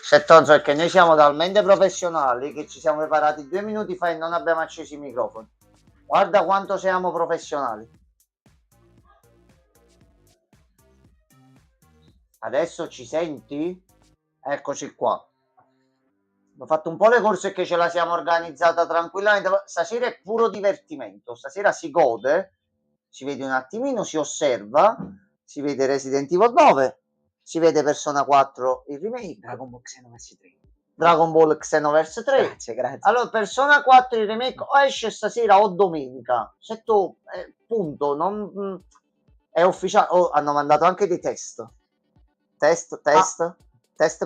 Settonzo, è che noi siamo talmente professionali che ci siamo preparati 2 minuti fa e non abbiamo acceso i microfoni. Guarda quanto siamo professionali. Adesso ci senti? Eccoci qua. Ho fatto un po' le corse che ce la siamo organizzata tranquillamente. Stasera è puro divertimento. Stasera si gode, si vede un attimino, si osserva, si vede Resident Evil 9, si vede Persona 4 il remake, Dragon Ball Xenoverse 3. Dragon Ball Xenoverse 3. Grazie. Allora, Persona 4 il remake o esce stasera o domenica. Se tu, punto, non è ufficiale. Oh, hanno mandato anche dei test. Test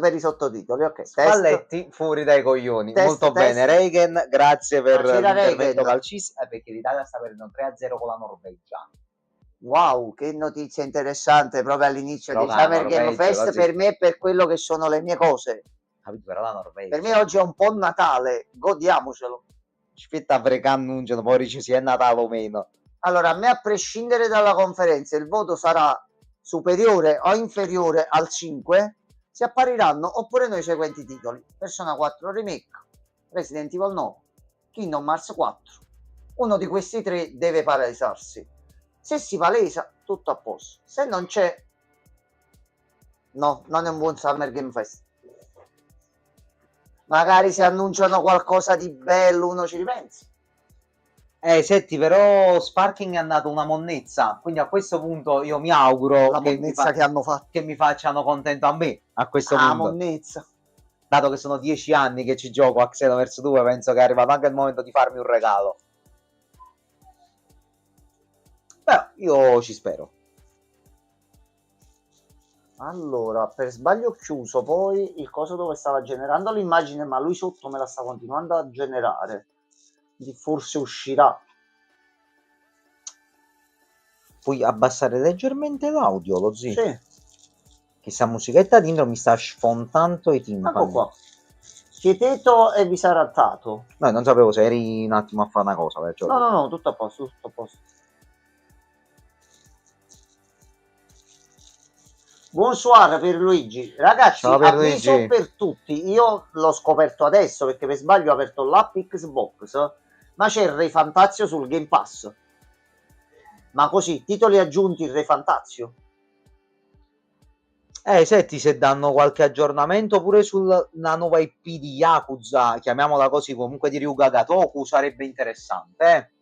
per i sottotitoli. Ok, Spalletti fuori dai coglioni. Molto bene, Reagan, grazie per l'intervento calcista, perché l'Italia sta perdendo 3-0 con la Norvegia. Wow, che notizia interessante proprio all'inizio di Summer Game Fest per me e per quello che sono le mie cose. Però la Norvegia. Per me oggi è un po' Natale, godiamocelo. Aspetta perché annunciano, poi dice se è Natale o meno. Allora, a me a prescindere dalla conferenza il voto sarà superiore o inferiore al 5, si appariranno oppure noi i seguenti titoli: Persona 4 Remake, Resident Evil 9, Kingdom Hearts 4. Uno di questi tre deve palesarsi. Se si palesa, tutto a posto. Se non c'è, no, non è un buon Summer Game Fest. Magari se annunciano qualcosa di bello uno ci ripensa. Senti, però Sparking ha dato una monnezza, quindi a questo punto io mi auguro che mi facciano contento a me a questo punto. Monnezza. Dato che sono 10 anni che ci gioco a Xenoverse 2, penso che è arrivato anche il momento di farmi un regalo. Però io ci spero. Allora, per sbaglio ho chiuso poi il coso dove stava generando l'immagine, ma lui sotto me la sta continuando a generare. Quindi forse uscirà. Puoi abbassare leggermente l'audio, lo zio? Sì. Che sta musichetta dentro mi sta sfontando i timpani. Ecco qua. Chieteto e vi sarà dato. No, non sapevo se eri un attimo a fare una cosa. Perciò... No, tutto a posto, tutto a posto. Buon soir per Luigi. Ragazzi, avviso per tutti. Io l'ho scoperto adesso perché per sbaglio ho aperto l'app Xbox, ma c'è il Re Fantazio sul Game Pass. Ma così, titoli aggiunti il Re Fantazio. Senti, se danno qualche aggiornamento pure sulla nuova IP di Yakuza, chiamiamola così, comunque di Ryuga Gatoku, sarebbe interessante.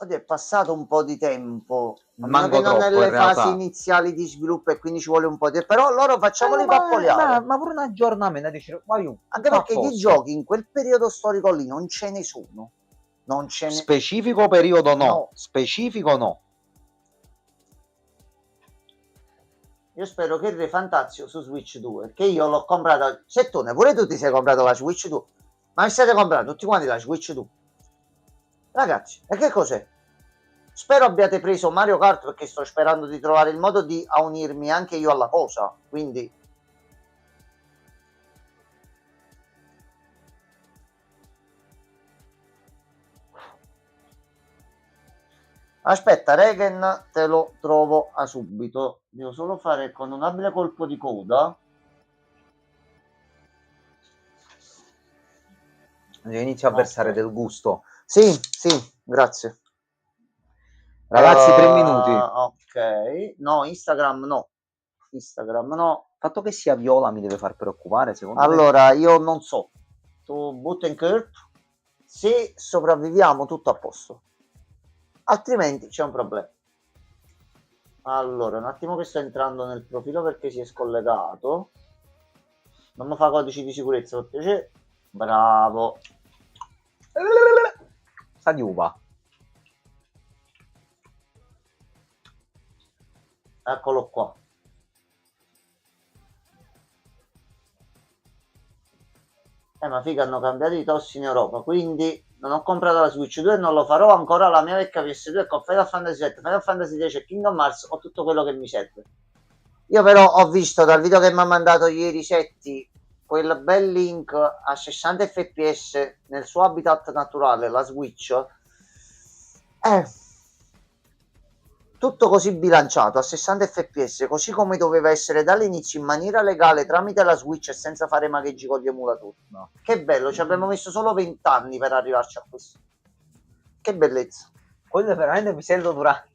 Oddio, è passato un po' di tempo. Manco non nelle fasi iniziali di sviluppo e quindi ci vuole un po' di... Però loro facciamoli pappoliare. Ma pure un aggiornamento, anche perché di giochi in quel periodo storico lì non ce ne sono. Non ce ne... Specifico periodo no. Specifico no. Io spero che il Re Fantazio su Switch 2, che io l'ho comprato... Settone, pure tu ti sei comprato la Switch 2. Ma vi siete comprati tutti quanti la Switch 2? Ragazzi, e che cos'è? Spero abbiate preso Mario Kart perché sto sperando di trovare il modo di unirmi anche io alla cosa, quindi... Aspetta, Regen, te lo trovo a subito. Devo solo fare con un abile colpo di coda. Inizio a versare del gusto. Sì, grazie. Ragazzi, 3 minuti. Ok. No, Instagram no. Il fatto che sia viola mi deve far preoccupare, secondo me. Allora, io non so. Tu Buttenkurt, se sopravviviamo tutto a posto. Altrimenti c'è un problema. Allora, un attimo che sto entrando nel profilo perché si è scollegato. Non mi fa codici di sicurezza, per piacere. Bravo. Sa di uva. Eccolo qua. Ma figa, hanno cambiato i tossi in Europa, quindi non ho comprato la Switch 2 e non lo farò ancora la mia vecchia PS2 con Final Fantasy 7, Final Fantasy 10 e Kingdom Hearts. Ho tutto quello che mi serve. Io però ho visto dal video che mi ha mandato ieri Setti quel bel link a 60 fps nel suo habitat naturale, la Switch. tutto così bilanciato a 60 fps, così come doveva essere dall'inizio, in maniera legale tramite la Switch e senza fare magheggi con gli emulatori. No. Che bello, ci abbiamo messo solo 20 anni per arrivarci a questo. Che bellezza. Quello è veramente mi sento durante.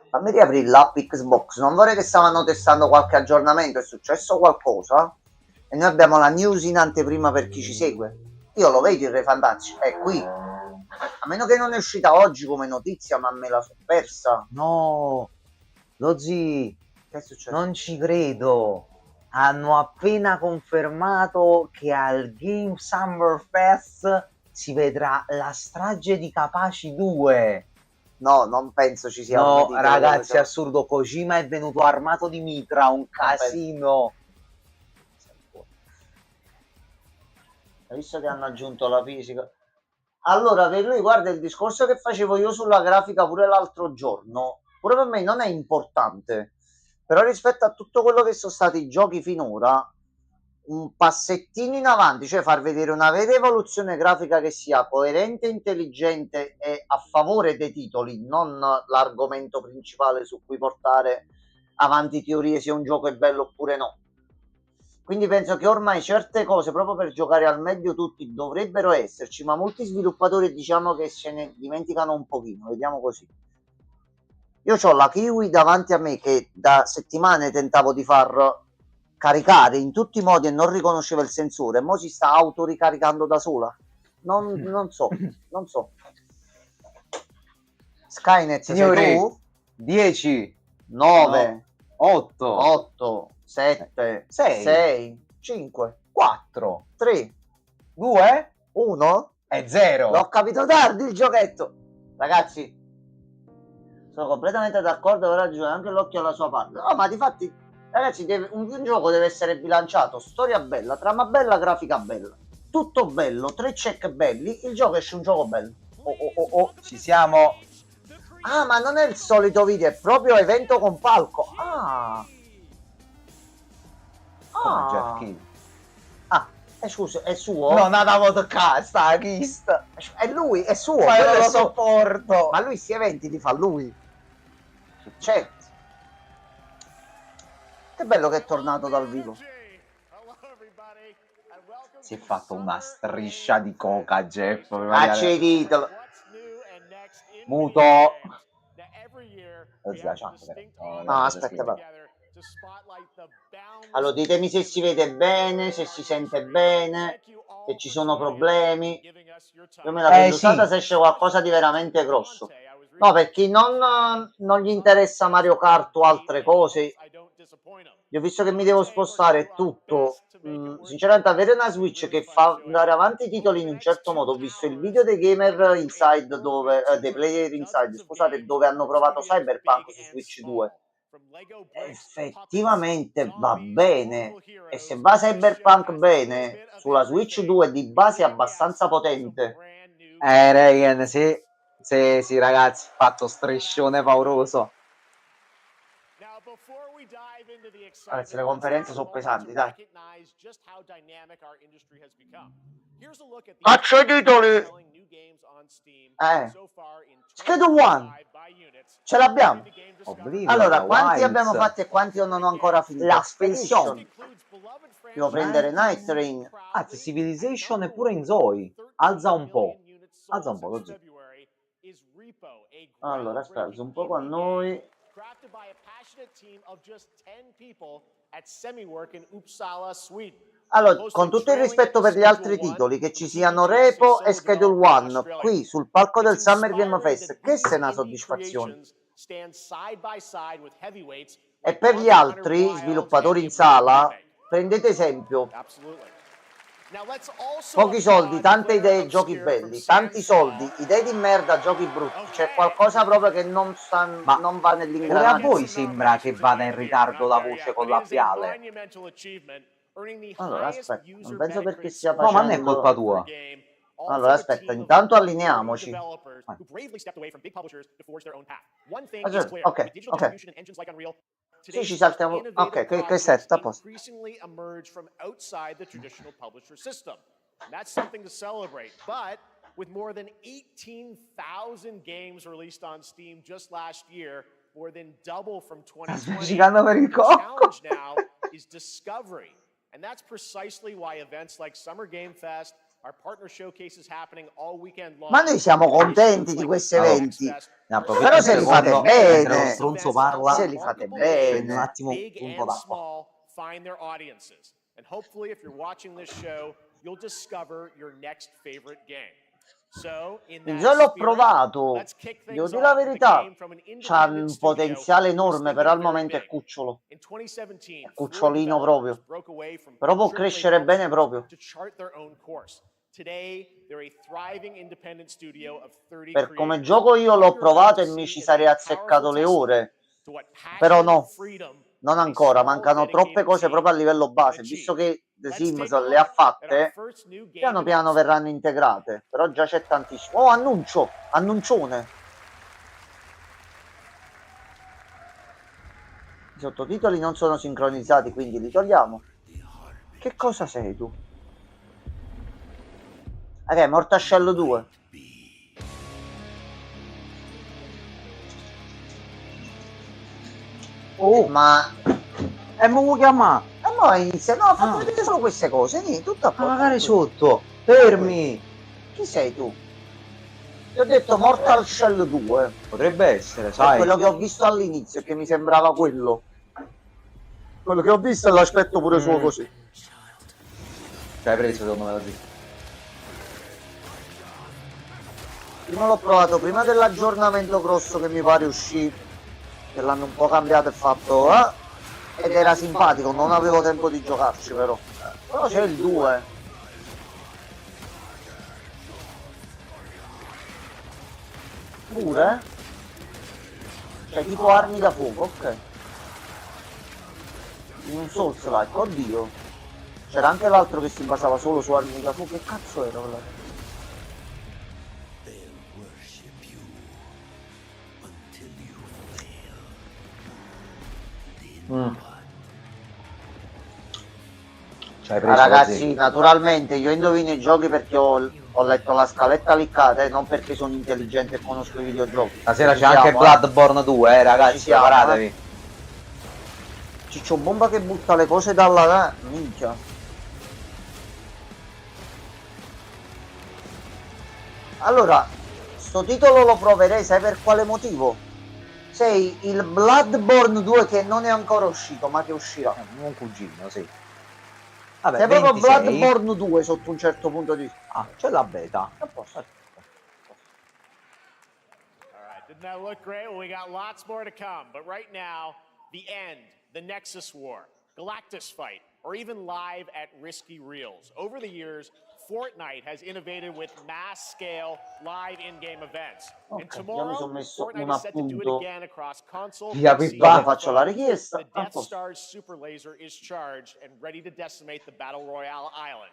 Fammi riaprire l'app Xbox, non vorrei che stavano testando qualche aggiornamento, è successo qualcosa e noi abbiamo la news in anteprima per chi ci segue. Io lo vedo il Re Fantasci, è qui. A meno che non è uscita oggi come notizia, ma me la sono persa. No, Lozzi, che è successo? Non ci credo. Hanno appena confermato che al Game Summer Fest si vedrà la strage di Capaci 2. No, non penso ci sia no, ragazzi, è assurdo. Kojima è venuto armato di mitra, un casino. Hai visto che hanno aggiunto la fisica? Allora, per lui, guarda, il discorso che facevo io sulla grafica pure l'altro giorno, pure per me non è importante, però rispetto a tutto quello che sono stati i giochi finora, un passettino in avanti, cioè far vedere una vera evoluzione grafica che sia coerente, intelligente e a favore dei titoli, non l'argomento principale su cui portare avanti teorie se un gioco è bello oppure no. Quindi penso che ormai certe cose, proprio per giocare al meglio tutti, dovrebbero esserci, ma molti sviluppatori diciamo che se ne dimenticano un pochino, vediamo così. Io ho la Kiwi davanti a me che da settimane tentavo di far caricare in tutti i modi e non riconosceva il sensore, mo si sta autoricaricando da sola. Non so. Skynet, signori, sei tu? 10, 9, 8, 7, 6, 5, 4, 3, 2, 1 e 0. L'ho capito tardi il giochetto. Ragazzi, sono completamente d'accordo, avrà ragione anche l'occhio alla sua parte. No, ma difatti, ragazzi, un gioco deve essere bilanciato, storia bella, trama bella, grafica bella. Tutto bello, 3 check belli, il gioco esce un gioco bello. Oh, ci siamo. Ah, ma non è il solito video, è proprio evento con palco. Scusa, è suo? Non avevo toccato, sta chista. È lui, è suo. Ma non lo sopporto. Ma lui sti eventi li fa lui. Certo. Che bello che è tornato dal vivo. Si è fatto una striscia di coca, Jeff. Facci i titoli. Muto. No, aspetta. Allora, ditemi se si vede bene, se si sente bene, se ci sono problemi. Io me la prendo usata se esce qualcosa di veramente grosso. No, per chi non gli interessa Mario Kart o altre cose, io ho visto che mi devo spostare tutto. Sinceramente, avere una Switch che fa andare avanti i titoli in un certo modo. Ho visto il video dei Gamer Inside, dei Player Inside, scusate, dove hanno provato Cyberpunk su Switch 2. Effettivamente va bene, e se va Cyberpunk bene sulla Switch 2 di base è abbastanza potente. Regan, sì ragazzi, fatto striscione pauroso. Ragazzi, le conferenze sono pesanti, dai. Faccio i titoli. Schedule 1 ce l'abbiamo. Allora, quanti abbiamo fatti e quanti non ho ancora finito? La Expedition. Devo prendere Night Train. Civilization è pure in Zoe. Alza un po', così. Allora, aspetta, alza un po' con noi. Allora, con tutto il rispetto per gli altri titoli, che ci siano Repo e Schedule 1 qui sul palco del Summer Game Fest, che sia una soddisfazione. E per gli altri sviluppatori in sala, prendete esempio. Pochi soldi, tante idee, giochi belli, tanti soldi, idee di merda, giochi brutti. C'è qualcosa proprio che non va nell'ingranaggio. A voi sembra che vada in ritardo la voce con labiale? Allora, aspetta, non penso perché stia facendo... No, ma non è colpa tua. Allora, aspetta, intanto allineiamoci. Ok. Sì, ci saltiamo. Ok, che setta a posto. With more than 18,000 games released on Steam just last year, more than double from 2020. Girando per il The cocco. challenge now is discovery. And that's precisely why events like Summer Game Fest, our partner showcases happening all weekend long. Ma noi siamo contenti di questi eventi. Ne approfitto Però un se li fate secondo, bene. mentre lo stronzo parla, Se li fate prendo un bene. attimo un Big punto and d'acqua. small find their audiences. And hopefully if you're watching this show, you'll discover your next favorite game. So, in Il that gioco l'ho spirit, provato, let's kick devo things dire la off with a verità, game from an c'ha independent un studio potenziale who is enorme, però al thinking very momento è big. cucciolo. In 2017, È four cucciolino developers proprio. broke away from Però può AAA crescere bene publishers proprio. to chart their own course. Today, they're a thriving independent studio of 30 Per come creators. gioco io What l'ho you're about provato to e mi see ci is sarei a azzeccato powerful le ore. testament to what Però passion, no, freedom, non and a ancora, small, mancano troppe dedicated cose team proprio a livello can base. achieve. Visto che The Let's Sims take a le ha look at our fatte, first new game piano piano announcement. verranno integrate. Però già c'è tantissimo. Oh, annuncio! Annuncione! I sottotitoli non sono sincronizzati, quindi li togliamo. Che cosa sei tu? Ok, Mortal Shell 2. Oh, Ma... e mo vuoi chiamare? E mo inizia... No, ho fatto Ah. vedere solo queste cose, niente, tutto a Ma posto. magari sotto, fermi. Chi sei tu? Ti ho detto Mortal Shell 2. Potrebbe essere, È sai. quello che ho visto all'inizio, che mi sembrava quello. Quello che ho visto è l'aspetto pure suo così. Ci hai preso secondo me così. Prima l'ho provato, prima dell'aggiornamento grosso che mi pare uscì, che l'hanno un po' cambiato e fatto... ed era simpatico, non avevo tempo di giocarci però. Però c'è il 2. Pure? Cioè tipo armi da fuoco, ok. In un Souls-like, oddio. C'era anche l'altro che si basava solo su armi da fuoco, che cazzo era quello? Ci hai preso Ragazzi, così. naturalmente io indovino i giochi perché ho letto la scaletta liccata e non perché sono intelligente e conosco i videogiochi. Stasera Ci c'è anche siamo, Bloodborne 2, Ci ragazzi, siamo, preparatevi. Ciccio Bomba che butta le cose dalla... minchia. Allora, sto titolo lo proverei, sai per quale motivo? Sei il Bloodborne 2 che non è ancora uscito, ma che uscirà. Un cugino, sì. Vabbè, Sei proprio 26. Bloodborne 2 sotto un certo punto di vista. Ah, c'è la beta. A posto. All right, didn't that look great? Well, we got lots more to come. But right now, the end, the Nexus War, Galactus Fight, or even live at Risky Reels. Over the years, Fortnite has innovated with mass-scale live in-game events. And Ok, già mi tomorrow, sono messo Fortnite un is set to do it appunto. again across console, Via PC, Pippa. and Faccio la phone. richiesta. The A Death posto. Star's super laser is charged and ready to decimate the Battle Royale island.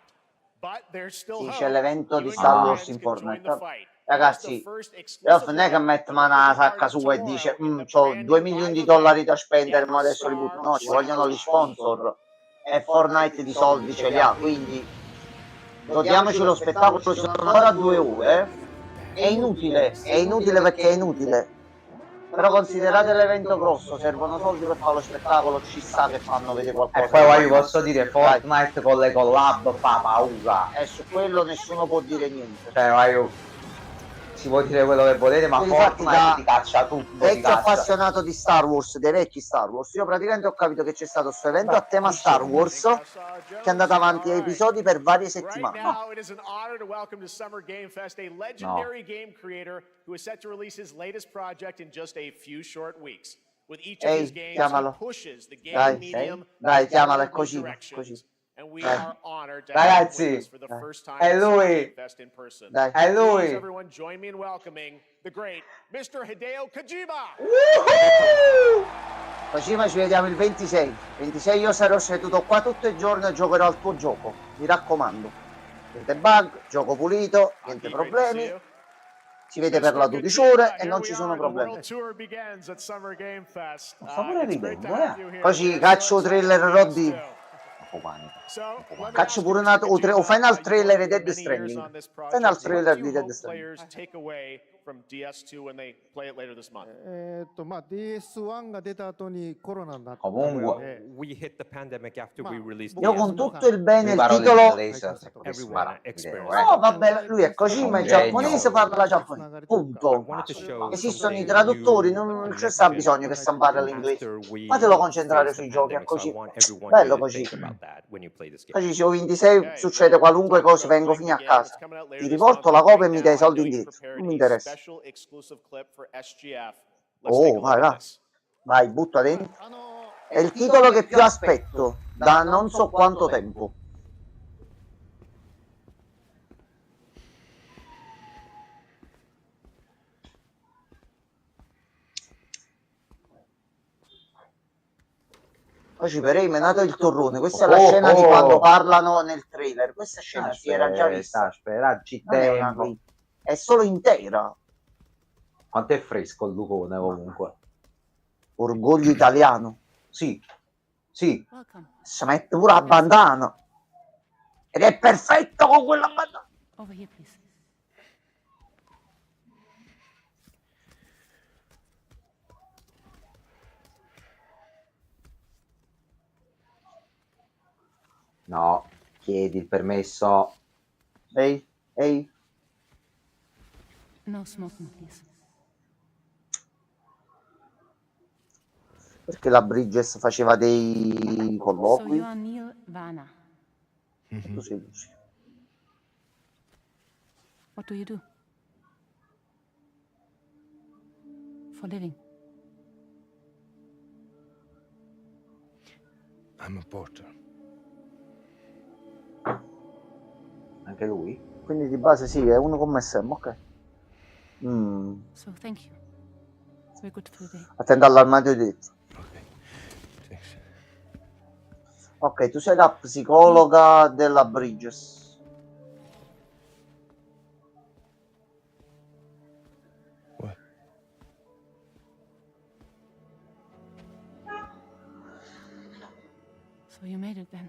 But there's still Sì, hope. c'è l'evento di You and Star your Wars friends in can join the Fortnite. fight. Ragazzi, First Geoff exclusive non è che look mette at mano the alla big sacca part sua e tomorrow dice in the c'ho brand 2 new milioni live di dollari event. da spendere, Death ma adesso li Star butto. No, ci Star vogliono gli Wars. sponsor e Fortnite di soldi ce li ha, quindi godiamoci lo spettacolo, ci sono ancora 2 ore. È inutile perché è inutile. Però considerate l'evento grosso, servono soldi per fare lo spettacolo, ci sta che fanno vedere qualcosa. E poi io posso dire Fortnite con le collab fa paura. E su quello nessuno può dire niente. Cioè, si può dire quello che volete, ma Quindi infatti, Fortnite da ti caccia tutto, ti vecchio caccia. appassionato di Star Wars, dei vecchi Star Wars, io praticamente ho capito che c'è stato questo evento a tema Star Wars che è andato avanti a episodi per varie Right settimane. now, it is an honor to welcome to Summer Game Fest a legendary game creator who is set to release his latest project in just a few short weeks. With each of his games, chiamalo. he pushes the game Dai, medium dai, in chiamalo, è bold new così, directions. così. And we Dai. are honored to have him Ragazzi, with us for the first time è at Summer lui. Game Fest in person. Dai. È Please, lui. everyone, join me in welcoming the great Mr. Hideo Kojima. Kojima, ci vediamo il 26. 26 io sarò seduto qua tutto il giorno e giocherò al tuo gioco. Mi raccomando. Niente bug, gioco pulito, niente problemi. Si vede per la 12 ore e non ci sono problemi. Ma sta pure ridendo, Poi ci caccio thriller Roddy. po' panico. Caccio pure o final trailer di Dead Stranding. Final trailer di Dead Stranding. From DS2 when they play it later this month. まあ DS1 が出た後にコロナになった Comunque, We hit the pandemic after we released Io con DS1. tutto il bene, mi il parlo titolo... di inglese, se potessi Everyone imparare. experienced. No, vabbè, lui è Kojima, è Un genio. giapponese, parla giapponese. Punto. Wanted to show Esistono i something traduttori, new non and c'è sta next bisogno gen che si parli l'inglese. after we Fatelo concentrare faced sui the giochi, a pandemic. So I così. want everyone Bello to think così. about that when you play this game. Poi dicevo 26, succede qualunque cosa, vengo fino a casa. Ti riporto la copia e mi dai i soldi indietro. Non mi interessa. Oh, vai, va. Vai, butta dentro. È il titolo che più aspetto da non so quanto tempo. Poi ci per menato il torrone. Questa è la scena di quando parlano nel trailer. Questa scena si era già vista. Sperarci Non è una tempo. cosa- è solo intera. Quanto è fresco il Lucone comunque. Orgoglio italiano. Sì, sì. Welcome. Si mette pure la bandana. Ed è perfetto con quella bandana. Over here, please. No, chiedi il permesso. Ehi, ehi. No smoking, please. Perché la Bridges faceva dei So colloqui? you are Neil Vana. Tu sei dici. What do you do? For living. I'm a porter. Anche lui? Quindi di base sì, è uno come Sam, ok. So thank you. We're good for the day. Attendo all'armadio dietro. Okay. Thanks. Ok, tu sei la psicologa della Bridges. What? So you made it then.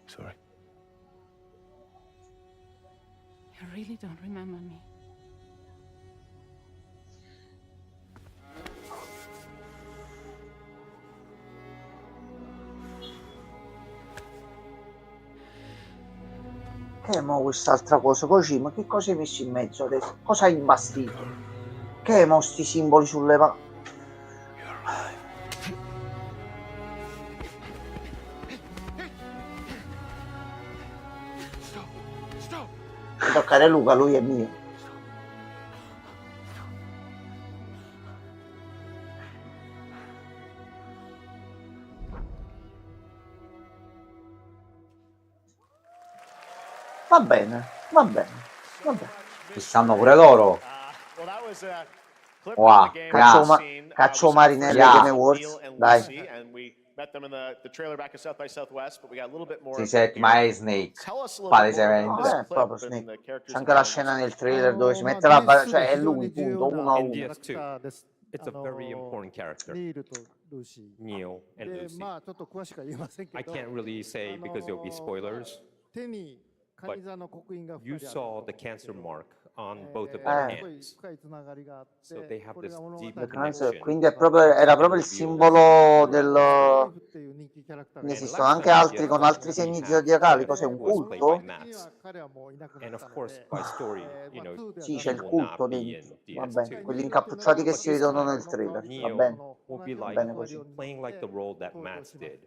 Sorry. You really don't remember me. Che mo quest'altra cosa? Così, ma che cosa hai messo in mezzo adesso? Cosa hai imbastito? Che mo sti simboli sulle mani? Mi toccare Luca, lui è mio. Va bene, va bene, va bene. Ci stanno pure loro. Wow, Caccio Marinelli Yeah. Game Awards, dai. Si sente, ma è Snake. Palesemente. Proprio Snake. C'è anche la scena nel trailer dove si mette la cioè è lui, punto, uno a In uno. DS2, it's a very important character, ニールとルーシー Neo and で Lucy. まあちょっと詳しくは言えませんけ I ど can't really say because there'll be spoilers. 手にカニ座の刻印が You 2人ある saw the cancer mark on both of す their ごい hands. 深いつながりがあって So they have これ this が物語 deep の connection. Quindi è era proprio il simbolo del... っていう人気キャラクター Ne が esistono anche altri con altri segni zodiacali, cos'è un Was played by culto? Max. 彼はもういなくな And った of の course, で by story, you know, Sì, c'è il will culto not be dentro. in Va DS2. bene, quegli incappucciati che si vedono nel trailer. Va Neo bene. will be like bene così. playing like the role that Max did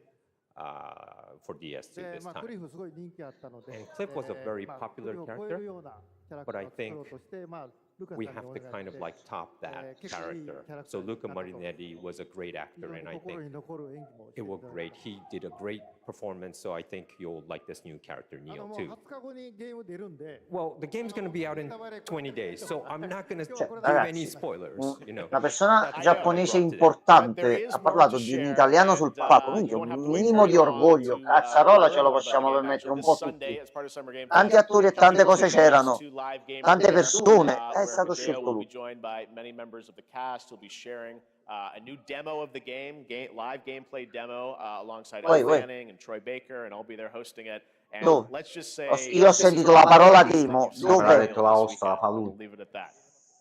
for DS2 で this まあクリ time. フすごい人気あったので And Cliff was a very まあ popular クリフを超え character, るようなキャラク but タ I ーを作ろ think うとしてまあルカさん we にお have 願い to kind of して like top that character. So Luca Marinetti was a great 非 actor, 常に and I 心 think に残る演技もして it い was ただい great. て He did a great performance, so I think you'll like this new character, も Neo, う too. 20日後にゲーム出るんで Well, the game's going to be out in 20 days, so I'm not going to give ragazzi, any spoilers, you know. Una persona giapponese importante ha parlato di un italiano sul palco, quindi un minimo di orgoglio, cazzarola ce lo possiamo permettere un po' tutti. Tanti attori e tante cose c'erano, tante persone, stato Mateo scelto will be lui. joined by many members of the cast. He'll be sharing a new demo of the live gameplay demo alongside Wait, Elle wait. Fanning and Troy Baker, and I'll be there hosting it. And Dove? let's just say Io ho this is sentito the la parola release that demo. you've seen Avrà Dov'è? detto la this hosta, la weekend. fa We'll lui. leave it at that.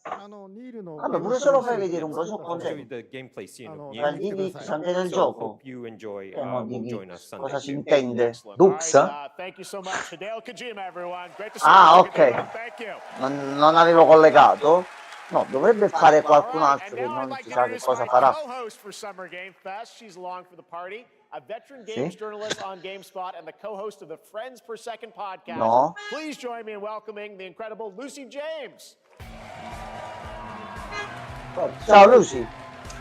ニールの Vabbè, pure se lo fai vedere un po', sono I'll show you contento. the gameplay scene of Allora, Nier. Randini, ci sente nel So gioco? hope you enjoy. Che mo Will di join us Sunday cosa si too. intende? Excellent. All Dux? right, thank you so much. Hideo Kojima, everyone. Great to see Ah, you. ok. Thank you. Non avevo collegato? No, dovrebbe fare qualcun All right, altro and che now I'd non like si to sa che introduce cosa my farà. co-host for Summer Game Fest. She's along for the party, a veteran games journalist on GameSpot and the co-host of the Friends Per Second podcast. No. Please join me in welcoming the incredible Lucy James. Ciao Lucy.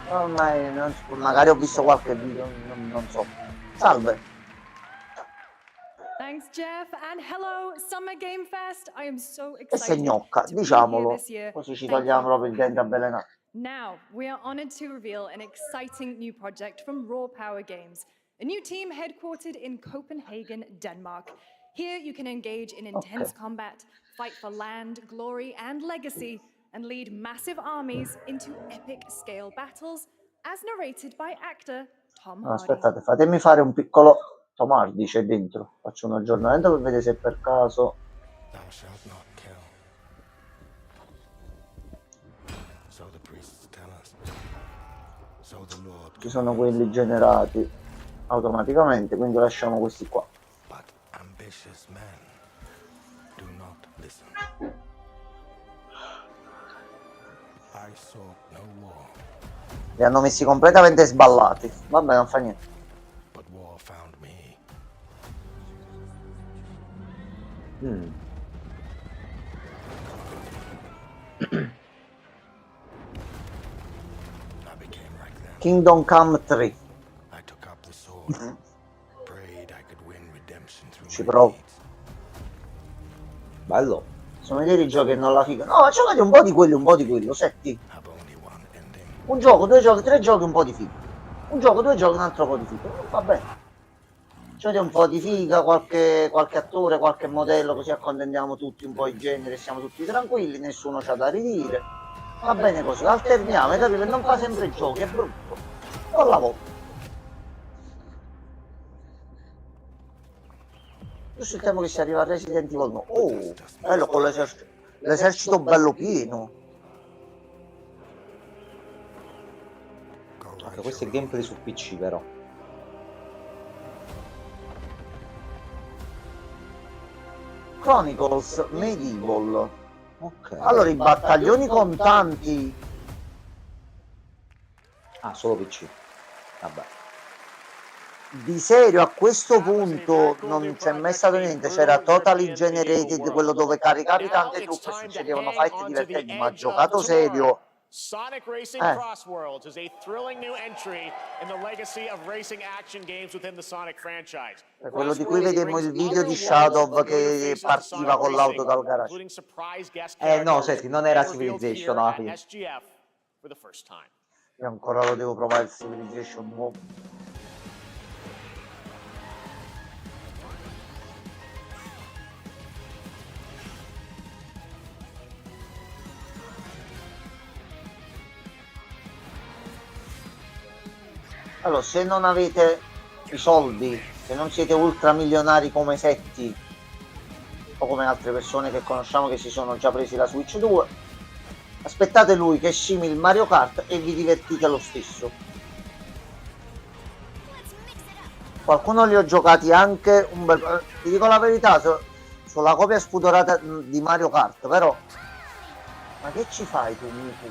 Ormai magari ho visto qualche video, non so. Salve. Thanks, Jeff, and hello, Summer Game Fest. I am so E sei excited gnocca, to be here diciamolo. this year. Così ci Thank togliamo you. proprio il dente avvelenato. Now, we are honored to reveal an exciting new project from Raw Power Games, a new team headquartered in Copenhagen, Denmark. Here you can engage in intense combat, fight for land, glory, and legacy, and lead massive armies into epic scale battles, as narrated by actor Tom No, Hardy. aspettate, fatemi fare un piccolo... Tom Hardy c'è dentro. Faccio un aggiornamento per vedere se per caso... Thou shalt not kill. So the priests tell us. So the Lord. Ci sono quelli generati automaticamente, quindi lasciamo questi qua. But ambitious men do not listen. I sought no war, Li hanno messi completamente sballati. Vabbè, non fa niente. but war found me. I became like them. Kingdom Come 3. I took up the sword. Prayed I could win redemption through Ci my provo. deeds. Bello. Sono vedere i giochi e non la figa. No, giocate un po' di quello, un po' di quello. Senti. Have only one ending. Un gioco, due giochi, tre giochi, un po' di figa. Un gioco, due giochi, un altro po' di figa. Va bene. C'è un po' di figa, qualche attore, qualche modello, così accontentiamo tutti un po' i generi, siamo tutti tranquilli, nessuno c'ha da ridire. Va bene così, alterniamo, hai capito? Non fa sempre giochi, è brutto. Non la volta. Giusto il tempo che si arriva a Resident Evil 9. Oh, bello con l'esercito bello pieno. Anche questo è il gameplay su PC però. Chronicles Medieval. Ok. Allora, i battaglioni contanti. Ah, solo PC. Vabbè. Di serio, a questo punto non c'è mai stato niente, c'era Totally Generated, quello dove caricavi tante truppe e succedevano fight divertenti, ma giocato serio. Sonic Racing Crossworlds is a thrilling new entry in the legacy of racing action games within the Sonic franchise. Quello di cui vedemmo il video di Shadow che partiva con l'auto dal garage. No, senti, non era Civilization alla fine. Io ancora lo devo provare il Civilization nuovo. Allora, se non avete i soldi, se non siete ultramilionari come Setti o come altre persone che conosciamo che si sono già presi la Switch 2, aspettate lui che scimi il Mario Kart e vi divertite lo stesso. Qualcuno li ho giocati anche un bel... Ti dico la verità, sulla copia spudorata di Mario Kart, però... Ma che ci fai tu, Miku?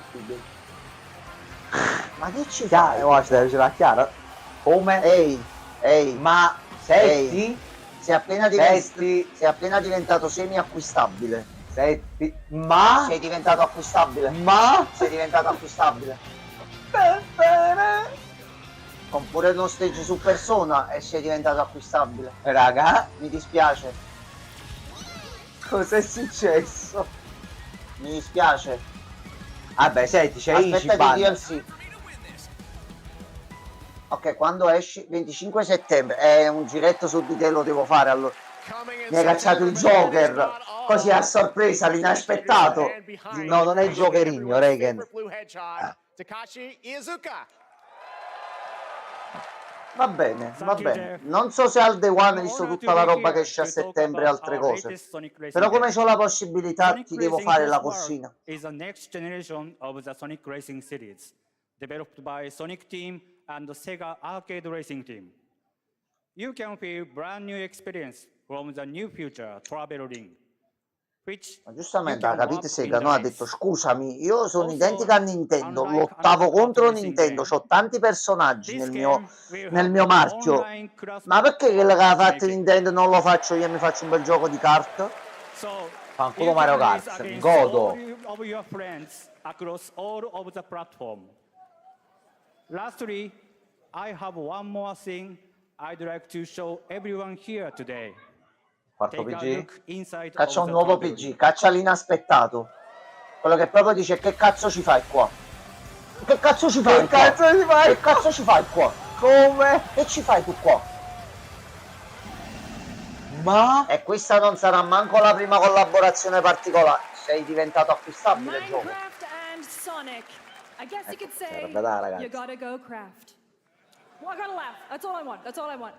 Ma che ci fai? Guarda, ce l'ha chiara. Come? Ehi, Ma Setti? sei appena diventato semi-acquistabile. Setti? Ma? Sei diventato acquistabile. Ma? Sei diventato acquistabile. Con pure uno stage su Persona e sei diventato acquistabile. Raga, Mi dispiace. cos'è successo? Mi dispiace. Vabbè, senti, c'è Aspetta Ichiban. di DLC. Ok, quando esci? 25 settembre. È un giretto su di te lo devo fare allora. Mi hai cacciato il Joker. così a sorpresa, l'inaspettato. No, non è il giocherino, Regan. Takashi Iizuka. Va bene, va bene. Non so se al Day One, visto tutta la roba che esce a settembre e altre cose, però come c'ho la possibilità ti devo fare la corsina. Is the next generation of the Sonic Racing series, developed by Sonic Team and the Sega Arcade Racing Team. You can feel brand new experience from the new future travel ring. Ma giustamente, capite Sega, no? Ha detto scusami, io sono identica a Nintendo, lottavo contro Nintendo, ho tanti personaggi nel mio marchio, ma perché quello che ha fatto Nintendo non lo faccio io e mi faccio un bel gioco di kart? Fanculo Mario Kart, mi godo. Lastly, I have one more thing I'd like to show everyone here today. Quarto PG? Caccia un nuovo PG, caccia l'inaspettato. Quello che proprio dice che cazzo ci fai qua? Che cazzo ci fai? Che cazzo ci fai? Che cazzo ci fai qua? Come? Che ci fai tu qua? Ma? E questa non sarà manco la prima collaborazione particolare. Sei diventato acquistabile il gioco. Minecraft and Sonic. I guess you could say sarebbe da, ragazzi. you gotta go craft. Well, I gotta laugh. That's all I want. That's all I want.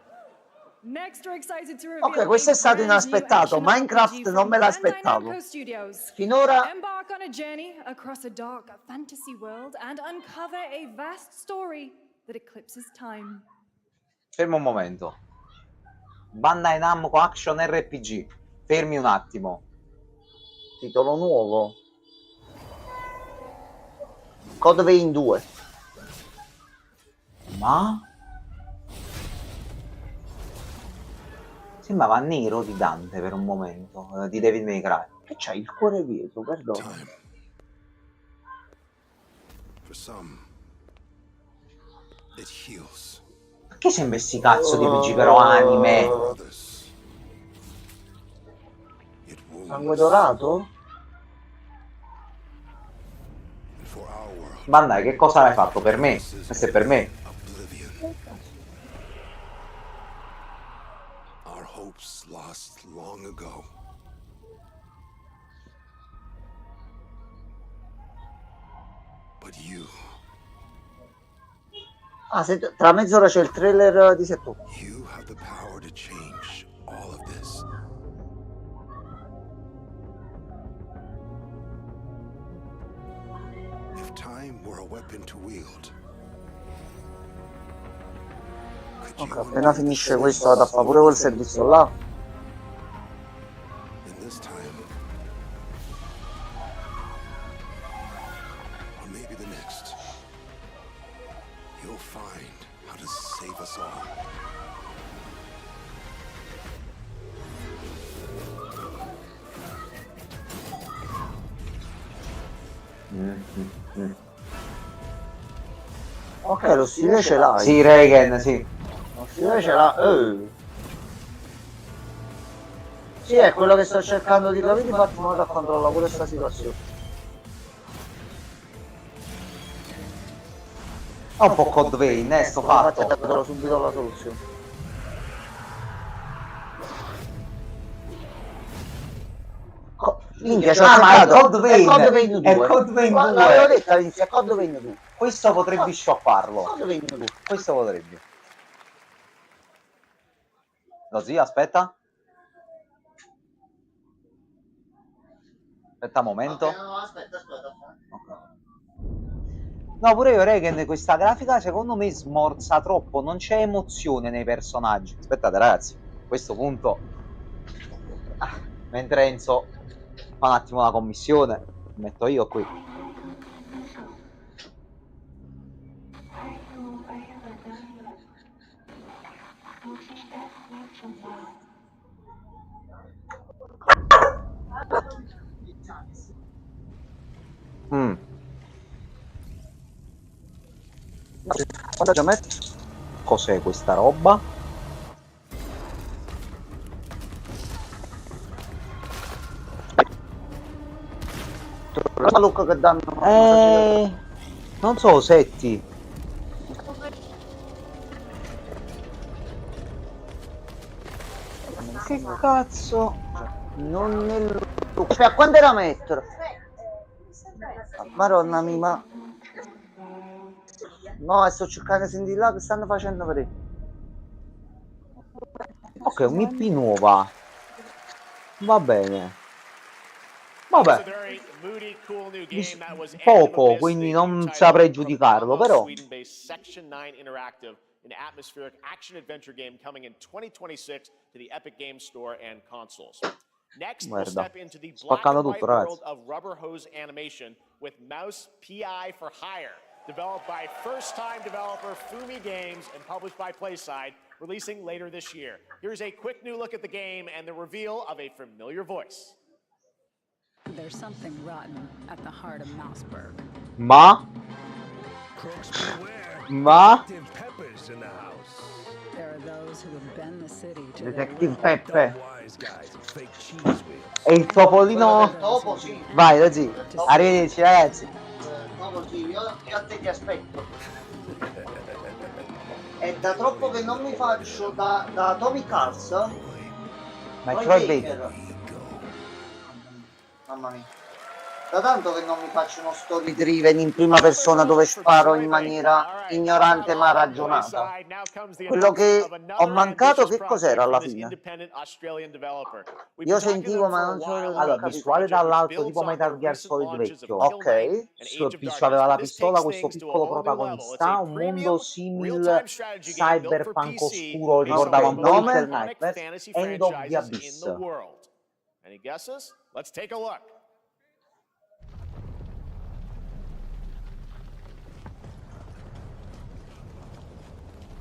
Next, we're excited to reveal Ok, questo è stato inaspettato. Minecraft non me l'aspettavo. Finora Embark on a journey across a dark fantasy world and uncover a vast story that eclipses time. Fermo un momento. Bandai Namco Action RPG. Fermi un attimo. titolo nuovo. Code Vein 2. Ma? Sembrava nero di Dante per un momento, di Devil May Cry. Che c'hai il cuore dietro, perdono. For some, it heals. Perché sembra sti cazzo di PG però anime? Others, it Sangue wounds. dorato? And for our world, Bandai, che cosa l'hai fatto per me? Questo è per me. oblivion. Our hopes lost long ago. But you Ah, tra mezz'ora c'è il trailer di settembre. have the power to change all of this. If time were a weapon to wield, could Ok, you appena finisce questo vado a fare pure quel servizio là. in this time, or maybe the next, you'll find how to save us all. Ok, lo stile ce l'hai. Sì, Regan, sì. Lo stile ce l'ha. Sì, è quello che sto cercando di capire, infatti mi vado a controllare pure questa situazione. È un po' Code Vein, sto Infatti fatto. darò subito la soluzione. Minchia, c'ho Ah, ma è cercato. Code Vein. È Code Vein 2. È Code Vein 2. L'avevo detto all'inizio, è Code Vein 2. Questo potrebbe shopparlo. Code Vein 2. Questo potrebbe. Così, aspetta. Aspetta un momento. Aspetta. Ok. No, pure io, Regan, questa grafica secondo me smorza troppo, non c'è emozione nei personaggi. Aspettate ragazzi, a questo punto, mentre Enzo fa un attimo la commissione, mi metto io qui. Cos'è questa roba? La look che danno. Non so, Setti. Che cazzo? Non nel... Aspetta, quanto era metro? Madonna mia, ma... No, sto cercando di sentire là che stanno facendo vedere. Ok, un'IP nuova. Va bene. Vabbè. Poco, quindi non saprei giudicarlo, però. An atmospheric action adventure game coming in 2026 to the Epic Games Store and consoles. Next, we'll step into the black and white world of Rubber Hose Animation with Mouse PI for Hire, developed by first-time developer Fumi Games and published by PlaySide, releasing later this year. Here's a quick new look at the game and the reveal of a familiar voice. There's something rotten at the heart of Mouseburg. Ma? Ma? There are those who have been the city to Detective Peppe. E il topolino? Dopo sì. Vai, Rozzi. Arrivederci, ragazzi. Dopo sì, io a te ti aspetto. È da troppo che non mi faccio da Tommy Cars. Ma Troy Troy Baker. Baker. Mamma mia. Da tanto che non mi faccio uno story driven in prima persona dove sparo in maniera ignorante ma ragionata. Quello che ho mancato, che cos'era alla fine? Io sentivo ma non so. Allora, visuale dall'alto tipo Metal Gear Solid vecchio. Ok. Sul PC aveva la pistola, questo piccolo protagonista, un mondo simil cyberpunk oscuro, ricordava un po' Little Nightmares, End of the Abyss. Any guesses? Let's take a look.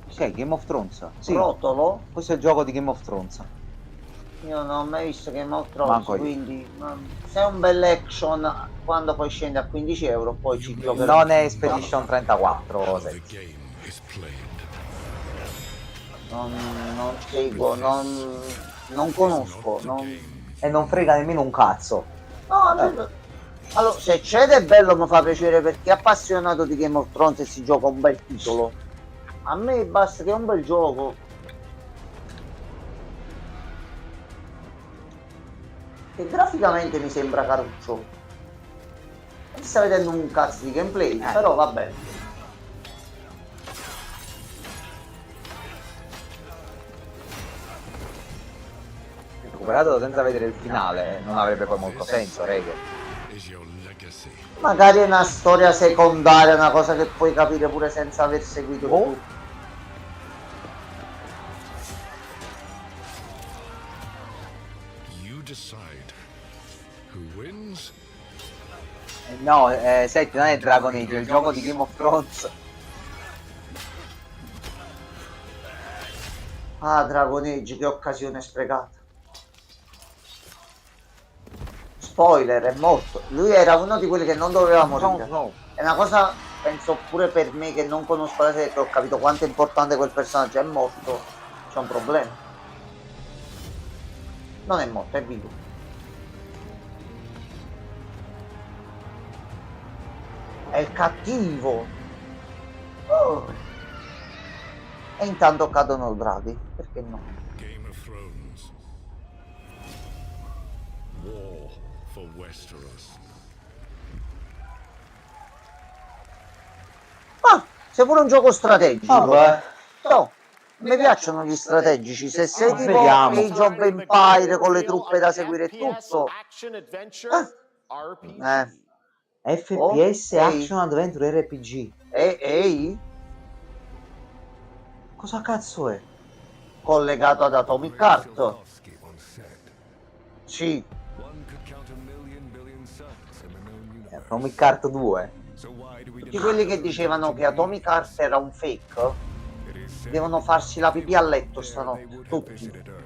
Sì, Game of Thrones. Sì, Rotolo? questo è il gioco di Game of Thrones. Io non ho mai visto Game of Thrones, Manco io. quindi se è un bel action quando poi scende a 15 euro poi ci giocherò. Non è Expedition 34, non seguo, non conosco, e non frega nemmeno un cazzo. no, allora se c'è è bello, mi fa piacere perché è appassionato di Game of Thrones e si gioca un bel titolo. A me basta che è un bel gioco. E graficamente mi sembra caruccio. Mi sta vedendo un cazzo di gameplay, però vabbè. Recuperato senza vedere il finale non avrebbe poi molto senso, rego. Magari è una storia secondaria, una cosa che puoi capire pure senza aver seguito tutto. No, senti, non è Dragon Age, è il gioco di Game of Thrones. Ah, Dragon Age, che occasione sprecata. Spoiler, è morto. Lui era uno di quelli che non doveva morire. No. È una cosa, penso pure per me che non conosco la serie, che ho capito quanto è importante quel personaggio. È morto, c'è un problema. Non è morto, è vivo. È il cattivo. Oh. E intanto cadono draghi, perché no? Game of Thrones. War for Westeros. Ah, sei pure un gioco strategico. Vabbè. No, mi piacciono gli strategici. Se sei tipo Age of Empire con le truppe da seguire e tutto. FPS Action Adventure RPG. Ehi? Cosa cazzo è? Collegato ad Atomic Heart. Sì. Atomic Heart 2. Tutti quelli che dicevano che Atomic Heart era un fake devono farsi la pipì a letto stanotte. Tutti.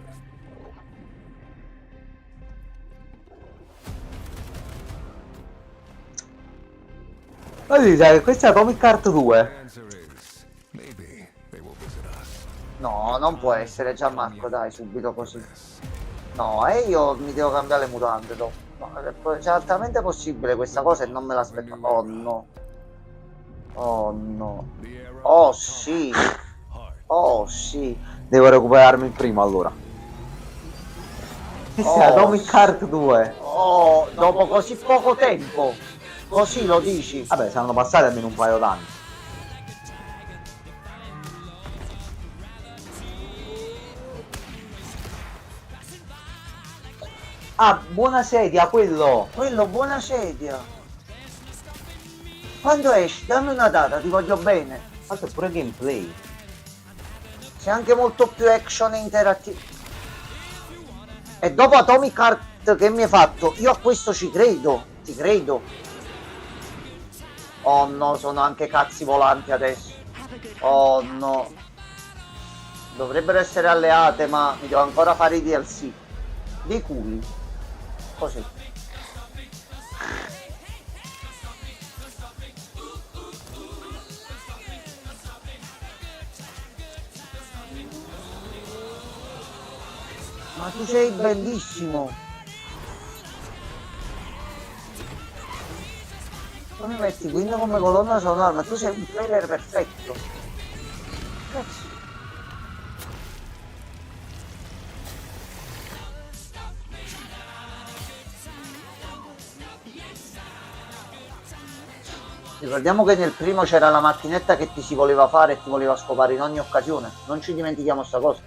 Ma dite, questo è Atomic Heart 2. No, non può essere Gianmarco, dai, subito così. No, e io mi devo cambiare le mutande dopo. No, c'è altamente possibile questa cosa e non me l'aspetto. Oh no. Oh no. Oh sì. Oh sì. Devo recuperarmi il primo allora. Sì, Atomic Heart 2. Oh, dopo così poco tempo. Così lo dici. Vabbè, saranno passati almeno un paio d'anni. Ah, buona sedia, quello! Quello, buona sedia. Quando esci? Dammi una data, ti voglio bene. Fatto pure gameplay. C'è anche molto più action e interattivo. E dopo Atomic Heart che mi hai fatto, io a questo ci credo. Ti credo. Oh no, sono anche cazzi volanti adesso. Oh no. Dovrebbero essere alleate, ma mi devo ancora fare i DLC. Dei culi. Così. Ma tu sei bellissimo. Tu mi metti quindi come colonna sonora, ma tu sei un trailer perfetto. Cazzo. Ricordiamo che nel primo c'era la macchinetta che ti si voleva fare e ti voleva scopare in ogni occasione. Non ci dimentichiamo sta cosa.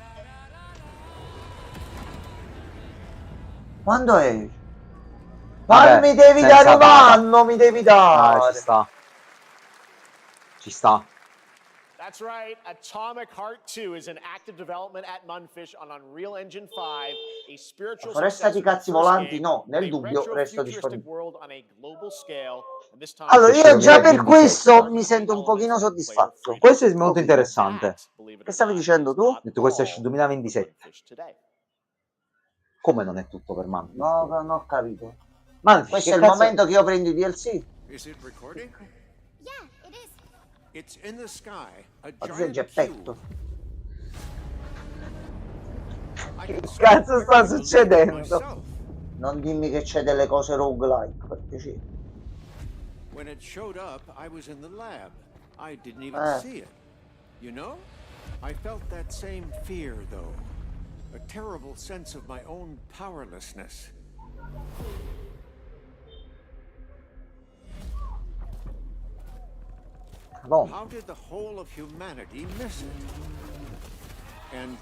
Quando è? Ma mi devi dare un anno, mi devi dare. Ah, ci sta. Ci sta. That's right. Atomic Heart 2 is in active development at Munfish on Unreal Engine 5, a spiritual Foresta di cazzi volanti, no, nel dubbio resto disponibile. world on a global scale. And this time Allora, io già per questo mi sento un pochino soddisfatto. Questo è molto interessante. Che stavi dicendo tu? Ho detto questo esce 2027. Come non è tutto per Man? No, non ho capito. Ma questo è il momento che io prendo i DLC. Is it recording? Yeah, it is. It's in the sky. A Ma tu sei il giant geppetto. cube. Che cazzo sta succedendo? Non dimmi che c'è delle cose roguelike, perché sì. When it showed up, I was in the lab. I didn't even see it. You know? I felt that same fear, though. A terrible sense of my own powerlessness. How did the whole of humanity miss it? And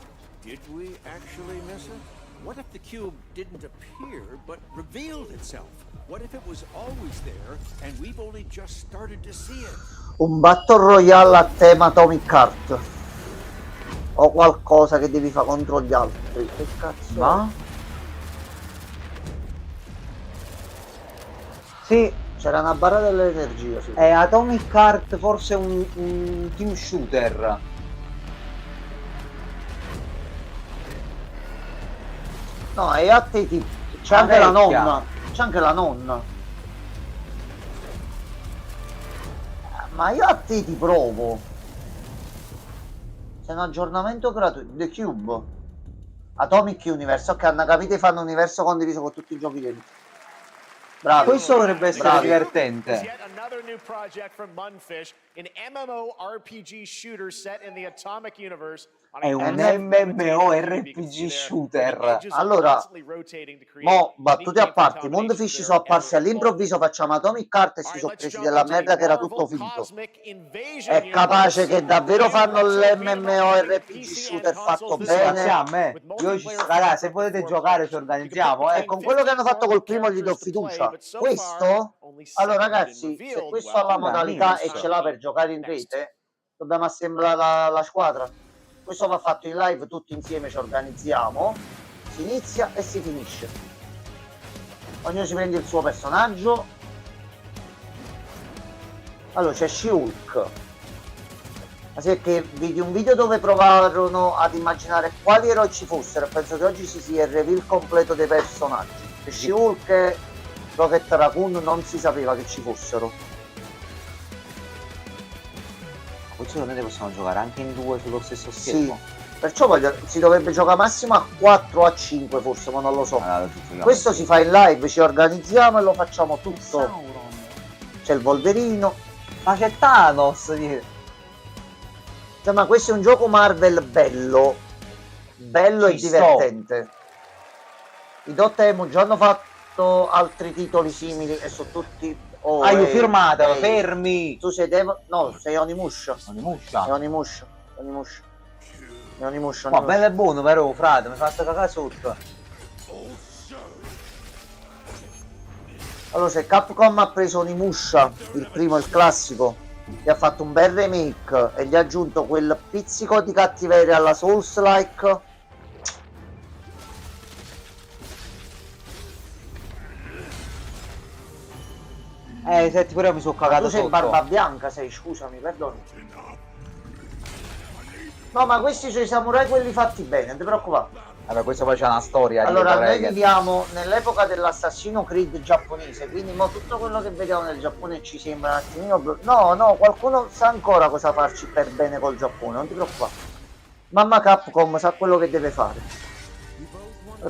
did we actually miss it? What if the cube didn't appear, but revealed itself? What if it was always there, and we've only just started to see it? Un Battle Royale a tema Atomic Heart. O qualcosa che devi fare contro gli altri. Che cazzo? Ma? Sì, c'era una barra dell'energia. Sì. È Atomic Heart, forse un team shooter. No, è a te tipo. C'è anche la nonna. C'è anche la nonna. Ma io a te ti provo. C'è un aggiornamento gratuito. The Cube. Atomic Universe. Ok, hanno capito e fanno un universo condiviso con tutti i giochi dentro. Bravo. Questo dovrebbe essere divertente. Yet another new project from Munfish, an MMORPG shooter set in the Atomic Universe. È un MMORPG shooter. Allora, mo battute a parte, Munfish sono apparsi all'improvviso, facciamo Atomic Heart e si sono presi della merda che era tutto finto. È capace che davvero fanno l'MMORPG shooter fatto bene. A me. Io ci sto, ragazzi, se volete giocare ci organizziamo. Con quello che hanno fatto col primo gli do fiducia. Questo? Allora ragazzi, se questo ha la modalità e ce l'ha per giocare in rete, dobbiamo assemblare la squadra. Questo va fatto in live, tutti insieme ci organizziamo, si inizia e si finisce. Ognuno si prende il suo personaggio. Allora c'è She-Hulk. Ma se che vedi un video dove provarono ad immaginare quali eroi ci fossero, penso che oggi si sia il reveal completo dei personaggi. She-Hulk e Rocket Raccoon non si sapeva che ci fossero. Poi secondo me possiamo giocare anche in due sullo stesso schermo. Sì, perciò si dovrebbe giocare massimo a 4 o a 5 forse, ma non lo so. Questo si fa in live, ci organizziamo e lo facciamo tutto. C'è il Wolverino. Ma c'è Thanos! Cioè, ma questo è un gioco Marvel bello. Bello e divertente. I Dotemu già hanno fatto altri titoli simili e sono tutti... Oh, io firmatelo, fermi! Tu sei No, sei Onimusha. Onimusha? È Onimusha. Onimusha. È Onimusha. Ma bello e buono però, frate, mi fate cagare sotto. Allora, se Capcom ha preso Onimusha, il primo, il classico, e ha fatto un bel remake e gli ha aggiunto quel pizzico di cattiveria alla Souls-like, Senti, però mi sono cagato tu sei sotto. Barba Bianca, sei, scusami, perdono. No, ma questi sono i samurai quelli fatti bene, non ti preoccupare. Vabbè, questo poi c'è una storia. Allora, noi viviamo nell'epoca dell'Assassin's Creed giapponese, quindi mo tutto quello che vediamo nel Giappone ci sembra un attimino... No, qualcuno sa ancora cosa farci per bene col Giappone, non ti preoccupare. Mamma Capcom sa quello che deve fare.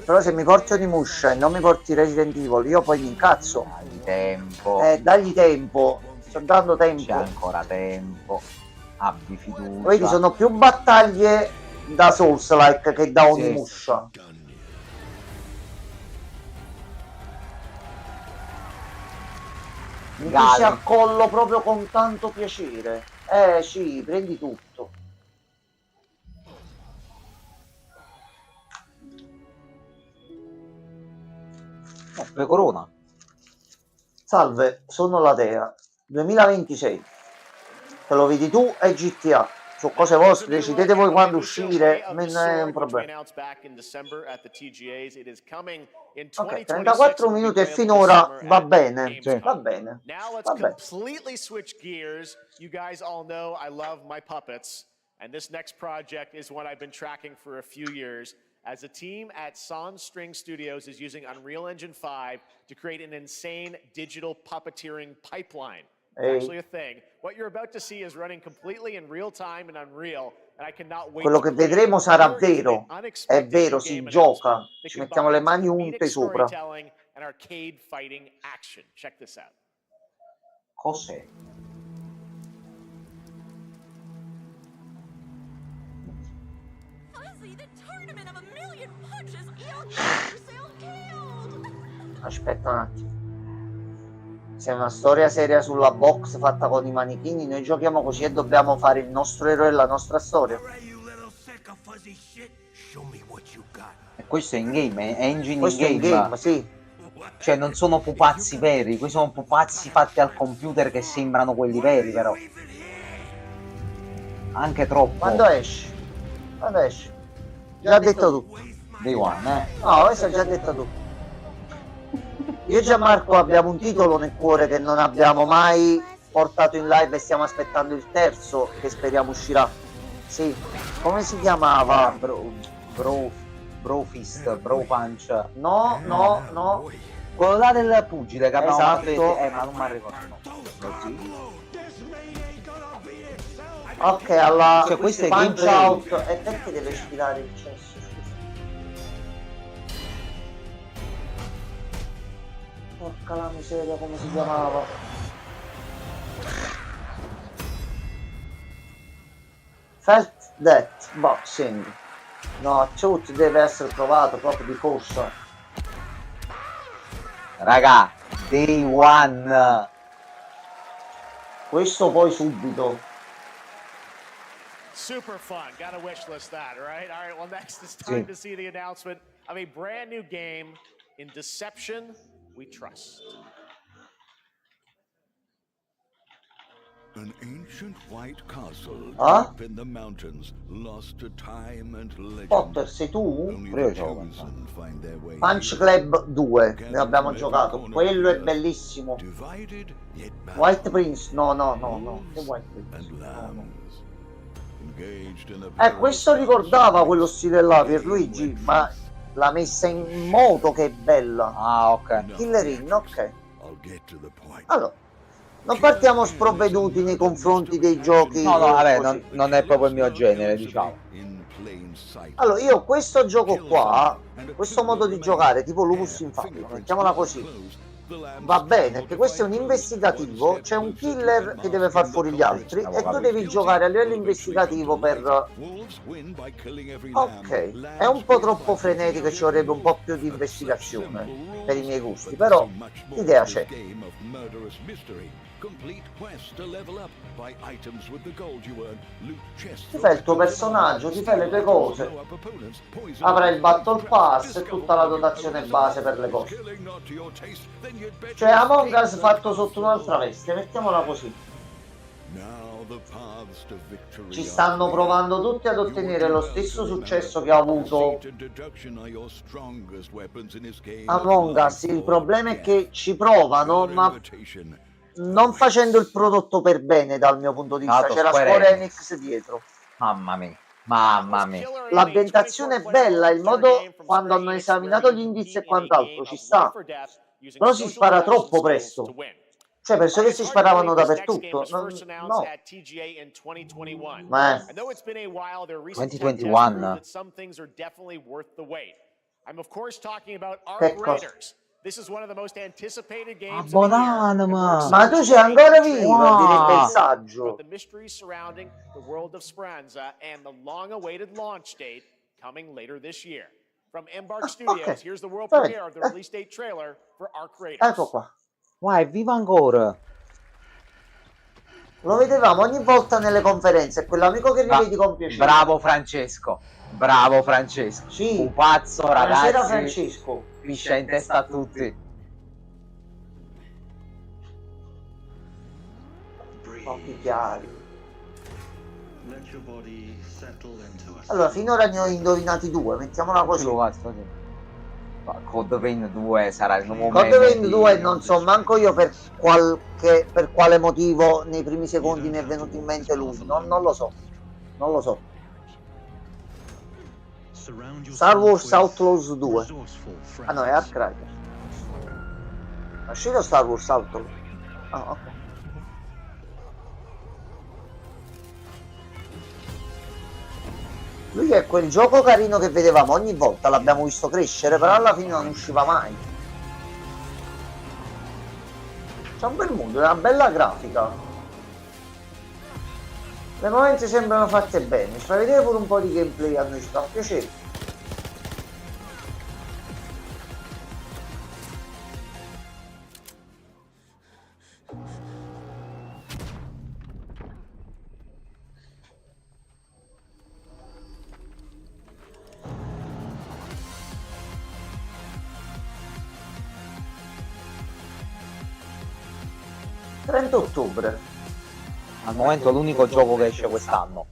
Però se mi porti Onimusha e non mi porti Resident Evil, io poi mi incazzo. Dagli tempo. Dagli tempo. Sto dando tempo. C'è ancora tempo. Abbi fiducia. Vedi, sono più battaglie da Souls-like che da Onimusha. Sì. Mi dici a collo proprio con tanto piacere. Sì, prendi tutto. Corona. Salve, sono la Tea. 2026. Te lo vedi tu e GTA. Su cose vostre, decidete voi quando uscire, non è un problema. Ok, 34 minuti e finora va bene. Sì. Va bene. Va bene. And this next project is one I've been tracking for a few years, as a team at Son String Studios is using Unreal Engine 5 to create an insane digital puppeteering pipeline. It's actually a thing. What you're about to see is running completely in real time in Unreal, and I cannot wait. Quello che vedremo sarà vero. È vero, si gioca. Ci mettiamo le mani unte sopra. And arcade fighting action. Check this out. Cos'è? Aspetta un attimo. Se è una storia seria sulla box fatta con i manichini, noi giochiamo così e dobbiamo fare il nostro eroe e la nostra storia. E questo è in game, è engine questo in game. È in game, sì. Cioè non sono pupazzi veri, questi sono pupazzi fatti al computer che sembrano quelli veri, però. Anche troppo. Quando esce? Quando esce? Già detto tu. Day one, No, questo è già detto tu. Io e Gianmarco abbiamo un titolo nel cuore che non abbiamo mai portato in live e stiamo aspettando il terzo che speriamo uscirà. Sì, come si chiamava? Brofist, Bro Punch. No. Quello là del pugile che abbiamo Esatto. fatto. Ma non mi ricordo. Ok, alla cioè, questo è Punch gameplay. Out. E perché deve sfilare il cesso? Porca la miseria, come si chiamava? Felt Death Boxing. No, Truth deve essere provato proprio di corsa. Raga, Day one. Questo poi subito. Super fun. Gotta wish list that, right? All right, well, next it's time to see the announcement of a brand new game in Deception We Trust. An ancient white castle deep in the mountains, lost to time and legend. Potter, sei tu? Only the chosen find their way. Punch Club 2, ne abbiamo giocato. Quello è bellissimo. White Prince, no. Che White Prince? Questo ricordava quello stile là, Pierluigi, ma la messa in moto che è bella. Ah, ok. Killer Inn, ok. Allora, non partiamo sprovveduti nei confronti dei giochi. No, vabbè, non è proprio il mio genere, diciamo. Allora, io questo gioco qua, questo modo di giocare, tipo Lupus in Fabbrica, mettiamola così, va bene, perché questo è un investigativo, c'è un killer che deve far fuori gli altri e tu devi giocare a livello investigativo per... Ok, è un po' troppo frenetico e ci vorrebbe un po' più di investigazione per i miei gusti, però l'idea c'è. Ti fai il tuo personaggio, ti fai le tue cose, avrai il Battle Pass e tutta la dotazione base per le cose. Cioè Among Us fatto sotto un'altra veste, mettiamola così. Ci stanno provando tutti ad ottenere lo stesso successo che ha avuto Among Us. Il problema è che ci provano, ma non facendo il prodotto per bene dal mio punto di vista. C'è la Square Enix dietro. Mamma mia, mamma mia. L'ambientazione è bella, il modo quando hanno esaminato gli indizi e quant'altro ci sta, però si spara troppo presto. Cioè, penso che si sparavano dappertutto. No. Ma 2021. Che cosa? Ma tu sei ancora vivo, direbbe il saggio. Ecco qua. È vivo ancora. Lo vedevamo ogni volta nelle conferenze, è quell'amico che rivedi con piacere. Bravo Francesco. Bravo Francesco. Sì. Un pazzo, ragazzi. Buonasera Francesco. Piscia in testa a tutti. Occhi chiari. Allora, finora ne ho indovinati 2, mettiamola così. Code Vein 2 sarà il nuovo Code Vein 2 non so manco io per quale motivo nei primi secondi mi è venuto in mente lui, non lo so. Star Wars Outlaws 2. Ah no, è Arcrider. È uscito Star Wars Outlaws. Ah, ok. Lui è quel gioco carino che vedevamo ogni volta, l'abbiamo visto crescere, però alla fine non usciva mai. C'è un bel mondo, è una bella grafica. Le movenze sembrano fatte bene, ci fai vedere pure un po' di gameplay, a noi ci fa piacere. Ottobre. Al momento l'unico gioco che esce quest'anno.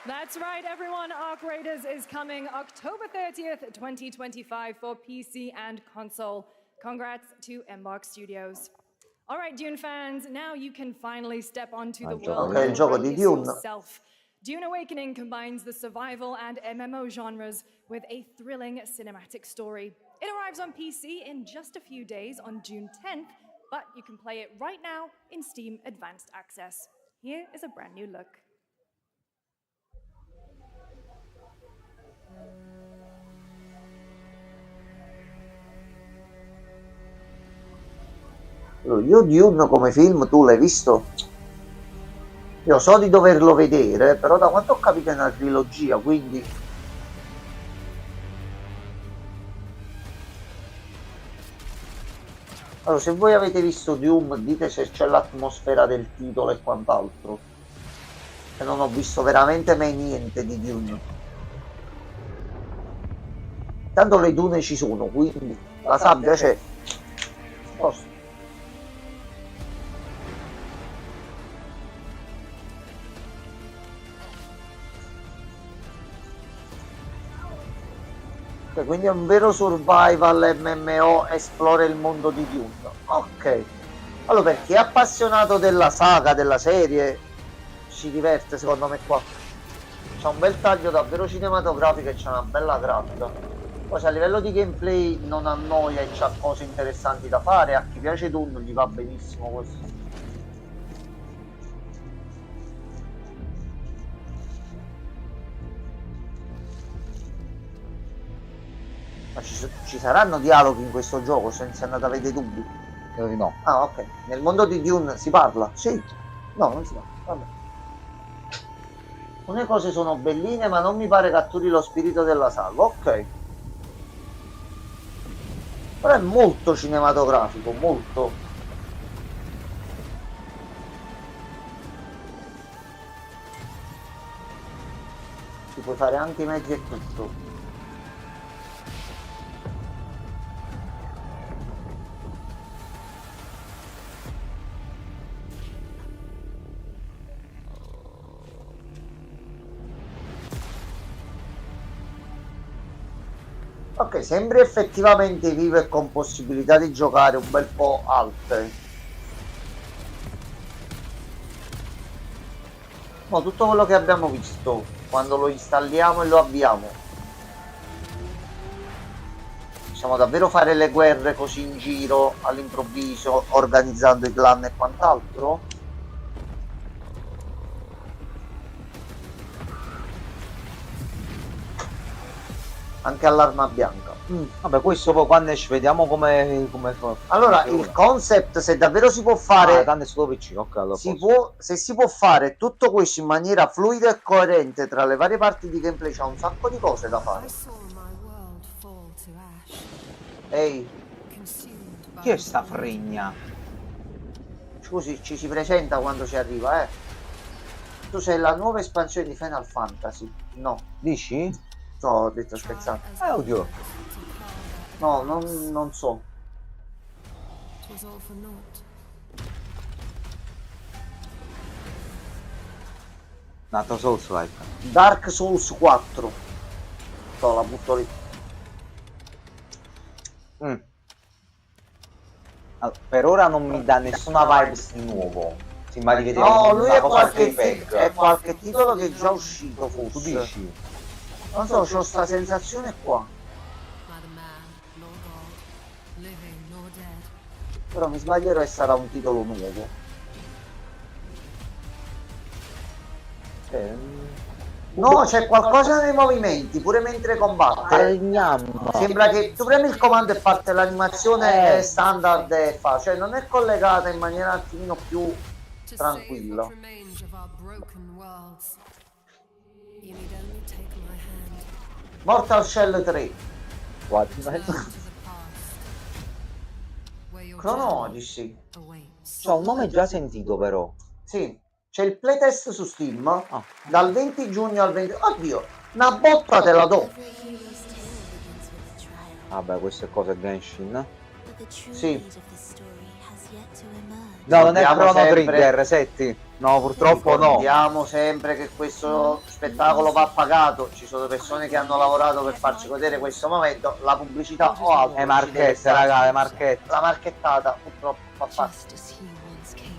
That's right, everyone. Arc Raiders is coming October 30th, 2025 for PC and console. Congrats to Embark Studios. All right, Dune fans, now you can finally step onto the world il gioco di Dune. yourself. Dune Awakening combines the survival and MMO genres with a thrilling cinematic story. It arrives on PC in just a few days on June 10th, but you can play it right now in Steam Advanced Access. Here is a brand new look. Io Dune come film, tu l'hai visto? Io so di doverlo vedere, però da quanto ho capito è una trilogia, quindi... Allora, se voi avete visto Dune, dite se c'è l'atmosfera del titolo e quant'altro. Che non ho visto veramente mai niente di Dune. Tanto le dune ci sono, quindi la sabbia c'è. Posto. Quindi è un vero survival MMO, esplora il mondo di Dune. Ok. Allora, per chi è appassionato della saga, della serie, ci diverte secondo me qua. C'ha un bel taglio davvero cinematografico e c'ha una bella grafica. Poi se a livello di gameplay non annoia e c'ha cose interessanti da fare, a chi piace Dune gli va benissimo questo. Ma ci Ci saranno dialoghi in questo gioco senza andate a avere dubbi? Credo di no. Ah, ok. Nel mondo di Dune si parla? Sì. No, non si parla. Vabbè. Alcune cose sono belline, ma non mi pare catturi lo spirito della saga. Ok. Però è molto cinematografico, molto. Ci puoi fare anche i mezzi e tutto. Ok, sembri effettivamente vivo e con possibilità di giocare un bel po' alte. No, tutto quello che abbiamo visto quando lo installiamo e lo avviamo. Possiamo davvero fare le guerre così in giro all'improvviso, organizzando i clan e quant'altro? Anche all'arma bianca. Vabbè, questo poi quando esce vediamo come fa. Allora, il concept, se davvero si può fare, solo PC, ok, allora se si può fare tutto questo in maniera fluida e coerente tra le varie parti di gameplay, c'è un sacco di cose da fare. Ehi, chi è sta fregna? Scusi, ci si presenta quando ci arriva, Tu sei la nuova espansione di Final Fantasy? No. Dici? No, ho detto scherzando. Oddio. No, non so. Nato Souls-like. Dark Souls 4. La butto lì. Per ora non mi dà nessuna vibes di nuovo. Sembra di vedere no, lui è qualche qualche titolo che è già uscito, forse. Tu dici? Non so, c'ho sta sensazione qua. Però mi sbaglierò e sarà un titolo nuovo. No, c'è qualcosa nei movimenti, pure mentre combatte. Sembra che tu premi il comando e parte l'animazione standard e fa, cioè non è collegata in maniera un attimino più tranquilla. Mortal Shell 3. Chrono Odyssey. C'ho un nome già sentito però. Sì, c'è il playtest su Steam dal 20 giugno al 20. Oddio, una botta te la do. Vabbè, queste cose Genshin. Sì. No, non è Chrono Trigger, Setti. No, purtroppo no. Ricordiamo sempre che questo spettacolo va pagato. Ci sono persone che hanno lavorato per farci godere questo momento. La pubblicità o altro. Le marchette, raga, le marchette. La marchettata purtroppo fa parte.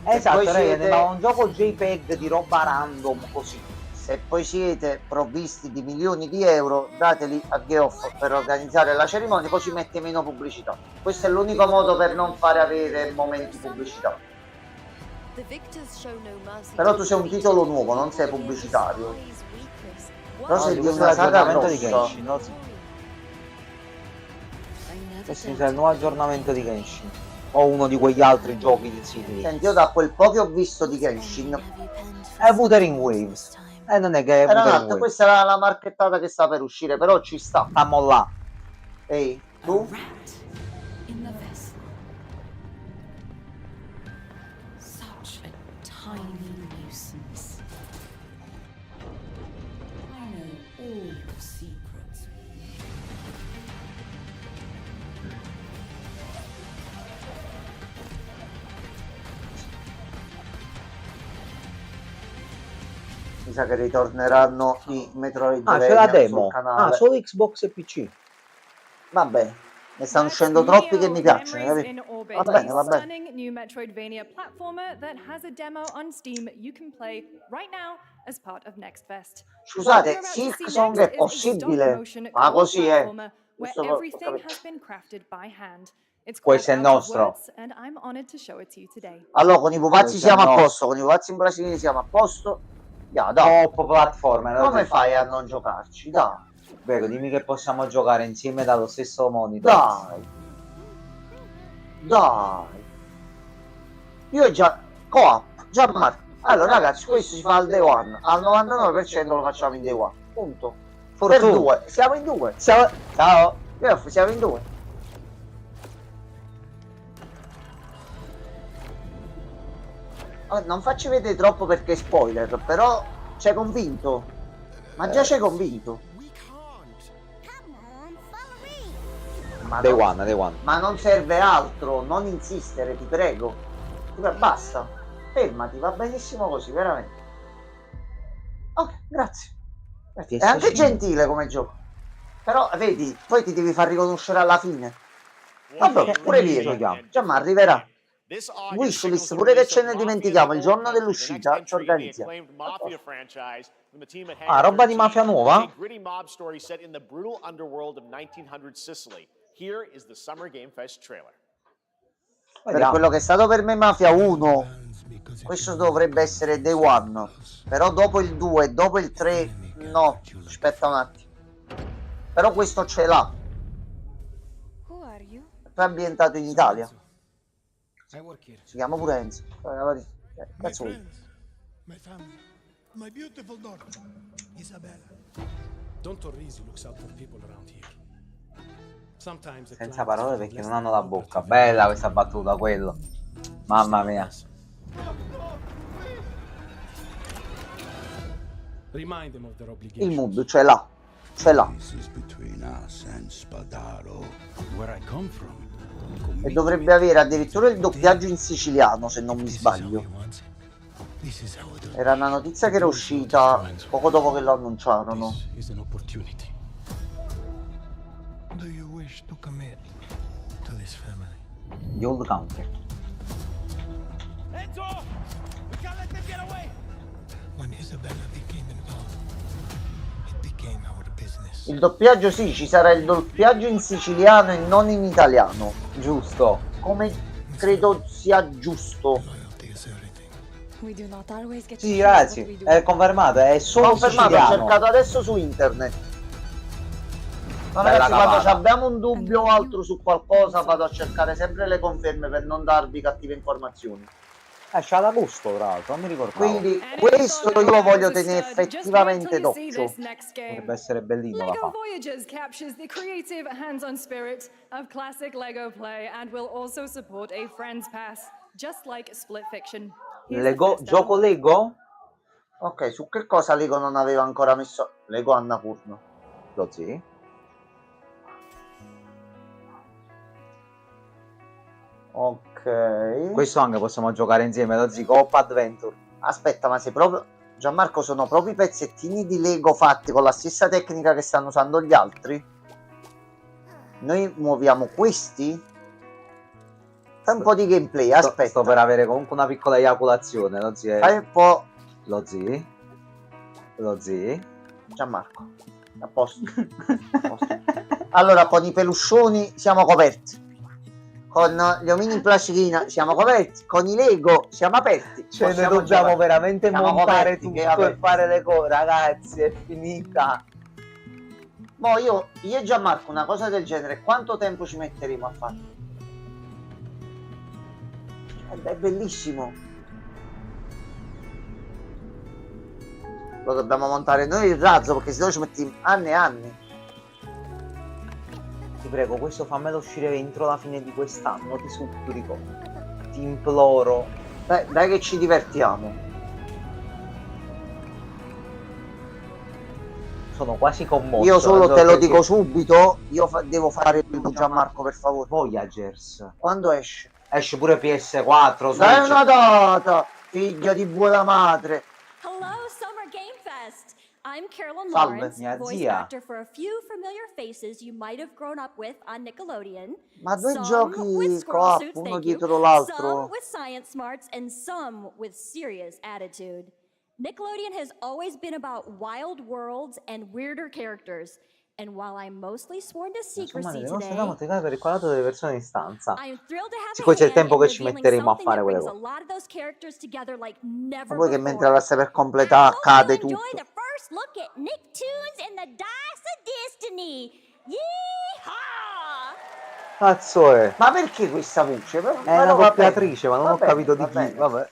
Esatto, ma un gioco JPEG di roba random così. Se poi siete provvisti di milioni di euro, dateli a Geoff per organizzare la cerimonia, così mette meno pubblicità. Questo è l'unico modo per non fare avere momenti pubblicità. Però tu sei un titolo nuovo, non sei pubblicitario. Però sei di una saga grossa. Di Genshin, no? Sì. Questo è il nuovo aggiornamento di Genshin. O uno di quegli altri giochi di City. Senti, io da quel po' che ho visto di Genshin è Wuthering Waves. Non è che è Waves. Questa era la marchettata che sta per uscire, però ci sta. Stiamo là. Ehi, tu? Mi sa che ritorneranno i Metroid. C'è la demo. Solo Xbox e PC. Vabbè, ne stanno uscendo troppi che mi piacciono, capito? Va bene, va bene. New Metroidvania platformer that has a demo on Steam you can play right now as part of Next Fest. Scusate, Silksong è possibile? Ma così è. Questo è il nostro. Allora, con i pupazzi siamo a posto, con i pupazzi in brasiliani siamo a posto. Dai. Top platformer. Come fai a non giocarci? Dai. Prego, dimmi che possiamo giocare insieme dallo stesso monitor. Dai. Io già... Co-op, Gianmarco. Allora ragazzi, questo si fa al day one. Al 99% lo facciamo in day one. Punto. Per due. Siamo in due. Ciao. Siamo in due. Non facci vedere troppo perché è spoiler, però c'è convinto. Ma già c'è convinto. Day one. Ma non serve altro, non insistere, ti prego. Basta, fermati, va benissimo così, veramente. Ok, grazie. È anche gentile come gioco. Però, vedi, poi ti devi far riconoscere alla fine. Vabbè, pure lì giochiamo. Già, ma arriverà. Wishlist, pure che ce ne dimentichiamo, il giorno dell'uscita ci organizziamo. Ah, roba di mafia nuova? Per quello che è stato per me Mafia 1, questo dovrebbe essere Day One, però dopo il 2, dopo il 3, no, aspetta un attimo. Però questo ce l'ha. È ambientato in Italia. Si chiama pure Enzo. Cazzo vuoi? My beautiful daughter, Isabella. Don Torrisi looks out for people around here. Sometimes Senza parole perché non hanno la bocca. Bella questa battuta, quello. Mamma mia. Il mood ce l'ha. Ce l'ha. E dovrebbe avere addirittura il doppiaggio in siciliano, se non mi sbaglio. Era una notizia che era uscita poco dopo che lo annunciarono. The Old Country. Il doppiaggio sì, ci sarà il doppiaggio in siciliano e non in italiano. Giusto. Come credo sia giusto. Sì, ragazzi, è confermato, è solo confermato, siciliano. Ho cercato adesso su internet. Ma ragazzi, quando abbiamo un dubbio o altro su qualcosa vado a cercare sempre le conferme per non darvi cattive informazioni. C'ha da gusto, tra l'altro, non mi ricordo. Quindi questo io lo voglio tenere effettivamente d'occhio. Potrebbe essere bellino da Lego fare. Voyages captures the creative hands-on spirit of classic Lego play and will also support a Friends Pass, just like Split Fiction. Lego, gioco Lego? Ok, su che cosa Lego non aveva ancora messo? Lego Annapurna. Lo sì. Ok. Questo anche possiamo giocare insieme, lo zi, Coop Adventure. Aspetta, ma se proprio... Gianmarco, sono proprio i pezzettini di Lego fatti con la stessa tecnica che stanno usando gli altri? Noi muoviamo questi? Fai un po' di gameplay, aspetta. Sto per avere comunque una piccola eiaculazione, lo zi. Fai un po'... Lo zi. Lo zi. Gianmarco, a posto. A posto. Allora, con i peluscioni siamo coperti. Con gli omini in plasticina siamo coperti, con i Lego siamo aperti. Cioè ne dobbiamo veramente montare coperti, tutto e fare le cose, ragazzi, è finita. Mo io e Gianmarco una cosa del genere, quanto tempo ci metteremo a fare? È bellissimo. Lo dobbiamo montare noi il razzo, perché se no ci metti anni e anni. Ti prego, questo fammelo uscire entro la fine di quest'anno, ti supplico. Ti imploro. Dai che ci divertiamo. Sono quasi commosso. Io solo te lo dico subito, io devo fare il Gianmarco, per favore. Voyagers. Quando esce? Esce pure PS4. Dai una data, figlia di buona madre. Hello, Summer Game Fest. I'm Carolyn Salve, Lawrence, mia voice zia. actor for a few familiar faces you might have grown up with on Nickelodeon. Ma due Some giochi with squirrel co-op, suits, uno thank you. dietro l'altro. Some with science smarts and some with serious attitude. Nickelodeon has always been about wild worlds and weirder characters. And while I'm mostly sworn to Insomma, secrecy le nostre today, damote per il quadro delle persone in stanza. I am thrilled to have Siccome a c'è il hand tempo in che ci revealing metteremo a something fare that quelle brings a cose. lot of those characters together like Ma never poi che before. mentre la stai per completare accade tutto. The first first look at Nicktoons and the Dice of Destiny. Yeehaw! Cazzo è? Ma perché questa voce? È una doppiatrice, ma non ho capito di chi. Vabbè.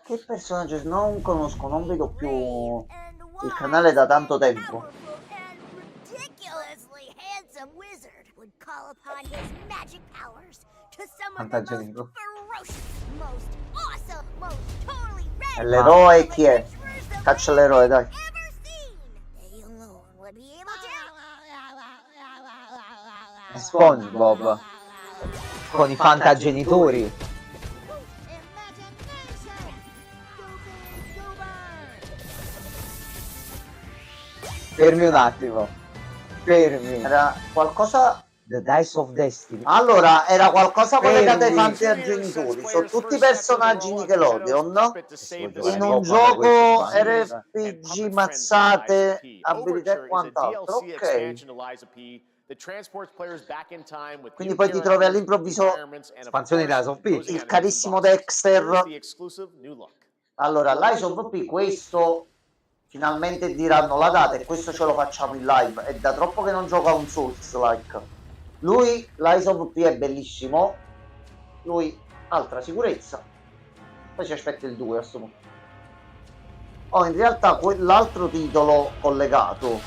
Che personaggio? Non conosco, non vedo più il canale da tanto tempo. Fantagenito. E l'eroe chi è? Caccia l'eroe, dai. SpongeBob con i fantagenitori. Fermi un attimo. Fermi. Era qualcosa. The Dice of Destiny. Allora, era qualcosa collegato ai fantagenitori. Sono tutti personaggi Nickelodeon, no? In un gioco RPG, mazzate, abilità e quant'altro. Ok. Quindi poi ti trovi all'improvviso espansione di Lies of P. Il carissimo Dexter. Allora, Lies of P, questo finalmente diranno la data e questo ce lo facciamo in live. È da troppo che non gioco a un Souls-like. Lui, Lies of P è bellissimo. Lui, altra sicurezza. Poi ci aspetta il 2 a questo punto. Oh, in realtà l'altro titolo collegato.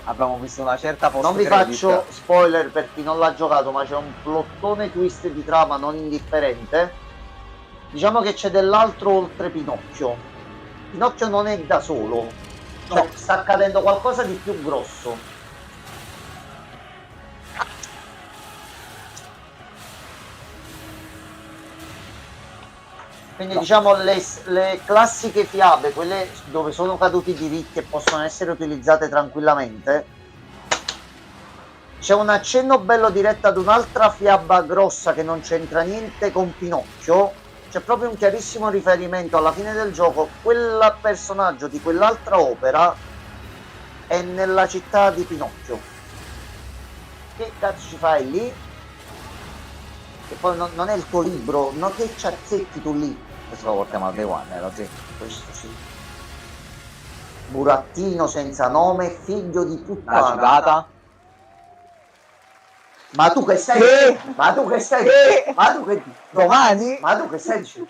Abbiamo visto una certa non vi faccio spoiler per chi non l'ha giocato, ma c'è un plottone twist di trama non indifferente. Diciamo che c'è dell'altro oltre Pinocchio. Pinocchio non è da solo, cioè sta accadendo qualcosa di più grosso. Quindi diciamo le classiche fiabe, quelle dove sono caduti i diritti e possono essere utilizzate tranquillamente. C'è un accenno bello diretto ad un'altra fiaba grossa che non c'entra niente con Pinocchio. C'è proprio un chiarissimo riferimento alla fine del gioco. Quel personaggio di quell'altra opera è nella città di Pinocchio. Che cazzo ci fai lì? E poi non è il tuo libro, no, che c'azzetti tu lì? Questo lo portiamo al Day One, era questo sì. Burattino senza nome, figlio di puttana. La giocata. Ma tu che stai? Ma tu che stai? Ma tu che domani? Ma tu che stai dicendo?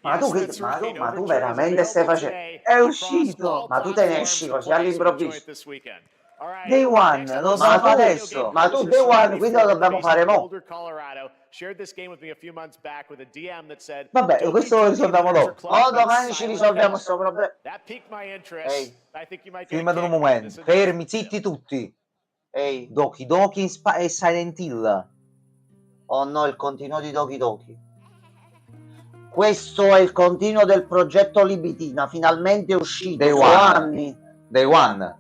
Ma tu veramente stai facendo? È uscito! Ma tu te ne esci così all'improvviso? Day One, lo so adesso. Ma tu Day One, quindi lo dobbiamo fare mo'. Vabbè, questo lo risolviamo dopo. Oh, domani ci risolviamo questo problema. Ehi, Fermate un momento. Fermi, zitti tutti. Ehi, Doki Doki e Silent Hill. Oh no, il continuo di Doki Doki. Questo è il continuo del progetto Libitina, finalmente è uscito. Day dopo One. anni. Day One.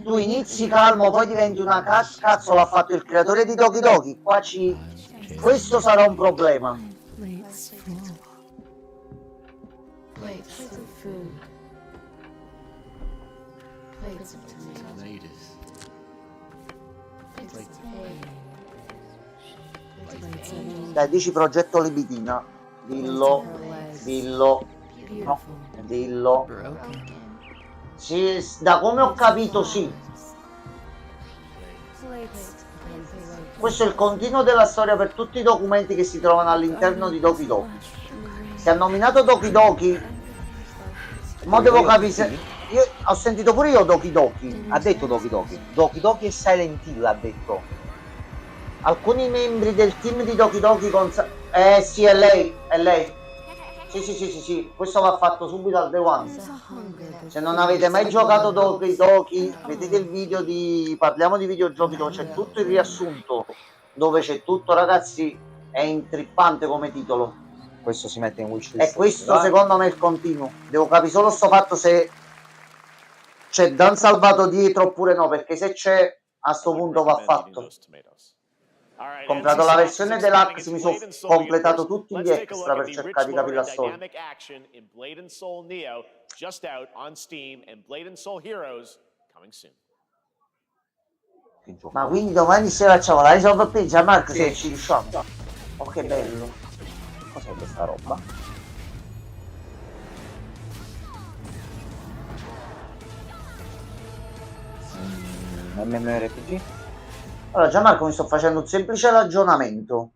Tu inizi calmo, poi diventi una cazzo, l'ha fatto il creatore di Doki Doki. Qua questo sarà un problema. Dai, dici progetto Libitina. Dillo. No, dillo. Sì, da come ho capito sì. Questo è il continuo della storia per tutti i documenti che si trovano all'interno di Doki Doki. Si è nominato Doki Doki. Ma devo capire se... Io ho sentito pure io Doki Doki. Ha detto Doki Doki. Doki Doki e Silent Hill ha detto. Alcuni membri del team di Doki Doki con... sì, è lei. Sì, questo va fatto subito al Day One. Se non avete mai giocato Doki Doki, vedete il video di Parliamo di videogiochi dove c'è tutto il riassunto, dove c'è tutto, ragazzi, è intrippante come titolo. Questo si mette in wishlist. E questo secondo me è il continuo. Devo capire solo sto fatto se c'è Dan Salvato dietro oppure no, perché se c'è a sto punto va fatto. Ho comprato la versione deluxe, mi sono completato tutti gli extra per cercare di capire la storia. Ma quindi domani sera facciamo la Lies of P, Gianmarco, se ci riusciamo. Oh, che bello. Cos'è questa roba? MMORPG? Allora, Gianmarco, mi sto facendo un semplice ragionamento.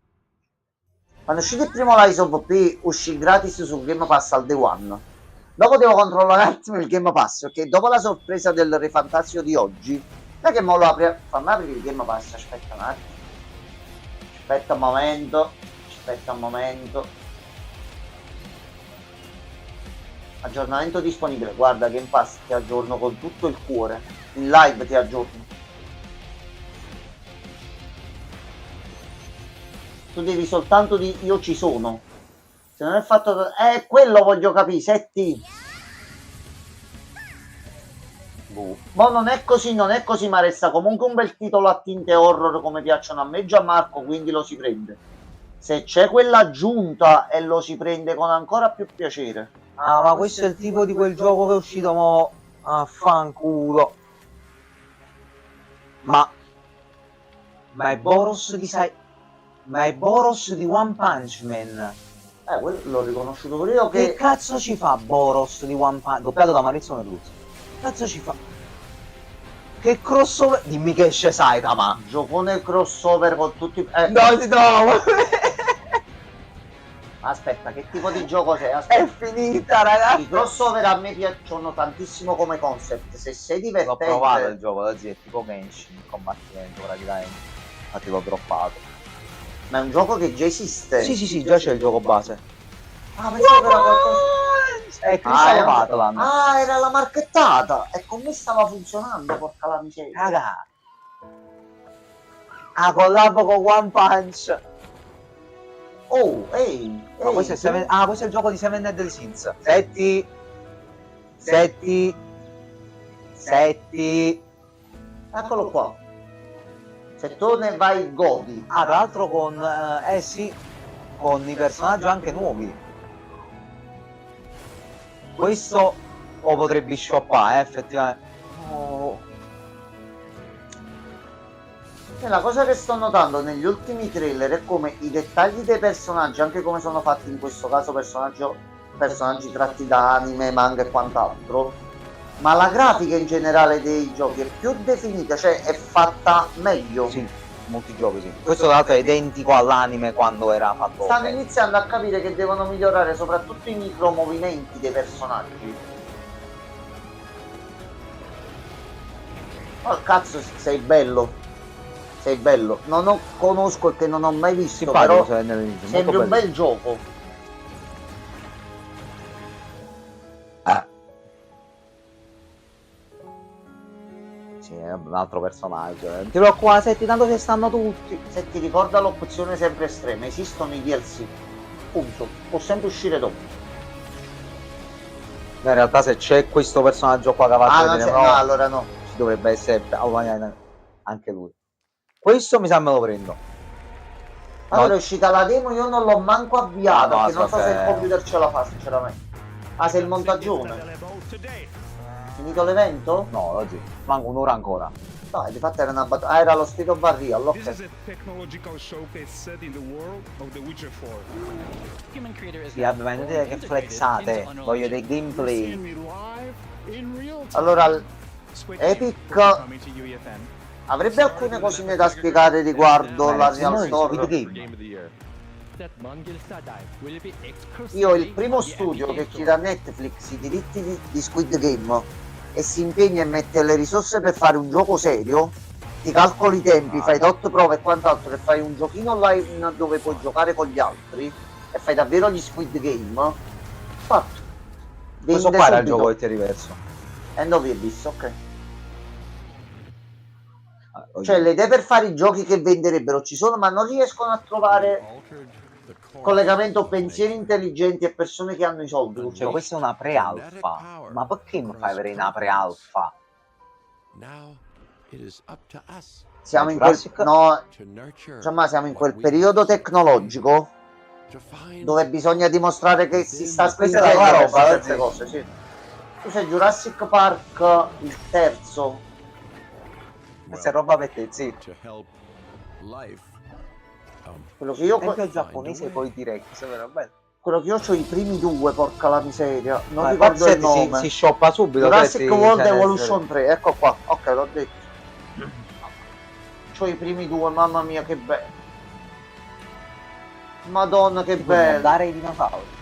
Quando è uscito il primo Lies of P, uscì gratis sul Game Pass al Day One. Dopo devo controllare un attimo il Game Pass, perché dopo la sorpresa del Re Fantasio di oggi, non è che mo lo apri... Fammi aprire il Game Pass, aspetta un attimo. Aspetta un momento. Aggiornamento disponibile. Guarda, Game Pass, ti aggiorno con tutto il cuore. In live ti aggiorno. Tu devi soltanto di io ci sono. Se non è fatto... quello voglio capire, setti. Ma non è così, ma resta comunque un bel titolo a tinte horror come piacciono a me e Gianmarco, quindi lo si prende. Se c'è quella aggiunta e lo si prende con ancora più piacere. Ah, ma questo è il tipo di quel gioco che è uscito mo... Affanculo. Ma è Boros di Ma è Boros di One Punch Man. Quello l'ho riconosciuto pure io che... Che cazzo ci fa Boros di One Punch? Doppiato da Maurizio Merluzzi. Che cazzo ci fa? Che crossover... Dimmi che esce Saitama. Giocone crossover con tutti... No, si trova! Aspetta, che tipo di gioco sei? Aspetta. È finita, ragazzi! I crossover a me piacciono tantissimo come concept. Se sei divertente... L'ho provato il gioco, da è tipo Genshin, il combattimento praticamente. Infatti l'ho droppato. Ma è un gioco che già esiste? Sì, già c'è il gioco base. Pensavo che era qualcosa... È Crystal Battleland. Era la marchettata! E con me stava funzionando, porca la miseria. Raga! Collabo con One Punch! Oh, ehi! Ma questo è questo è il gioco di Seven Deadly Sins. Setti. Eccolo qua. Se tu ne vai godi. Tra l'altro con... sì, con i personaggi anche nuovi. Questo lo potrebbe shoppare, effettivamente. E la cosa che sto notando negli ultimi trailer è come i dettagli dei personaggi, anche come sono fatti in questo caso personaggi tratti da anime, manga e quant'altro, ma la grafica in generale dei giochi è più definita, cioè è fatta meglio. Sì, molti giochi sì. Questo tra l'altro è identico all'anime quando era fatto. Stanno iniziando a capire che devono migliorare soprattutto i micromovimenti dei personaggi. Oh cazzo, sei bello. Sei bello. Non conosco e che non ho mai visto, però sembra un bel gioco. Sì, è un altro personaggio. Non ti preoccupare, Setti, tanto ci stanno tutti. Se ti ricorda l'opzione sempre estrema, esistono i DLC. Punto. Può sempre uscire dopo. In realtà se c'è questo personaggio qua che va no, allora no. Ci dovrebbe essere anche lui. Questo mi sa me lo prendo. Allora è uscita la demo, io non l'ho manco avviata, perché non so se il computer ce la fa sinceramente. Se il montagione. Finito l'evento? No, oggi manca un'ora ancora. No, di fatto era una battuta. Era lo State of Barrial, ok. Sì, ma inutile che flexate, voglio dei gameplay. Allora, Epic avrebbe alcune cosine da spiegare riguardo la Real Store. Io il primo studio che chiede a Netflix i diritti di Squid Game e si impegna e mette le risorse per fare un gioco serio, ti calcoli i tempi, fai tot prove e quant'altro, e fai un giochino online dove puoi giocare con gli altri e fai davvero gli Squid Game, fatto. Questo qua era il gioco che ti è riverso. End of Abyss, ok. Cioè le idee per fare i giochi che venderebbero ci sono, ma non riescono a trovare collegamento, pensieri intelligenti e persone che hanno i soldi. Cioè questa è una pre-alfa. Ma perché mi fai vedere una pre-alfa? Siamo in quel... No, insomma, siamo in quel periodo tecnologico dove bisogna dimostrare che si sta spingendo per certe cose, sì. Tu sei Jurassic Park il terzo. Questa è roba per te, sì. Quello che io Anche il giapponese poi direi che sembra bello. Quello che io ho i primi due, porca la miseria. Non Ma ricordo il infatti nome. si shoppa subito. Jurassic World cioè, Evolution 3, ecco qua. Ok, l'ho detto. C'ho i primi due, mamma mia che bello. Madonna che bello. Dare i dinosauri.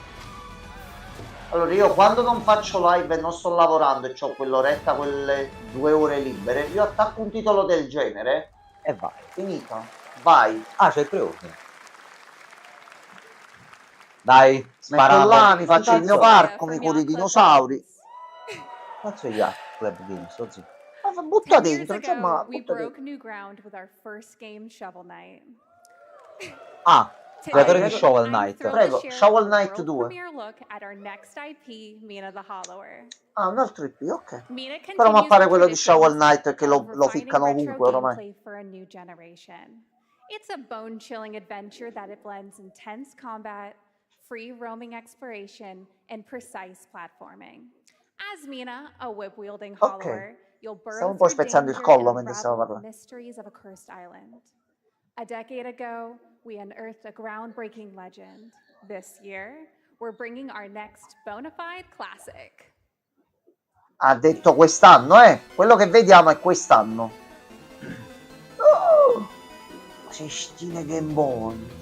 Allora io quando non faccio live e non sto lavorando e ho quell'oretta, quelle 2 ore libere, io attacco un titolo del genere e vai. Finita. Vai. Ah, c'è il preordine. Dai, spara. Là, mi faccio il mio parco, mi curo i dinosauri. Cazzo gli altri Club Games, così. Ma butta 10 years dentro, cioè, ago, ma we butta broke dentro. new ground with our first game, Shovel Knight. Ah, creatore di Shovel I'm Knight. thrilled Prego, to share Shovel a Knight world 2. premiere look at our next IP, Mina the Hollower. Ah, un altro IP, ok. Mina Però mi continues appare the quello di Shovel traditions Knight che lo refining ficcano retro ovunque oramai. gameplay for a new generation. It's a bone-chilling adventure that it blends intense combat, free roaming exploration, and precise platforming. As Mina, a whip-wielding hollower, you'll Stavo burrow un po' through spezzando il danger collo and mentre stavo unravel the parlando. mysteries of a cursed island. A decade ago, we unearthed a groundbreaking legend. This year, we're bringing our next bona fide classic. Ha detto quest'anno, quello che vediamo è quest'anno. Oh, cestine Game Boy.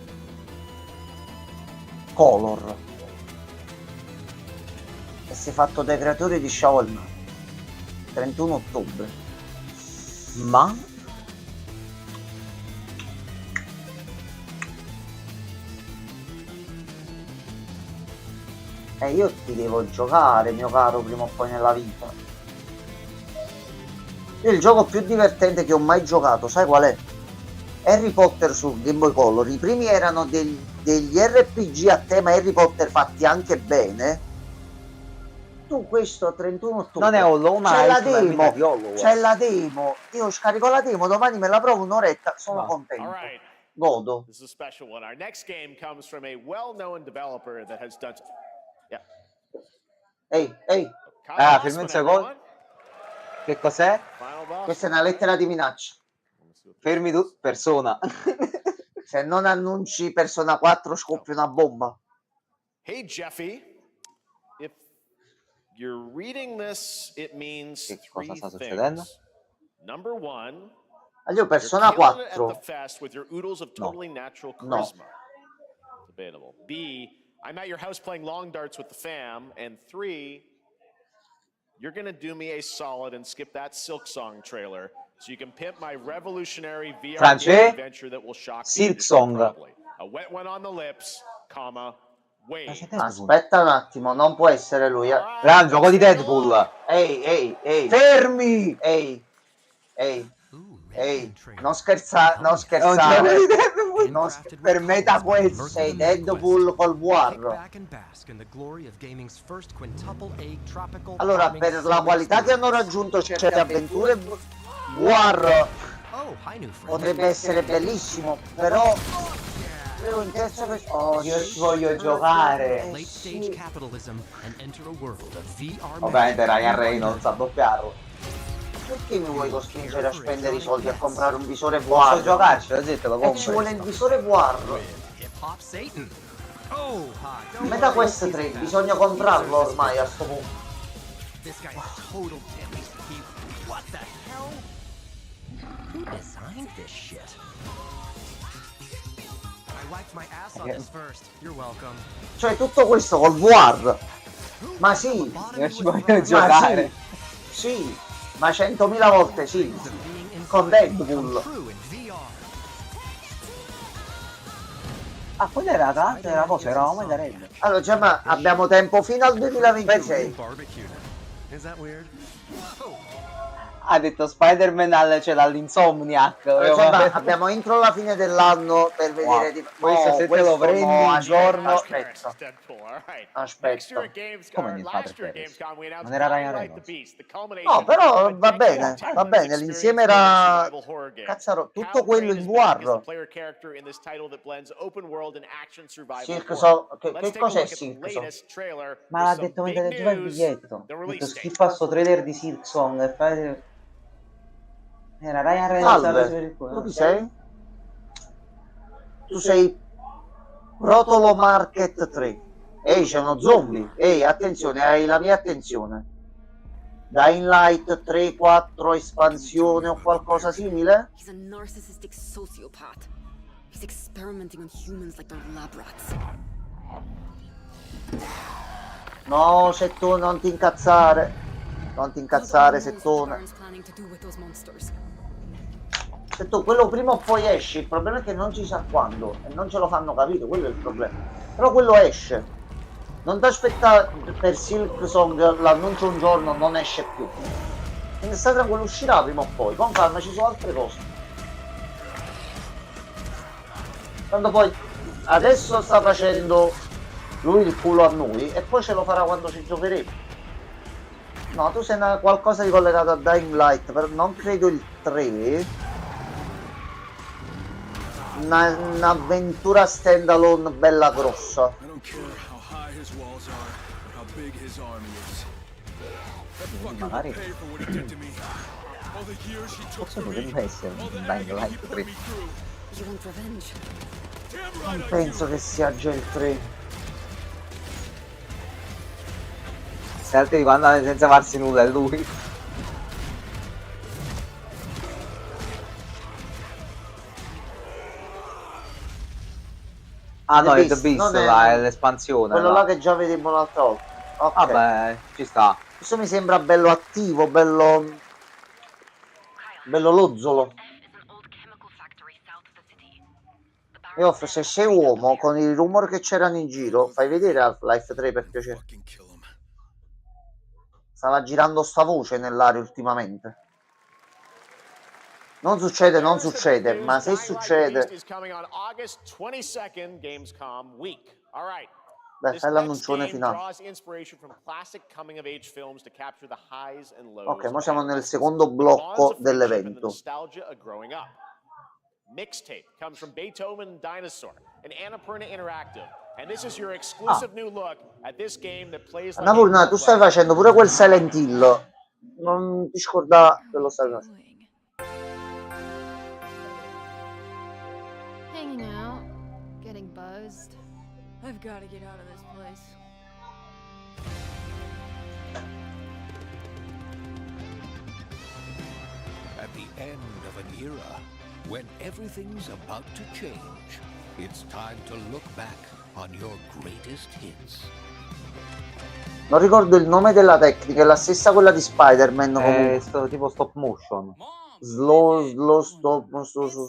Color. E si è fatto dai creatori di Shovel Knight. 31 ottobre. Ma? Io ti devo giocare, mio caro, prima o poi nella vita. Io il gioco più divertente che ho mai giocato, sai qual è? Harry Potter sul Game Boy Color. I primi erano degli RPG a tema Harry Potter fatti anche bene. Tu questo 31 ottobre Non è Hollow Knight, c'è la ma è demo, Metal Hollow, c'è la demo. Io scarico la demo, domani me la provo un'oretta, sono contento. All right. Godo. This is a special one. Our next game comes from a well-known developer that has done. Yeah. Ehi. Kyle fermi un Mossman, secondo. everyone. Che cos'è? Final boss. Questa è una lettera di minaccia. Fermi tu, persona. Se non annunci Persona 4 scoppia una bomba. Hey, Jeffy. If you're reading this, it means Che three cosa sta succedendo? things. Number one, Io Persona you're killing it at 4. the fest with your oodles of totally natural No. charisma. Debatable. B, I'm at your house playing long darts with the fam. And 3, you're gonna do me a solid and skip that Silk Song trailer so you can pimp my revolutionary VR France, game adventure that will shock you. Silk Song. Probably. A wet one on the lips, comma, wait. Aspetta un attimo, non può essere lui. Era un gioco di Deadpool. Ehi. Fermi! Ehi. Non scherzare. Per me da questo sei Deadpool col War. Allora, per la qualità che hanno raggiunto certe avventure, War potrebbe essere bellissimo, però in terza persona Io ci voglio giocare. Ovviamente Ryan Reynolds a doppiarlo. Perché mi vuoi costringere a spendere i soldi a comprare un visore Posso VR? giocarci, lo te lo E compro. ci vuole il visore VR. Meta Quest 3 bisogna comprarlo ormai a sto punto. Cioè tutto questo col VR. Ma sì, Io ci voglio giocare. Sì, ma 100.000 volte sì. Con Deadpool. Ah, quella era tanto, era cosa, eravamo in arena. Allora, cioè, ma abbiamo tempo fino al 2026. Ha detto Spider-Man c'è dall'Insomniac. Cioè, ma abbiamo entro la fine dell'anno per vedere di... Questo se te lo prendi un giorno. Aspetta. Come mi fa per non era Ryan Reynolds? No, però va bene, l'insieme era... Cazzaro, tutto quello in VR. Silk so... Che cos'è Silk so? Ma l'ha detto mentre leggeva il biglietto. Ha detto schippa sto trailer di Silk Song e fai... Era Ryan Reynolds. Salve, tu chi sei? tu sei Rotolo Market 3. Ehi, c'è uno zombie. Ehi, attenzione, hai la mia attenzione. Dying Light 3, 4, espansione o qualcosa simile? He's a narcissistic sociopath. He's experimenting on humans like they're lab rats. No, Settone, non ti incazzare. Non ti incazzare, Settone. Settone, quello prima o poi esce. Il problema è che non si sa quando. E non ce lo fanno capire, quello è il problema. Però quello esce. Non ti aspettare per Silksong l'annuncio un giorno, non esce più. Quindi sta tranquillo, uscirà prima o poi. Con calma, ci sono altre cose. Tanto poi adesso sta facendo lui il culo a noi e poi ce lo farà quando ci giocheremo. No, tu sei qualcosa di collegato a Dying Light, però non credo il 3. Un'avventura standalone bella grossa. Magari forse potrebbe essere un Dying Light 3. Non penso che sia già il 3. Se altri quando andare senza farsi nulla è lui. Ah no, è The Beast, là, è l'espansione. Quello là che già vedemmo l'altra volta. Okay. Vabbè, ci sta. Questo mi sembra bello attivo, bello lozzolo. E offre, se sei uomo, con i rumori che c'erano in giro, fai vedere Half-Life 3 per piacere. Stava girando sta voce nell'aria ultimamente. Non succede, non succede, ma se succede... Beh, fai l'annuncione finale. Ok, ora siamo nel secondo blocco dell'evento. Mixtape comes from Beethoven Dinosaur and Annapurna Interactive. And this is your exclusive new look at this game that plays like Annapurna, tu stai facendo pure quel Silent Hill. Non ti scordare che lo stai facendo. Hanging out, getting buzzed. I've got to get out of this place. At the end of an era, when everything's about to change, it's time to look back on your greatest hits. Non ricordo il nome della tecnica, è la stessa quella di Spider-Man. Tipo stop motion. Slow stop motion.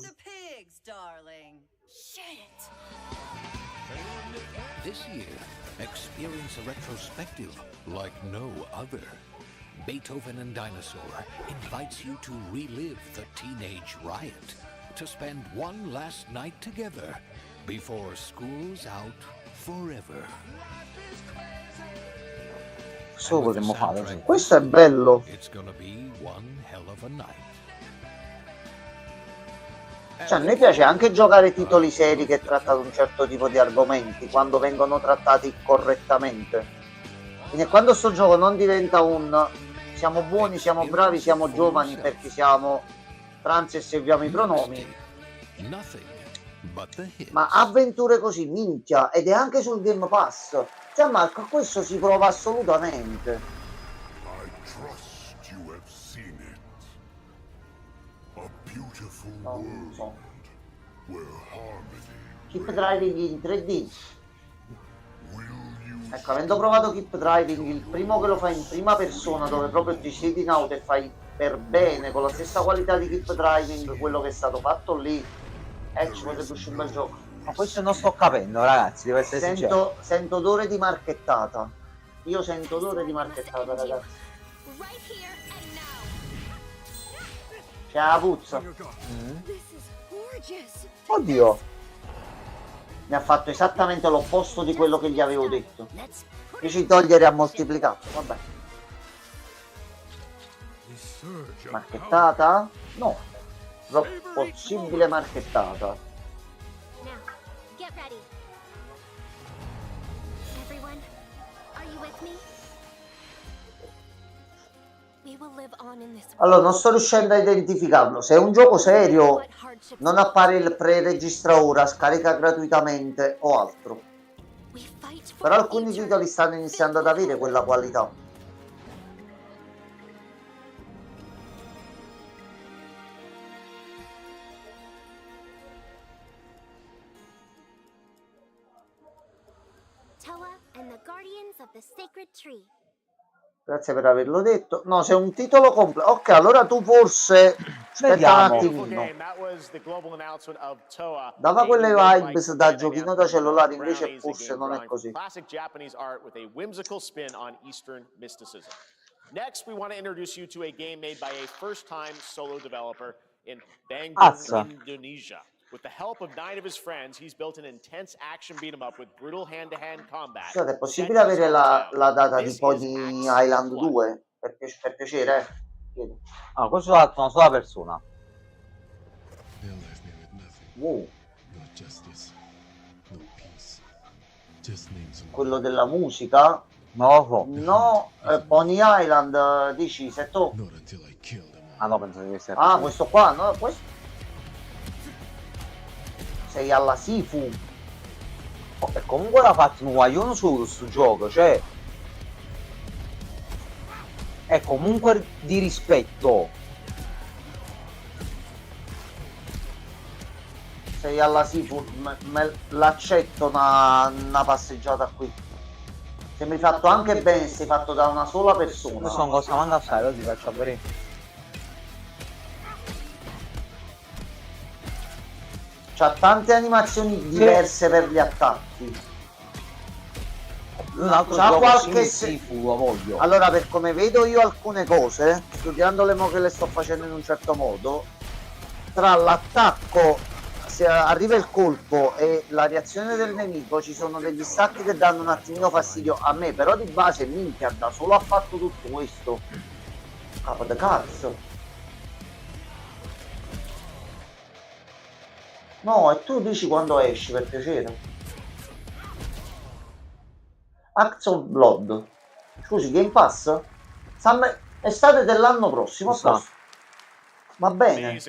This year, experience a retrospective like no other. Beethoven and Dinosaur invites you to relive the teenage riot, to spend one last night together before school's out forever. Questo potremmo fare, sì. Questo è bello. It's gonna be one hell of a night. Cioè, a me piace anche giocare titoli seri che trattano un certo tipo di argomenti quando vengono trattati correttamente. Quindi quando sto gioco non diventa un siamo buoni, siamo bravi, siamo giovani perché siamo trans e seguiamo i pronomi, ma avventure così, minchia, ed è anche sul Game Pass. Cioè Marco, questo si prova assolutamente. Non so. Keep Driving in 3D. Ecco, avendo provato Keep Driving, il primo che lo fai in prima persona, dove proprio ti siedi in auto e fai per bene, con la stessa qualità di Keep Driving, quello che è stato fatto lì, ci potrebbe uscire un bel gioco. Ma questo non sto capendo, ragazzi, devo essere sincero. Sento odore di marchettata. Io sento odore di marchettata, ragazzi. C'è la puzza. Oddio. Mi ha fatto esattamente l'opposto di quello che gli avevo detto. Invece di togliere ha moltiplicato, vabbè. Marchettata? No. Possibile marchettata. Allora, non sto riuscendo a identificarlo. Se è un gioco serio, non appare il pre-registra ora, scarica gratuitamente o altro. Però alcuni titoli stanno iniziando ad avere quella qualità. Grazie per averlo detto. No, se è un titolo completo. Ok, allora tu forse aspetta un attimino. Dava quelle vibes da giochino da cellulare, invece forse non è così. Classic Japanese art with a whimsical spin on Eastern mysticism. Next, we want to introduce you to a game made by a first-time solo developer in Bangkok, Indonesia. With the help of 9 of his friends, he's built an intense action beat 'em up with brutal hand-to-hand combat. Scusate, è possibile avere la data di Pony Island 2? Per piacere, Chiedo. Ah, questo è una sola persona. Wow. Quello della musica? No, no, Pony Island, dici, se tu... Ah no, penso che sia... Ah, questo qua, no, questo... Sei alla Sifu. Oh, e comunque l'ha fatto un guaglione su gioco, cioè... È comunque di rispetto. Sei alla Sifu, l'accetto una passeggiata qui. Sembri fatto anche bene, sei fatto da una sola persona. Questo non cosa manda assai, lo ti faccio vedere. C'ha tante animazioni diverse per gli attacchi. C'ha qualche Sifu, lo voglio. Allora, per come vedo io alcune cose, studiandole mo che le sto facendo in un certo modo, tra l'attacco, se arriva il colpo e la reazione del nemico, ci sono degli stacchi che danno un attimino fastidio a me, però di base minchia, da solo ha fatto tutto questo. Capo da cazzo. No, e tu dici quando esci, per piacere. Acts of Blood. Scusi, Game Pass? Estate dell'anno prossimo. Va bene.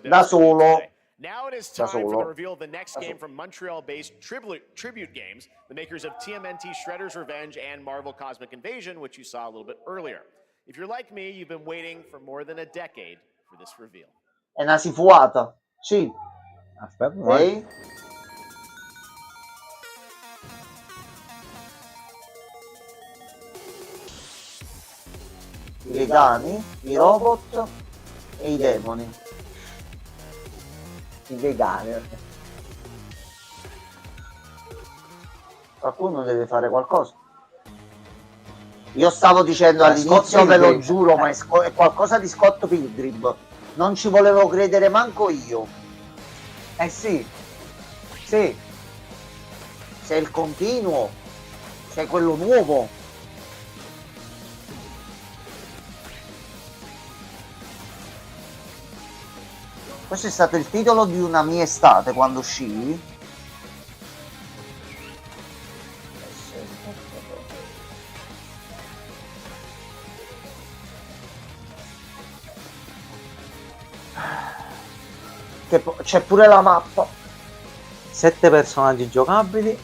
Da solo. Now it is time for the reveal of the next game from Montreal-based Tribute Games, the makers of TMNT Shredder's Revenge and Marvel Cosmic Invasion, which you saw a little bit earlier. If you're like me, you've been waiting for more than a decade for this reveal. È una sifuata. Sì. Aspetta, okay. I vegani, i robot e i demoni. I vegani. Qualcuno deve fare qualcosa. Io stavo dicendo all'inizio, ve lo giuro, ma è qualcosa di Scott Pilgrim. Non ci volevo credere manco io. Eh sì. Sì. C'è il continuo. C'è quello nuovo. Questo è stato il titolo di una mia estate quando uscì. C'è pure la mappa. 7 personaggi giocabili.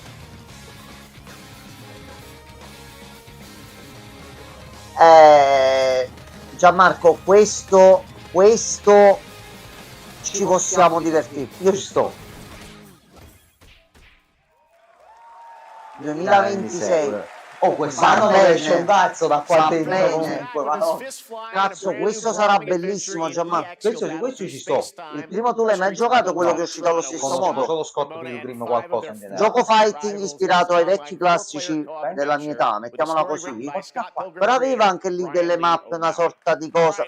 Gianmarco, questo ci possiamo divertire. Io ci sto. 2026. Oh, quest'anno non esce un cazzo da qua dentro comunque, ma no. Cazzo, questo sarà bellissimo, Gianmarco. Penso di questo ci sto. Il primo tu l'hai mai giocato, quello che è uscito allo stesso modo? Solo Scott Pilgrim qualcosa. Gioco fighting ispirato ai vecchi classici della mia età, mettiamola così. Però aveva anche lì delle mappe, una sorta di cosa.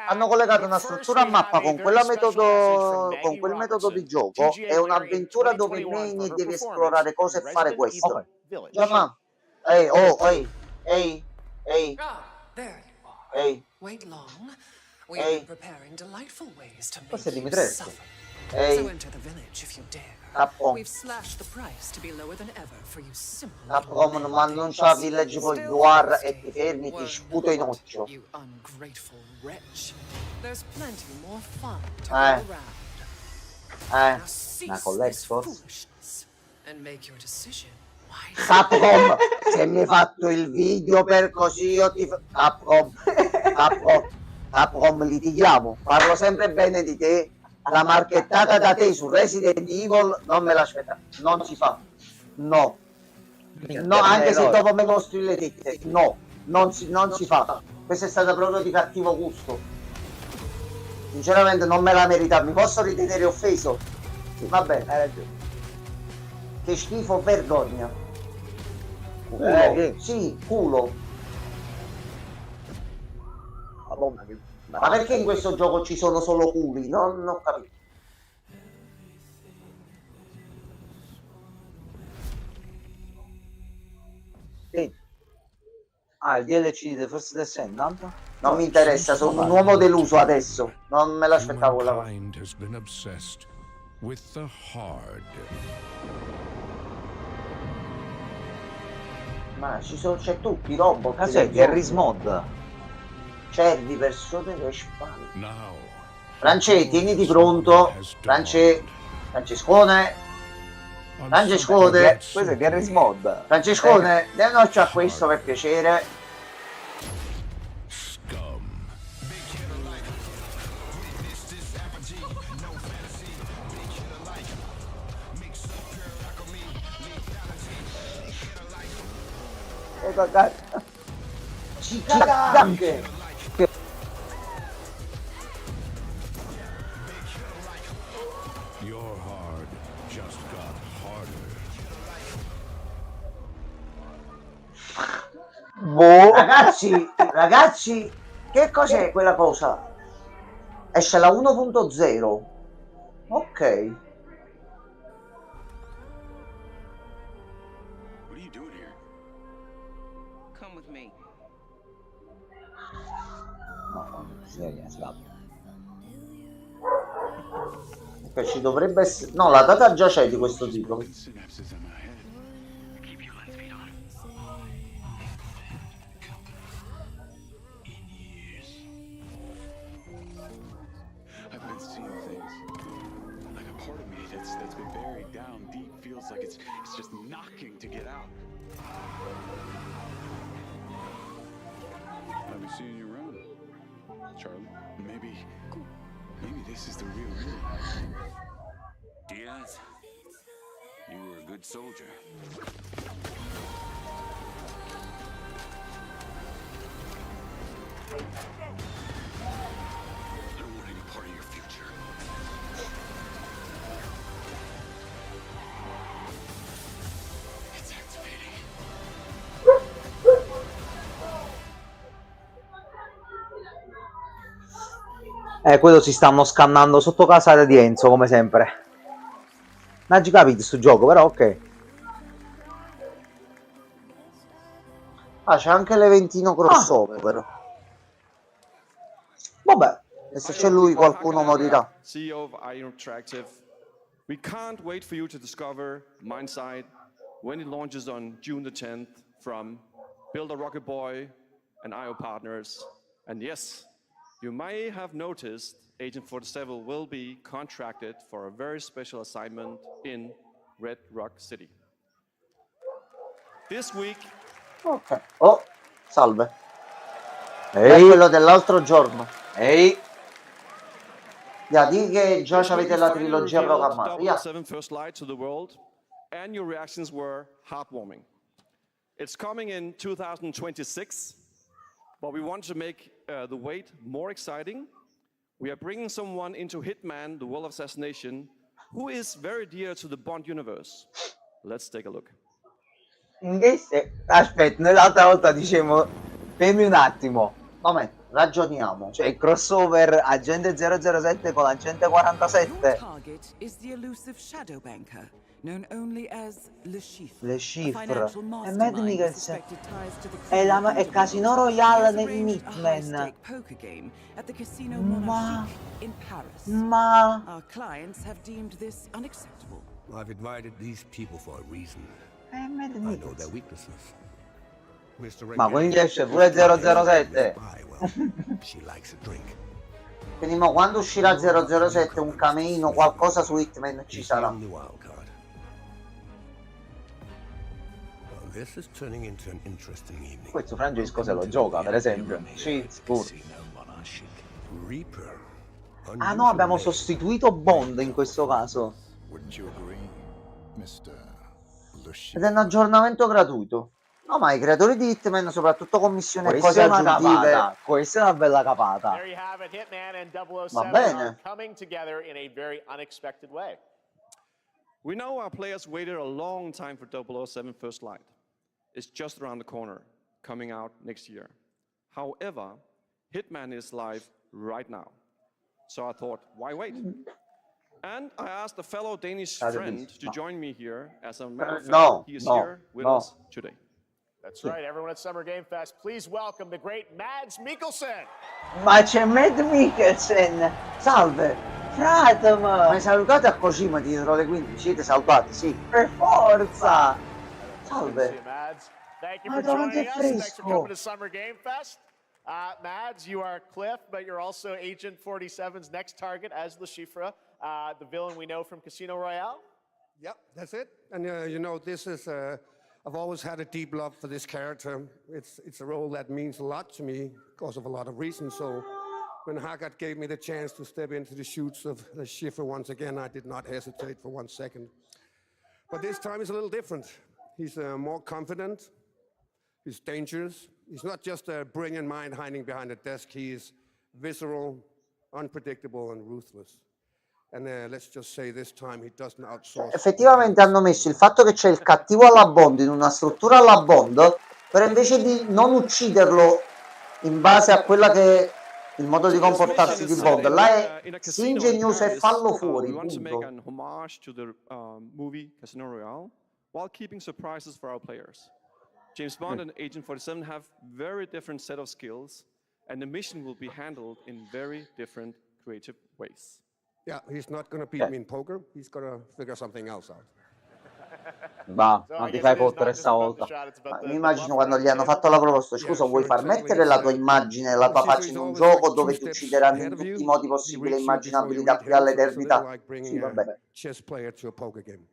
Hanno collegato una struttura a mappa con quel metodo di gioco. È un'avventura dove meni devi esplorare cose e fare questo. Gianmarco. Ehi. Questo è Dimitrescu. Ehi. enter the village if you dare. Capcom. We've slashed the price to be lower than ever for you simple. Capcom non mi annuncia Village Point War e ti fermi, ti sputo in occhio. You ungrateful wretch. There's plenty more fun to go around. Now cease Una collect this force. foolishness and make your decision. Capcom, se mi hai fatto il video per così io ti Capcom, litighiamo. Parlo sempre bene di te. La marchettata da te su Resident Evil non me l'aspetta. Non si fa. No. No, anche se dopo mi mostri le tette. No, non si fa. Questa è stata proprio di cattivo gusto. Sinceramente non me la merita. Mi posso ritenere offeso? Vabbè, hai ragione. Che schifo, vergogna. Culo. Sì, culo. Madonna, ma perché in questo gioco ci sono solo culi? Non ho capito. Il DLC di The First Descendant? Non mi interessa, sono un uomo deluso adesso. Non me l'aspettavo quella cosa. Humankind has been obsessed with the hard. Ma c'è tutti i robot. C'è Garry's Mod. Cervi, persone che spalle. Now, France, tieniti pronto. Francescone. Questo è Garry's Mod. Francescone, dai un'occhio a questo per piacere. Anche. your hard just got harder. Boh. Ragazzi, che cos'è quella cosa? Esce la 1.0. Ok. What are you doing here? Come with me. Ok, ci dovrebbe essere. No, la data già c'è di questo titolo. I've been seeing things. Like a part of me that's been buried down deep feels like it's just knocking to get out. I've been seeing you around, Charlie. Maybe this is the real you. Diaz, you were a good soldier. I don't want any part of your future. It's activating. Quello si stanno scannando sotto casa di Enzo, come sempre. Non ci capite sto gioco, però ok. Ah, c'è anche l'eventino crossover, però. Vabbè, e se c'è lui qualcuno morirà. CEO of IO Interactive. We can't wait for you to discover Mindside when it launches on June the 10th from Build a Rocket Boy and IO partners. And yes, you may have noticed Agent 47 will be contracted for a very special assignment in Red Rock City. This week. Ok. Oh, salve. Ehi. È quello dell'altro giorno. Ehi. Di che già avete la trilogia programmata. 007 First Light to the world, and your reactions were heartwarming. It's coming in 2026, but we want to make the wait more exciting. We are bringing someone into Hitman, the World of Assassination, who is very dear to the Bond universe. Let's take a look. Aspetta, noi l'altra volta dicevamo, fermi un attimo. Vabbè, ragioniamo. Cioè il crossover Agente 007 con l'Agente 47. Target is the elusive Shadow Banker, known only as Le Chiffre. Le Chiffre e Mad Mikkelsen è Casino Royale nel Hitman. Poker game at the Casino Ma Monarchique in Paris. Ma Our clients have deemed this unacceptable. I've invited these people for a reason. Mad I know Mikkelsen. their weaknesses. Mr. Ma quindi esce pure 007. She likes a drink. Quindi mo quando uscirà 007 un cameino, qualcosa su Hitman ci sarà. Well, this is turning into an interesting evening. Questo Francesco se lo gioca, per esempio. Sì, sicuro. Reaper. Ah no, abbiamo sostituito Bond in questo caso. Ed è un aggiornamento gratuito. No, ma i creatori di Hitman, soprattutto con missioni e Questa cose è una aggiuntive. capata. Questa è una bella capata. There you have it. Hitman and 007 Va bene. are coming together in a very unexpected way. We know our players waited a long time for 007 First Light. It's just around the corner, coming out next year. However, Hitman is live right now. So I thought, why wait? And I asked a fellow Danish friend to join me here. As a matter of fact, he is here with us today. That's right, everyone at Summer Game Fest, please welcome the great Mads Mikkelsen. Ma c'è Mad Mikkelsen. Salve. Fratem. Ma hai salutato a Kojima dietro le quinte? Siete salvati, sì. Per forza. Salve. Mads, thank you for Madonna, joining che us. Thanks for fresco. coming to Summer Game Fest. Mads, you are Cliff, but you're also Agent 47's next target as Le Chiffre, the villain we know from Casino Royale. Yep, that's it. And you know, this is I've always had a deep love for this character. It's a role that means a lot to me because of a lot of reasons. So when Haggard gave me the chance to step into the shoots of the Schiffer once again, I did not hesitate for 1 second. But this time is a little different. He's more confident. He's dangerous. He's not just a brilliant mind hiding behind a desk. He is visceral, unpredictable, and ruthless. And let's just say this time he doesn't outsource. Effettivamente hanno messo il fatto che c'è il cattivo alla Bond in una struttura alla Bond, però invece di non ucciderlo in base a quella che è il modo di comportarsi di Bond, là è sii ingegnoso e fallo fuori, We want to make punto. an homage to the movie Casino Royale while keeping surprises for our players. James Bond and Agent 47 have very different set of skills, and the mission will be handled in very different creative ways. Yeah, he's not going to beat me in poker. He's going to figure something else out. Va, non ti fai fottere stavolta. Mi immagino quando gli hanno fatto la proposta, scusa, vuoi far mettere la tua immagine, la tua faccia in un gioco dove ti uccideranno in tutti i modi possibili e immaginabili da qui all'eternità? Sì, vabbè. Chess player to a poker game.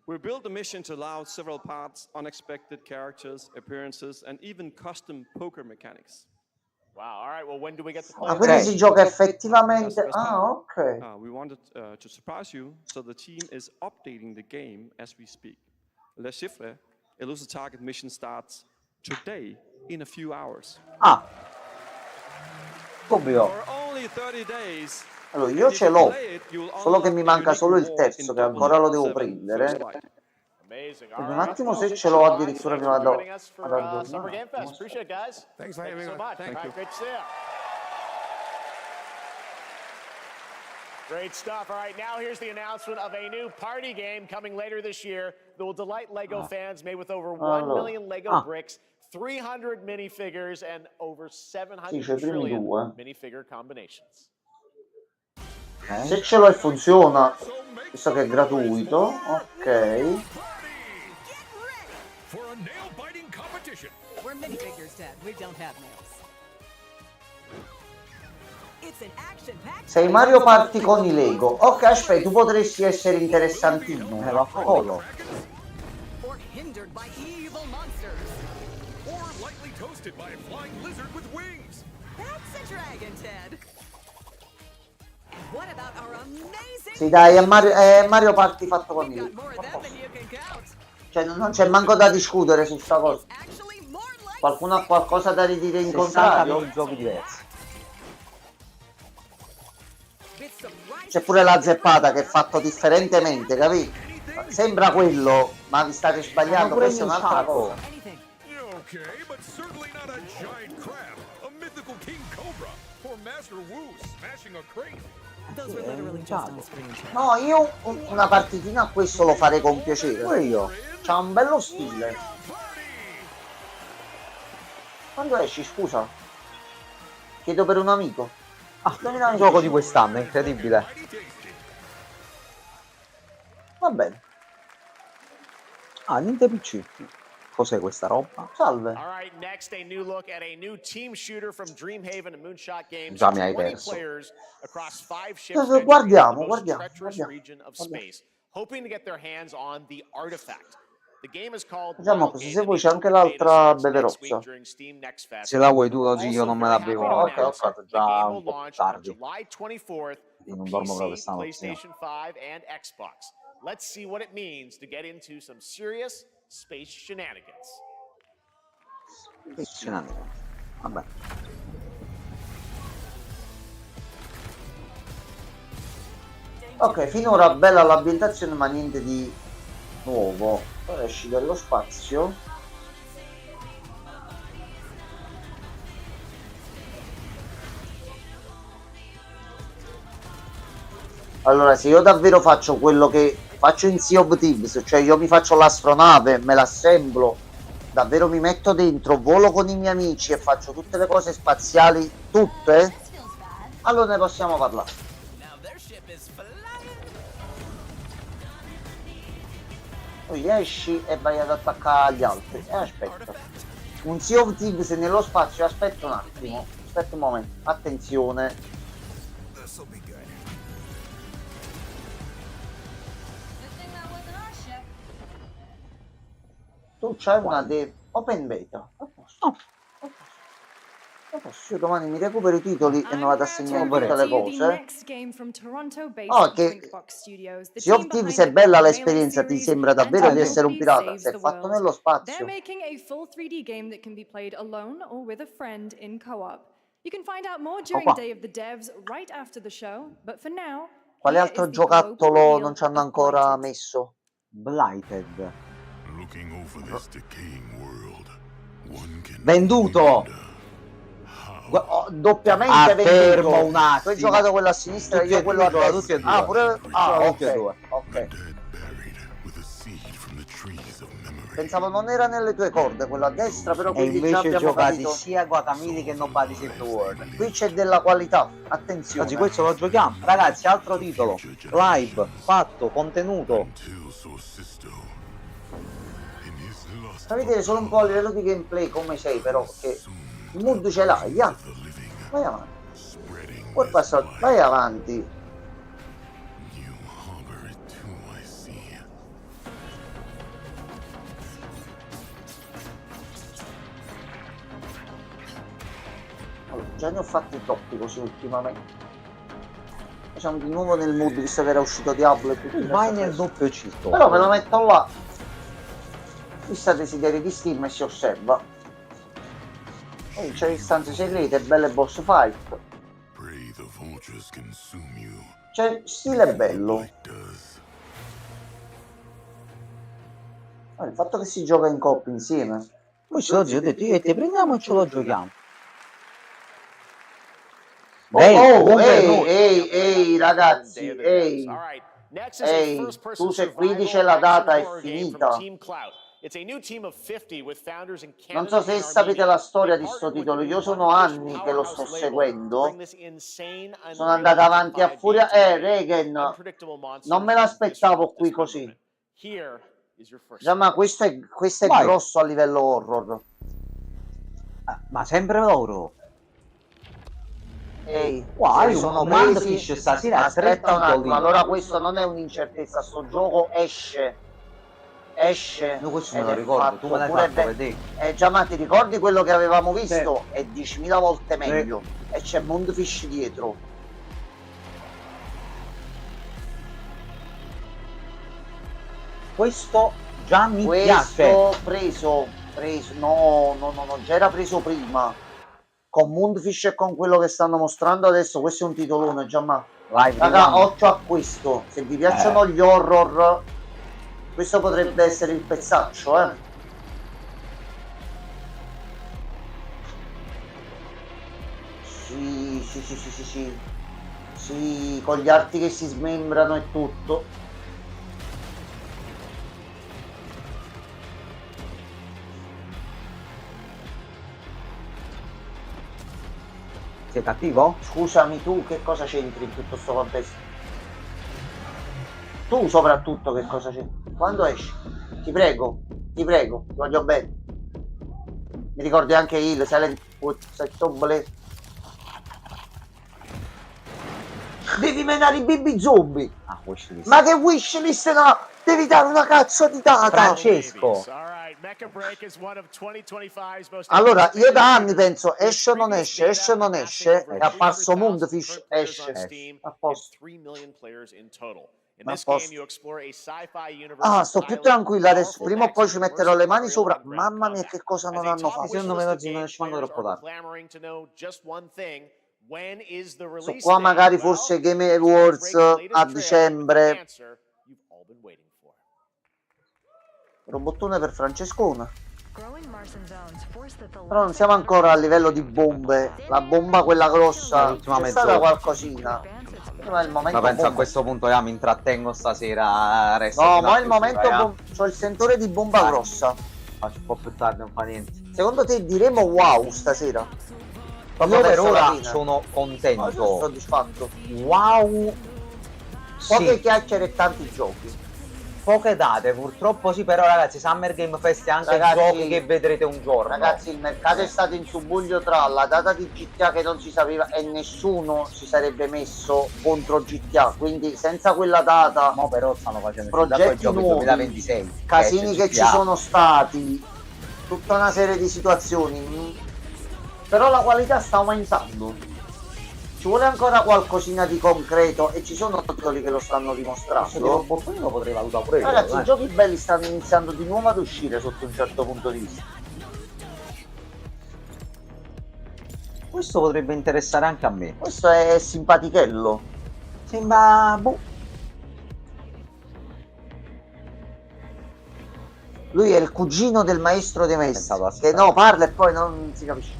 We built the mission to allow several parts, unexpected characters, appearances, and even custom poker mechanics. Wow, all right, well, when do we get to play? Ah, quindi si gioca effettivamente. Ah, ok. We wanted to surprise you, so the team is updating the game as we speak. Le Chiffre, Elusive Target mission starts today in a few hours. Ah, subito. For only 30 days. Allora, io ce l'ho, solo che mi manca solo il terzo, che ancora lo devo prendere. Vediamo un attimo se ce l'ho addirittura prima ad Summer Game Fest. Appreciate it, guys. Thanks for having so me. much. Thank All right, you. great to see you. Great stuff. All right, now here's the announcement of a new party game coming later this year that will delight LEGO fans, made with over 1 million LEGO bricks, 300 minifigures, and over 700 trillion minifigure combinations. Se ce l'ho e funziona, visto che è gratuito, ok. We're minifigures, Dad. We don't have nails. It's an action-packed Sei Mario Party con i Lego. Ok, aspetta, tu potresti essere interessantino. Me lo affolo. or hindered by evil monsters. Or lightly toasted by a flying lizard with wings. That's a dragon, Ted. And what about our amazing Sì, dai, è Mario Party fatto con i Lego. Cioè, non c'è manco da discutere su sta cosa. Qualcuno ha qualcosa da ridire in contrario? Giochi diversi. C'è pure la zeppata che è fatto differentemente, capito? Sembra quello, ma vi state sbagliando, questa è un'altra cosa. Okay, but certainly not a giant crab, a mythical king cobra, or Master Wu smashing a crate. Those were literally just on screen. No, io una partitina a questo lo farei con piacere. Pure io. C'ha un bello stile. Quando esci, scusa? Chiedo per un amico. Un gioco di quest'anno, incredibile. Va bene. Ah, niente PC. Cos'è questa roba? Salve. All right, next a new look at a new team shooter from Dreamhaven and Moonshot Games. Già mi hai 20 perso. players across 5 ships Guardiamo, in the most guardiamo, treacherous guardiamo. region of space, hoping to get their hands on the artifact. The game is called Facciamo così, se vuoi c'è anche l'altra beverozza. Se la vuoi tu oggi io non me la bevo. Oh, ok, Ho fatto già un po' tardi. July 24th for Non dormo proprio PC, stanotte. PlayStation 5 and Xbox. Let's see what it means to get into some serious space shenanigans. Vabbè. Ok, finora bella l'ambientazione ma niente di nuovo. Ora esci dallo spazio. Allora, se io davvero faccio quello che faccio in Sea of Thieves, cioè io mi faccio l'astronave, me l'assemblo, davvero mi metto dentro, volo con i miei amici e faccio tutte le cose spaziali, tutte, allora ne possiamo parlare. Poi esci e vai ad attaccare gli altri e aspetta. Un Sea of Thieves nello spazio, aspetta un attimo, aspetta un momento, attenzione. Tu c'hai una open beta. Io domani mi recupero i titoli e mi vado a segnare tutte le cose. Che Sea of Thieves è bella l'esperienza, ti sembra davvero di essere un pirata? Se è fatto nello spazio. They're making a full 3D game that can be played alone or with a friend in co-op. You can find out more during Day of the Devs right after the show, but for now, quale altro giocattolo non ci hanno ancora messo? Blighted. Venduto! Doppiamente fermo venduto. un attimo. Tu hai giocato quello a sinistra e io quello a destra. Tutti e due. Ah, pure... Ah, Tutti e due. ok. Pensavo non era nelle tue corde quello a destra, però E quindi già invece abbiamo giocati capito. sia Guacamole che Nobody Save the World. Qui c'è della qualità, attenzione. Oggi questo lo giochiamo. Ragazzi, altro titolo. Live, fatto, contenuto. Fa vedere solo un po' a livello di gameplay come sei, però, che il mood ce l'hai, yeah. Vai avanti. Poi passa, vai avanti. Allora, già ne ho fatti troppi così ultimamente. Siamo di nuovo nel mood, visto che era uscito Diablo e tutto. Vai nel doppio cito. Però me lo metto là. Vista desideri di Steam e si osserva. Poi c'è istanze segrete, belle boss fight. Cioè, stile bello. Il fatto che si gioca in coppia insieme. Poi oggi ho detto io e te prendiamo e ce lo giochiamo. Ehi ragazzi, ehi, tu se qui dice la data è finita. Non so se sapete la storia di sto titolo, io sono anni che lo sto seguendo, sono andato avanti a furia, Regen, non me l'aspettavo qui così. Ma questo è grosso a livello horror. Ma sempre loro. Ehi, wow, sono presi stasera. Aspetta un attimo, allora questo non è un'incertezza, sto gioco esce. Io questo me lo ricordo, tu me l'hai fatto vedere. Già, ma ti ricordi quello che avevamo visto? È 10.000 volte meglio. E c'è Moonfish dietro. Questo già mi piace. Preso, no, già era preso prima. Con Moonfish e con quello che stanno mostrando adesso, questo è un titolone, già ma. Raga, occhio a questo. Se vi piacciono gli horror, questo potrebbe essere il pezzaccio, Sì. Sì, con gli arti che si smembrano e tutto. Sei cattivo? Scusami, tu che cosa c'entri in tutto sto contesto? Tu soprattutto che cosa c'entri? Quando esci? Ti prego, ti voglio bene. Mi ricordi anche il Silent Blade. Devi menare i baby zombie. Ah, wishlist. Ma che wishlist no? Devi dare una cazzo di data. Francesco. Allora, io da anni penso, esce o non esce, esce o non esce, è apparso Moonfish, esce. A posto. A posto. Ah, sto più tranquilla adesso, prima o poi ci metterò le mani sopra. Mamma mia, che cosa non hanno fatto. Secondo me oggi non esce manco troppo tardi. So qua magari forse Game Awards a dicembre. Robottone per Francescona. Però non siamo ancora a livello di bombe. La bomba quella grossa c'è stata qualcosina. Ma il momento penso bomba. a questo punto mi intrattengo stasera. No, ma il momento c'ho il sentore di bomba grossa. Faccio un po' più tardi, non fa niente. Secondo te diremo wow stasera? Io per ora sono contento. Sono soddisfatto. Wow. Poche chiacchiere e tanti giochi. Poche date, purtroppo sì, però ragazzi, Summer Game Fest è anche giochi che vedrete un giorno. Ragazzi, il mercato è stato in subbuglio tra la data di GTA che non si sapeva e nessuno si sarebbe messo contro GTA, quindi senza quella data mo però stanno facendo progetti nuovi, 2026, casini che ci sono stati, tutta una serie di situazioni, però la qualità sta aumentando. Ci vuole ancora qualcosina di concreto e ci sono titoli che lo stanno dimostrando. Lo potrei valutare pure io. Ragazzi, i giochi belli stanno iniziando di nuovo ad uscire sotto un certo punto di vista. Questo potrebbe interessare anche a me. Questo è simpatichello. Sembra Lui è il cugino del maestro dei maestri, che no, parla e poi non si capisce.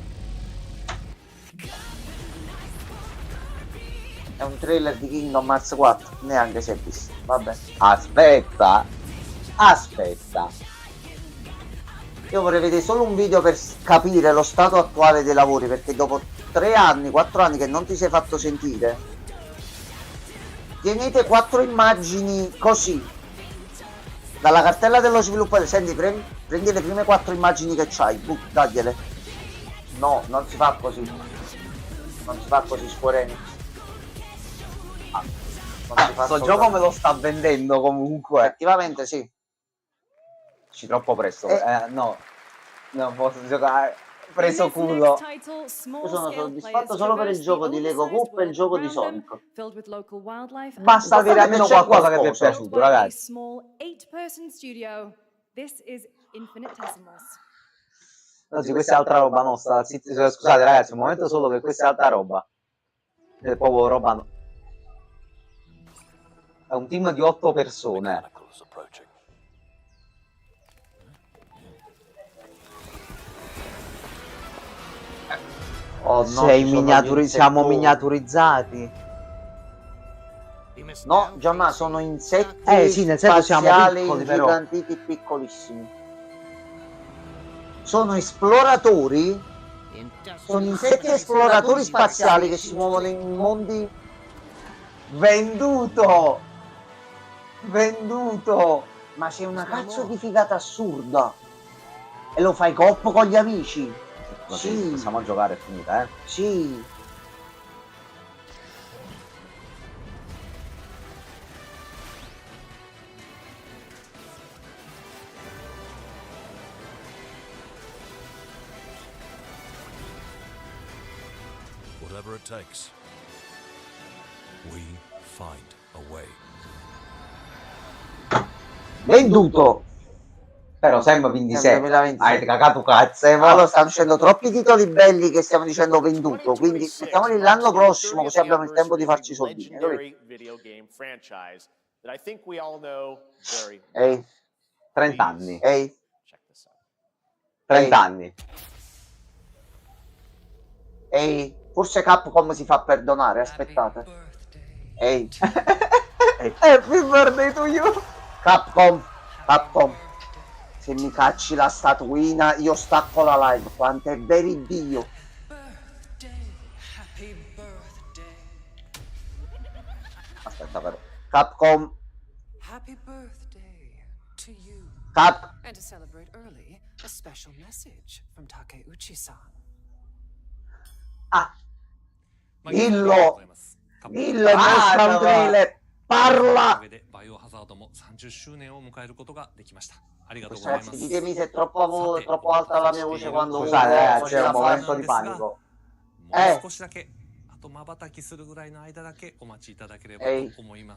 È un trailer di Kingdom Hearts 4, neanche si è visto. Vabbè. Aspetta. Io vorrei vedere solo un video per capire lo stato attuale dei lavori, perché dopo 3 anni, 4 anni che non ti sei fatto sentire, tenete 4 immagini così dalla cartella dello sviluppatore. Senti, prendi le prime 4 immagini che c'hai, dagliele. No, non si fa così. Non si fa così, Square Enix. Questo gioco me lo sta vendendo comunque. Effettivamente sì. Troppo presto. No, non posso giocare. Preso culo. Io sono soddisfatto solo per il gioco di Lego Cup e il gioco di Sonic. Basta avere almeno qualcosa che vi è piaciuto, ragazzi. Oggi questa è altra roba nostra. Scusate ragazzi, un momento solo che questa è altra roba. È proprio roba. È un team di 8 persone. Oh, no, siamo miniaturizzati. No, Gianma, sono insetti sì, nel senso siamo piccoli, gigantiti, piccolissimi. Sono esploratori. Sono insetti esploratori spaziali che si muovono in mondi. Venduto! Ma c'è una cazzo di figata assurda. E lo fai coop con gli amici. Sì, possiamo giocare, è finita, Sì. Whatever it takes, we find a way. Venduto. Però sempre 26. Hai cagato cazzo. Allora stanno uscendo troppi titoli belli che stiamo dicendo venduto, quindi mettiamoli l'anno prossimo così abbiamo il tempo di farci i soldini. Ehi. 30 anni. Ehi. 30 anni. Ehi. Forse Capcom si fa perdonare, aspettate. Ehi. Happy birthday to you. Capcom, se mi cacci la statuina io stacco la live, quanto è vero Dio. Aspetta però, Capcom. Happy birthday to you. And to celebrate early, a special message from Takeuchi-san. Dillo, mostra un trailer, parla. Ditemi se è troppo alta la mia voce quando Scusate, c'è un momento di panico.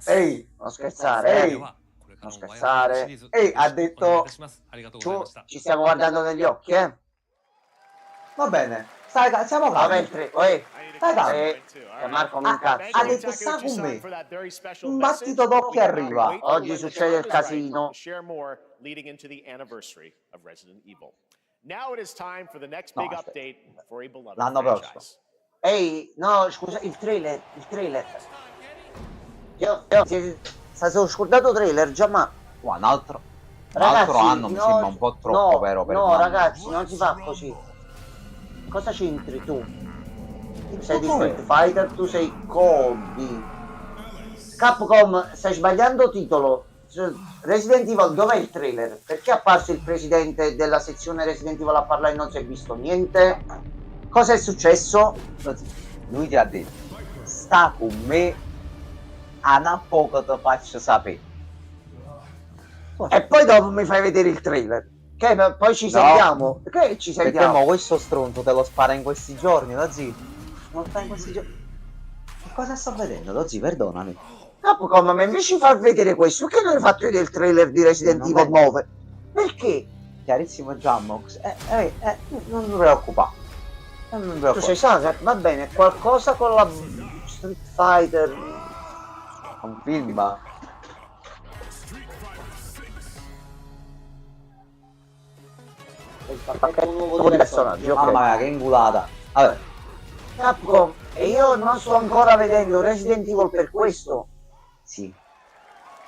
Ehi, non scherzare, non scherzare. Ehi, ha detto, ci stiamo guardando negli occhi, Va bene, siamo calmi. Marco mi incazzo. Ha detto sta con me. Un battito d'occhi arriva. Oggi succede il casino. Leading into the anniversary of Resident Evil. Now it is time for the next big update for a beloved franchise. Ehi, no, scusa, il trailer. Io sono scordato trailer, già ma... Un altro anno mi sembra un po' troppo, vero? No, ragazzi, non si fa così. Cosa c'entri tu? Sei di Street Fighter, tu sei Kobe. Capcom, stai sbagliando titolo. Resident Evil, dov'è il trailer? Perché è apparso il presidente della sezione Resident Evil a parlare e non si è visto niente? Cosa è successo? Lui ti ha detto, sta con me, a poco ti faccio sapere. E poi dopo mi fai vedere il trailer. Che poi ci sentiamo. Che ci sentiamo? Perché questo stronzo te lo spara in questi giorni, lo zio. Non sta in questi giorni. Che cosa sto vedendo, lo zio? Perdonami. Capcom, ma invece di far vedere questo, perché non hai fatto vedere il trailer di Resident Evil 9? Perché? Chiarissimo Jammox. Non mi preoccupare. Tu sei sa, va bene, qualcosa con la Street Fighter. Conferma. Un nuovo personaggio. Mamma mia, che ingulata. Vabbè. Capcom, e io non sto ancora vedendo Resident Evil per questo. Sì.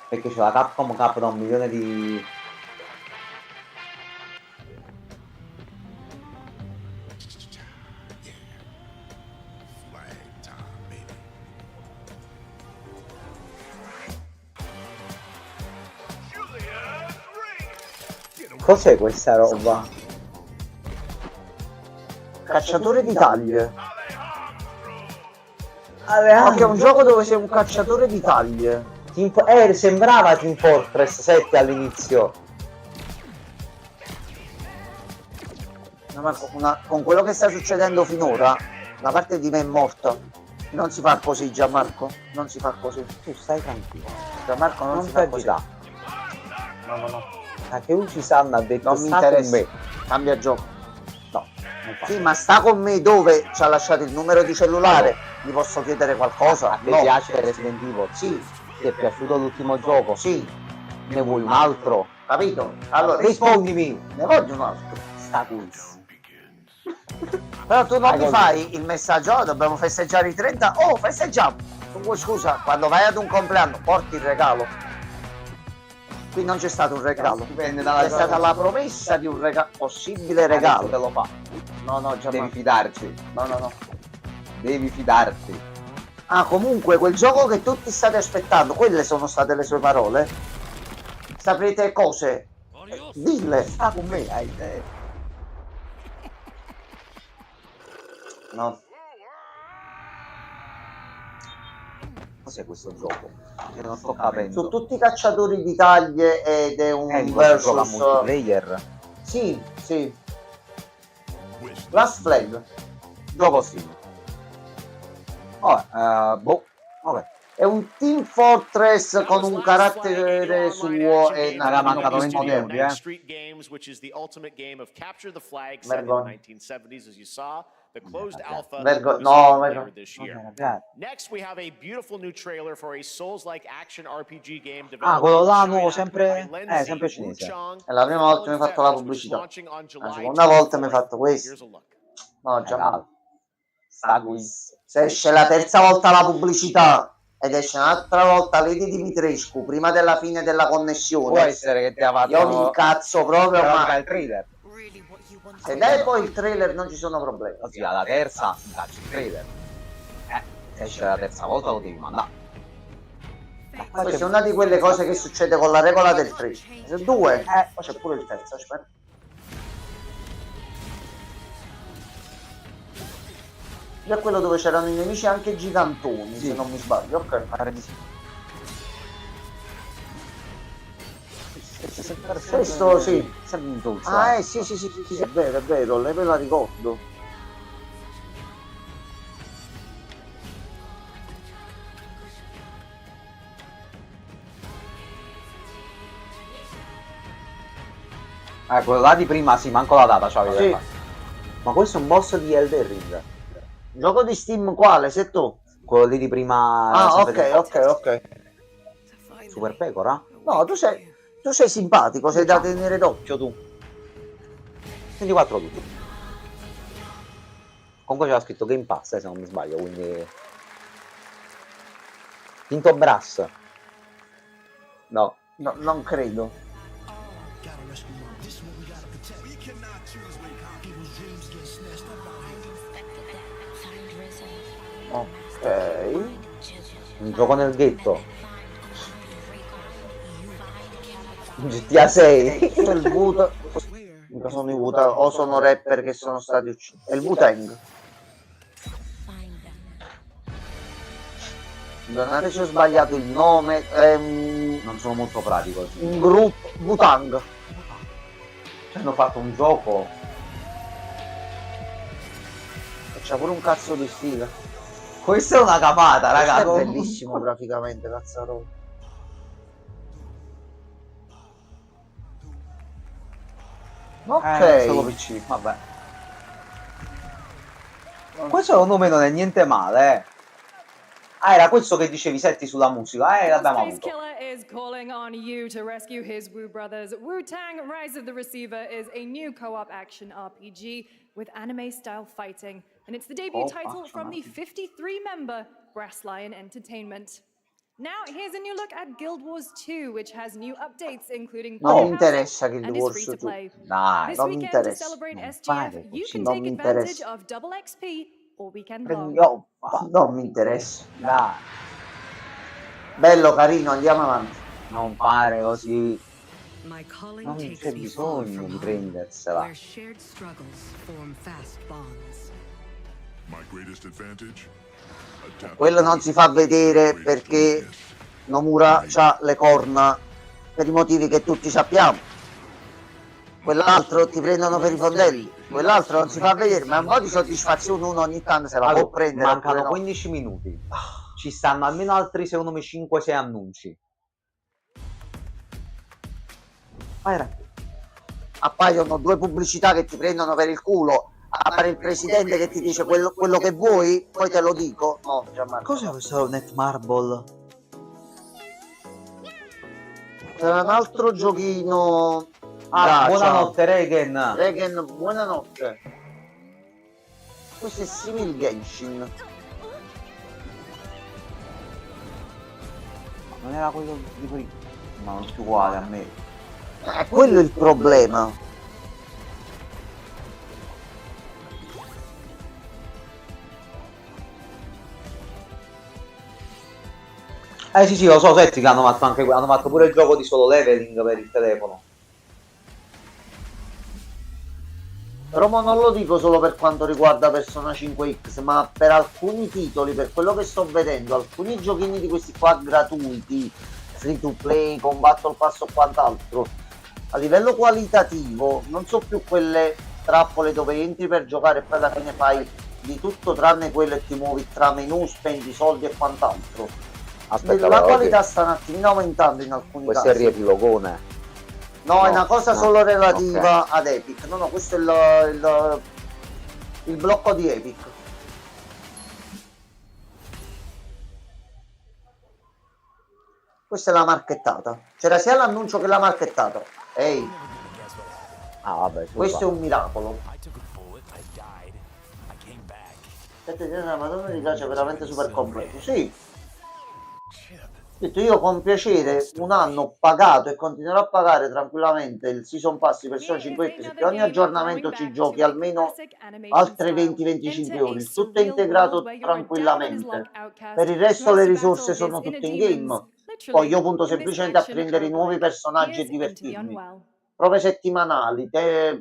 Perché c'è la Capcom Cup da 1 milione di... Cos'è questa roba? Cacciatore di taglie. Anche è un gioco dove sei un cacciatore di taglie. Sembrava Team Fortress 7 all'inizio. No, Marco, con quello che sta succedendo finora, la parte di me è morta. Non si fa così, Gianmarco. Non si fa così. Tu stai tranquillo. Gianmarco, non si fa così. No. Takeuchi-san ha detto non mi interessa. Cambia gioco. No. Sì, ma sta con me dove ci ha lasciato il numero di cellulare? Gli posso chiedere qualcosa? A te piace Resident Evil? Sì. Ti è piaciuto l'ultimo gioco? Sì. Ne vuoi un altro? Capito? Allora rispondimi. Ne voglio un altro. Sta quiz. Però tu non mi fai il messaggio, oh, dobbiamo festeggiare i 30. Oh, festeggiamo. Scusa, quando vai ad un compleanno porti il regalo. Qui non c'è stato un regalo, è stata la promessa di un possibile regalo. Te lo fa. No, già devi fidarci. No. Devi fidarti. Ah, comunque quel gioco che tutti state aspettando, quelle sono state le sue parole. Saprete cose? Dille. Sta con me, hai te. No. Cos'è questo gioco? Che non sto capendo. Su tutti i cacciatori di taglie ed è un versus multiplayer. Sì. Last Flag. Gioco simile. Ok. È un Team Fortress con un carattere suo e era mancato 20 minuti, Street Games, which is the ultimate game of capture the flag set in the 1970s, as you saw. The closed alpha later this year. Next, we have a beautiful new trailer for a Souls-like action RPG game developed quello là nuovo, sempre cinese. È la prima volta che mi hai fatto la pubblicità. La seconda volta mi hai fatto questo. No, già. Sta quiz. Se esce la terza volta la pubblicità, ed esce un'altra volta Lady Dimitrescu prima della fine della connessione, Può essere che ti ha fatto... io mi incazzo proprio, ma il trailer. se dai poi il trailer non ci sono problemi. Così alla terza mi caccio il trailer. Esce la terza volta lo devi mandare. Questa è una di quelle cose che succede con la regola del 3. Se 2, poi c'è pure il terzo, aspetta. Già quello dove c'erano i nemici anche gigantoni, se non mi sbaglio, ok. Pare di sì. Questo sì. Sembra un tuzzo. Ah, sì, è vero, lei me la ricordo. Quello là di prima, sì, manco la data c'aveva. Sì. Ma questo è un boss di Elden Ring. Gioco di Steam quale? Se tu? Quello lì di prima. Ah, ok. Super Pecora? No, tu sei simpatico, sei da tenere d'occhio tu. 24 tutti. Comunque c'era scritto Game Pass, se non mi sbaglio, quindi... Tinto Brass. No, non credo. Ok. Un gioco nel ghetto. GTA 6. Il Wu-Tang. Mica sono i Wu-Tang, o sono rapper che sono stati uccisi. È il Wu-Tang. Perdonate se ho sbagliato il nome. Non sono molto pratico. Un gruppo Wu-Tang. Hanno fatto un gioco. E c'ha pure un cazzo di stile. Questa è una capata, raga. Questo è bellissimo graficamente, cazzarola. Ok. Solo PC, vabbè. Questo secondo me non è niente male, Ah, era questo che dicevi, setti sulla musica, l'abbiamo Space avuto. Killer is calling on you to rescue his Wu brothers. Wu-Tang Rise of the Receiver is a new co-op action RPG with anime-style fighting, and it's the debut title from the 53-member Brass Lion Entertainment. Now, here's a new look at Guild Wars 2, which has new updates, including Non mi interessa Guild and is Wars free to 2. play. Dai, This non mi weekend, to interessa. celebrate Non SGF, fare you così. can Non take mi advantage interessa. of double XP all weekend long. No, non mi interessa. Dai, Bello, carino, andiamo avanti. non fare così. My calling Non takes c'è me far bisogno from di home, prendersela. where shared struggles form fast bonds. My greatest advantage? Quello non si fa vedere perché Nomura ha le corna per i motivi che tutti sappiamo. Quell'altro ti prendono per i fondelli. Quell'altro non si fa vedere, ma un po' di soddisfazione uno ogni tanto se la può prendere. Mancano oppure no. 15 minuti. Ci stanno almeno altri, secondo me, 5-6 annunci. Appaiono due pubblicità che ti prendono per il culo. Appare il presidente che ti dice quello che vuoi, poi te lo dico. No, Gianmarco. Cos'è questo Netmarble? C'era un altro giochino. Ah, Gacha. buonanotte Regen. Regen, buonanotte. Questo è simil Genshin. Non era quello di prima. Ma non più uguale a me. Quello è il problema. Sì, sì, lo so, senti che hanno fatto anche hanno fatto pure il gioco di solo leveling per il telefono. Però non lo dico solo per quanto riguarda Persona 5X, ma per alcuni titoli, per quello che sto vedendo, alcuni giochini di questi qua gratuiti, free to play, con Battle Pass o quant'altro, a livello qualitativo non so più quelle trappole dove entri per giocare e poi alla fine fai di tutto tranne quello e ti muovi tra menu, spendi soldi e quant'altro. Aspetta, La però, qualità sta un attimino aumentando in alcuni questo è il casi. riepilogone. No, è una cosa no, solo relativa ok. ad Epic. No, questo è il blocco di Epic. Questa è la marchettata. C'era sia l'annuncio che la marchettata. Ehi, Ah, vabbè, questo è un miracolo. Aspetta, la Madonna mi piace veramente super completo. Sì. Detto, io con piacere un anno ho pagato e continuerò a pagare tranquillamente il Season Pass di Persona 5, perché ogni aggiornamento ci giochi almeno altre 20-25 ore, il tutto è integrato tranquillamente. Per il resto le risorse sono tutte in game. Poi io punto semplicemente a prendere i nuovi personaggi e divertirmi. Prove settimanali,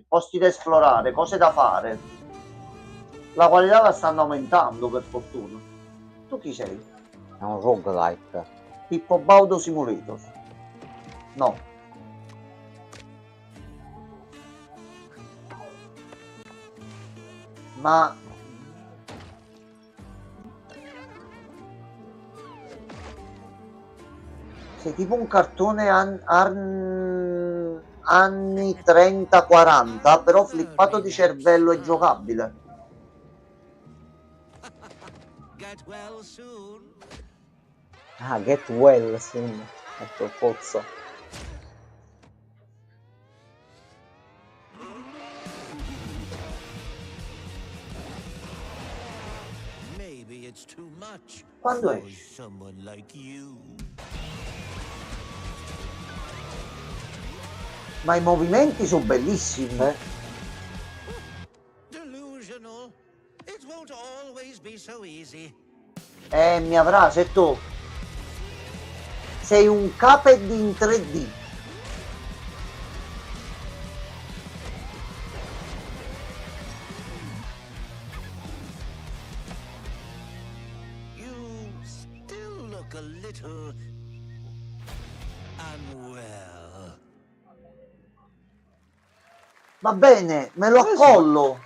posti da esplorare, cose da fare. La qualità la stanno aumentando, per fortuna. Tu chi sei? È un roguelike. Pippo Baudo Simulator. No. Ma sei tipo un cartone anni 30-40, però flippato di cervello e giocabile. Ah, get well soon. Ecco il pozzo. Quando esce? Ma i movimenti sono bellissimi. Mi avrà, se tu sei un Cuphead in 3D. Va bene, me lo accollo.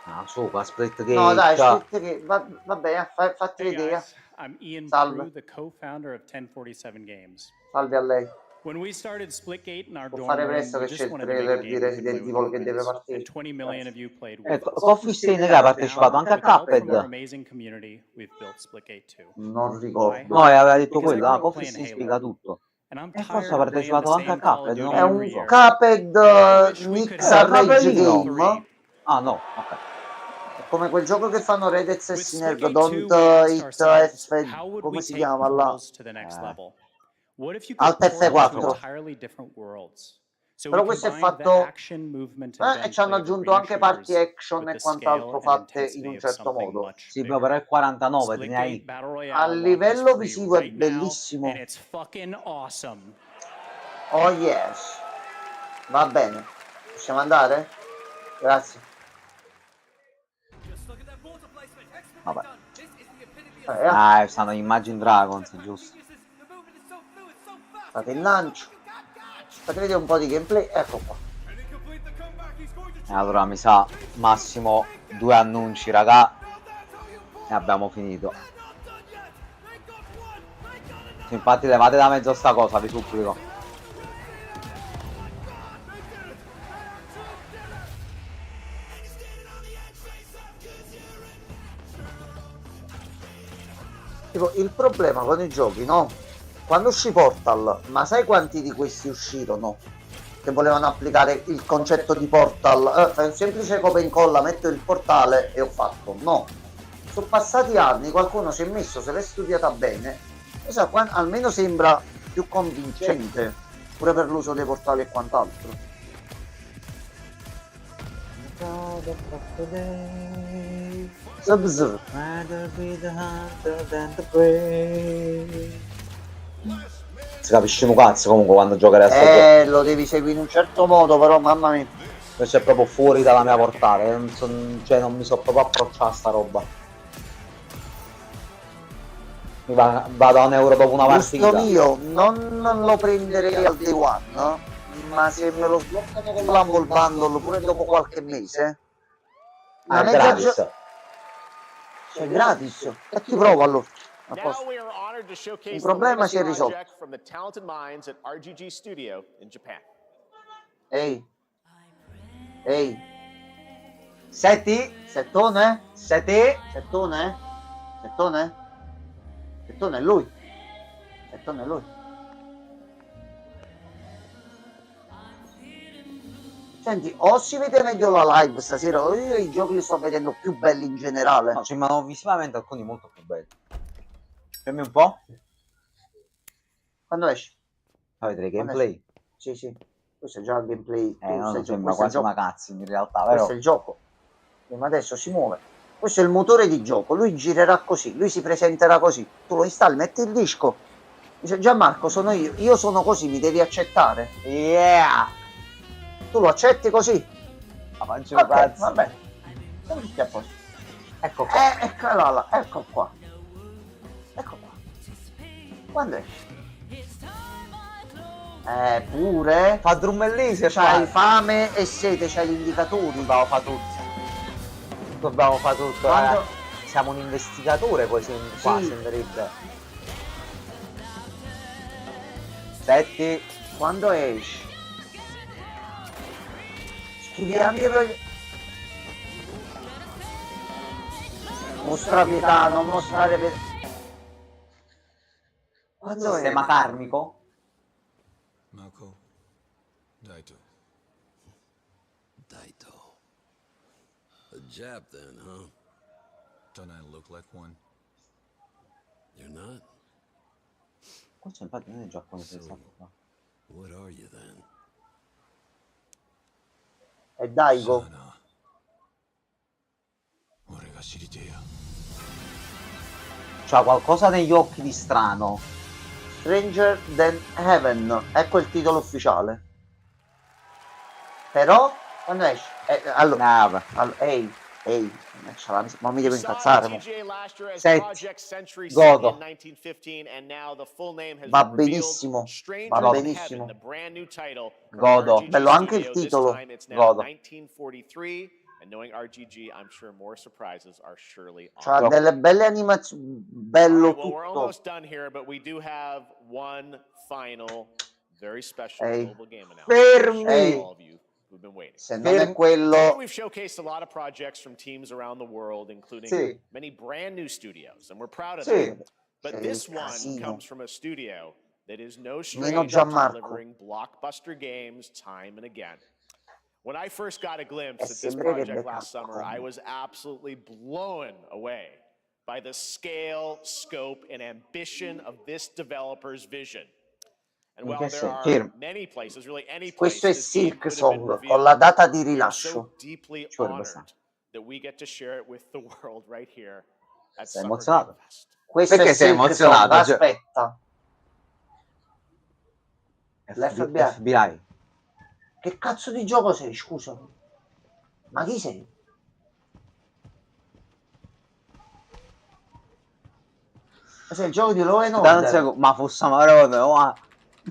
Ah, su, qua Split Gate. No, dai, va bene, fatti vedere. I'm Ian Salve. Prue, the co-founder of 1047 Games. Salve a lei. When we started Splitgate in our Può dorm fare room, presto we che just c'è il wanted to make a trailer di game we could play Resident with Evil our che deve friends. partire. And 20 million of you played with Ecco, us. Coffee Stain che ha partecipato anche a With the help from our Cuphead. amazing community, we've built Splitgate 2. Non ricordo. No, aveva detto Because I quello, grew up Coffee playing Stain Halo. spiega tutto. And I'm E tired forse ha of playing the partecipato anche a same Call of Cuphead, Duty non È lo un every so. year. Cuphead Mix a Rage Game. Ah no, ok. Come quel gioco che fanno Redez e With Sinerg, Splitgate Don't 2, we asked Hit ourselves, F, how would come we si take chiama là? Portals to the next level? What if you could Alt port them to F4. entirely different worlds? So Però we questo è combined the fatto action, movement, and e ci hanno gunplay of aggiunto arena anche parti shooters action with e the quant'altro scale and fatte in intensity un of certo something modo. much Sì, bigger. però è il 49, te ne hai. Splitgate Battle A Royale launches livello free visivo è right now, bellissimo. and it's fucking awesome. Oh yes. Va bene. Possiamo andare? Grazie. Vabbè. Ah, stanno gli Imagine Dragons, giusto. Fate il lancio. Fate vedere un po' di gameplay. Ecco qua. Allora mi sa massimo 2 annunci, raga. E abbiamo finito. Infatti levate da mezzo sta cosa, vi supplico. Tipo, il problema con i giochi, no? Quando uscì Portal, ma sai quanti di questi uscirono? Che volevano applicare il concetto di Portal? Fai un semplice copia e incolla, metto il portale e ho fatto. No. Sono passati anni, qualcuno si è messo, se l'è studiata bene. E sa, almeno sembra più convincente, pure per l'uso dei portali e quant'altro. Sub-Zero. Si capisce un cazzo comunque quando giocare a sto gioco. Lo devi seguire in un certo modo, però mamma mia. Questo è proprio fuori dalla mia portata, cioè non mi so proprio approcciare a sta roba. Vado a €1 dopo una partita. Gusto mio, non lo prenderei al day one, ma se me lo sbloccano con l'Humble Bundle pure dopo qualche mese, è gratis. C'è gratis. E ti provo allora. A Now posto. we are honored to showcase Un the problema latest si è risolto. project from the talented minds at RGG Studio in Japan. Ehi. Ehi. Senti? Settone? Senti? Settone? Settone? Settone è lui. Settone è lui. Senti, o si vede meglio la live stasera, o io i giochi li sto vedendo più belli in generale. No, ci rimangono visivamente alcuni molto più belli. Fammi un po'. Quando esce? Poi 3 Quando gameplay. esce? Sì. Questo è già il gameplay. Non sembra questo è il quasi gioco. una cutscene in realtà, Questo però. è il gioco. Ma adesso si muove. Questo è il motore di gioco. Lui girerà così. Lui si presenterà così. Tu lo installi, metti il disco. Dice Gianmarco, sono io. Io sono così, mi devi accettare. Yeah! Tu lo accetti così? Faccio Ok, va bene. Tutti a posto. Ecco qua. Eccola là, ecco qua. Ecco qua. Quando esce? Pure. Fa drummellese, C'hai fame e sete, c'hai gli indicatori. Dobbiamo fare tutto. Dobbiamo fare tutto. Quando... Siamo un investigatore, poi qua Sì. sembrerebbe. Setti. Quando esci? Scrivi anche per... Mostra pietà, non mostrare pietà. Quando Sistema è? karmico. Mako, Daito. Daito. A Jap then, huh? Don't I look like one? You're not? Qua c'è infatti non è giapponese. What are you then? È Daigo. C'ha qualcosa negli occhi di strano. Stranger Than Heaven. Ecco il titolo ufficiale. Però, quando esce? Allora, ehi, ma mi devo incazzare. Mo. Godo. Va benissimo. Va benissimo. Godo. Bello anche il titolo. Godo. And knowing RGG, I'm sure more surprises are surely on. C'ha delle belle animazioni, bello Well, we're tutto. almost done here, but we do have one final, very special Ehi. global game announcement. Fermi. For all of you who've been waiting. Se non è quello... Today we've showcased a lot of projects from teams around the world, including Sì. many brand new studios, and we're proud of Sì. them. But Sì, this one casino. comes from a studio that is no Meno stranger to Gianmarco. delivering blockbuster games time and again. When I first got a glimpse at this sembrerebbe project last Capcom. summer, I was absolutely blown away by the scale, scope, and ambition of this developer's vision. And while there are many places, really any place, Questo è this game Silk could have been Song revealed, con la data di we are rilascio. so deeply Ci vuole honored abbastanza. that we get to share it with the world right here at Sei Summer emozionato? Game Fest. Questo Perché è sei Silk emozionato? Song, Cioè- aspetta. L'FBI. FBI. Che cazzo di gioco sei, scusa? Ma chi sei? Ma sei il gioco di Law and Order? Ma fosse marone, ma...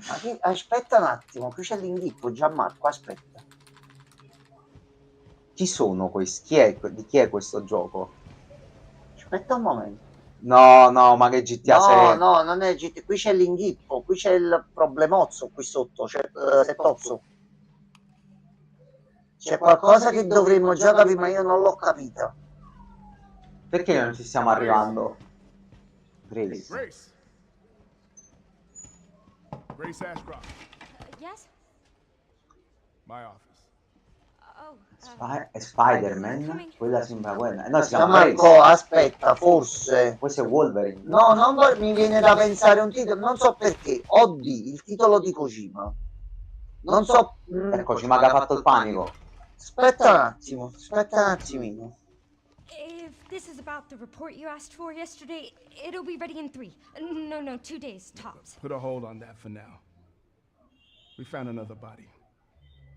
Ma chi... Aspetta un attimo, qui c'è l'inghippo, Gianmarco, aspetta. Chi sono questi? Di chi è questo gioco? Aspetta un momento. No, ma che GTA No, sei? no, non è GT, qui c'è l'inghippo, qui c'è il problemozzo qui sotto, c'è Settozzo. C'è qualcosa che dovremmo già capire, ma io non l'ho capita. Perché non ci stiamo arrivando? Grace. Grace. Grace Ashcroft. Yes? My office. Oh, È Spider-Man? Quella sembra quella. No, si chiama Gianmarco, Grace. aspetta, forse. Questo è Wolverine. No, non mi viene da pensare un titolo, non so perché. Oddio, il titolo di Kojima. Non so. Ecco, ci manca fatto il panico. Aspetta un attimo, aspetta un attimino. If this is about the report you asked for yesterday, it'll be ready in 3. No, 2 days tops. Put a hold on that for now. We found another body.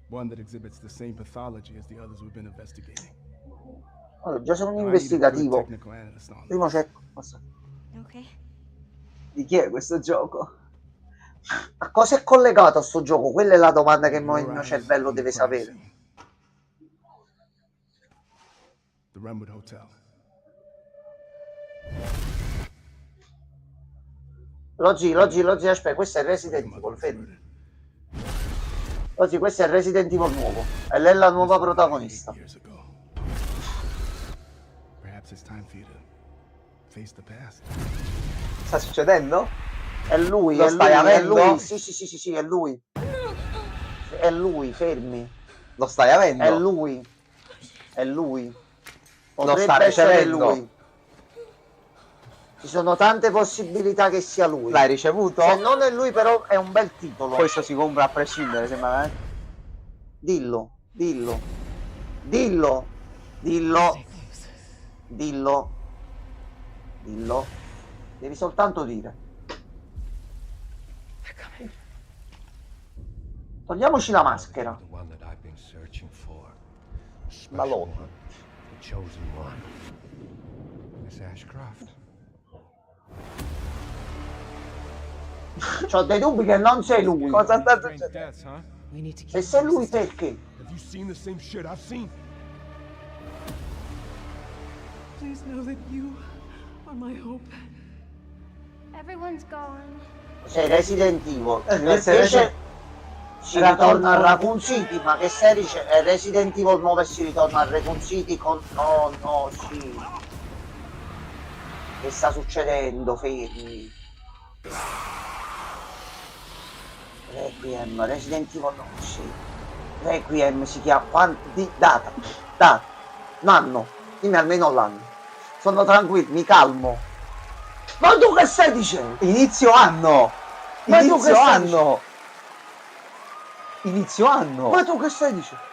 One that exhibits the same pathology as the others we've been investigating. Allora, già sono un Now, I need a good investigativo. technical analyst on Primo c'è. Okay. Di chi è questo gioco? A cosa è collegato a sto gioco? Quella è la domanda che il mio cervello deve sapere. The Renwood Hotel. Loggi, aspetta, questo è Resident Evil, fermi. Loggi, questo è Resident Evil nuovo. E lei è la nuova protagonista. Perhaps it's time for you to face the past. Sta succedendo? È lui, Lo è stai lui, è avendo? lui. Sì, è lui. È lui, fermi. Lo stai avendo? È lui. È lui. Lo Potrebbe sta essere ricevendo? lui. Ci sono tante possibilità che sia lui. L'hai ricevuto? Se non è lui, però è un bel titolo. Questo si compra a prescindere, sembra, eh? Dillo, dillo, dillo, dillo, dillo, dillo. Devi soltanto dire. Togliamoci la maschera. Balone. C'ho dei dubbi che non sei lui. Cosa sta succedendo? Se sei lui, perché? Have you seen the same shit I've seen? Please know that you are my hope. Everyone's gone. Sei Resident Evil. Invece si ritorna a Raccoon City, ma che serie c'è? È Resident Evil 9 e si ritorna a Raccoon City con... No, sì. Che sta succedendo, fermi? Requiem, Resident Evil 9, sì. Requiem si chiama... Data. L'anno. Dimmi almeno l'anno. Sono tranquillo, mi calmo. Ma tu che stai dicendo? Inizio anno! Ma tu che stai dicendo? Inizio anno! Ma tu che stai dicendo?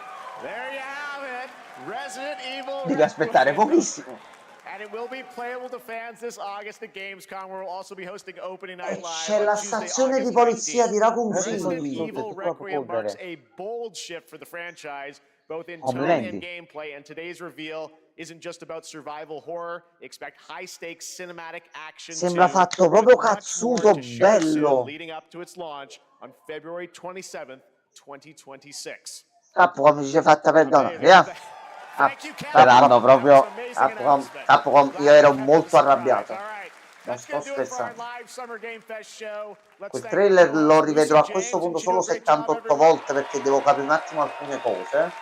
Devi aspettare pochissimo. And it will be playable to fans this August at Gamescom, where we'll also be hosting opening night live. C'è la stazione di polizia di Raccoon Resident City. Evil Requiem marks a bold shift for the franchise, both in tone and gameplay, and today's reveal isn't just about survival horror. Expect high-stakes cinematic action. Sembra fatto proprio cazzuto bello. Leading up to its launch on February 27th, 2026. Capcom ci si è fatta perdonare, Saranno proprio... Capcom, io ero molto arrabbiato. Non sto scherzando. Quel trailer lo rivedrò a questo punto solo 78 volte perché devo capire un attimo alcune cose.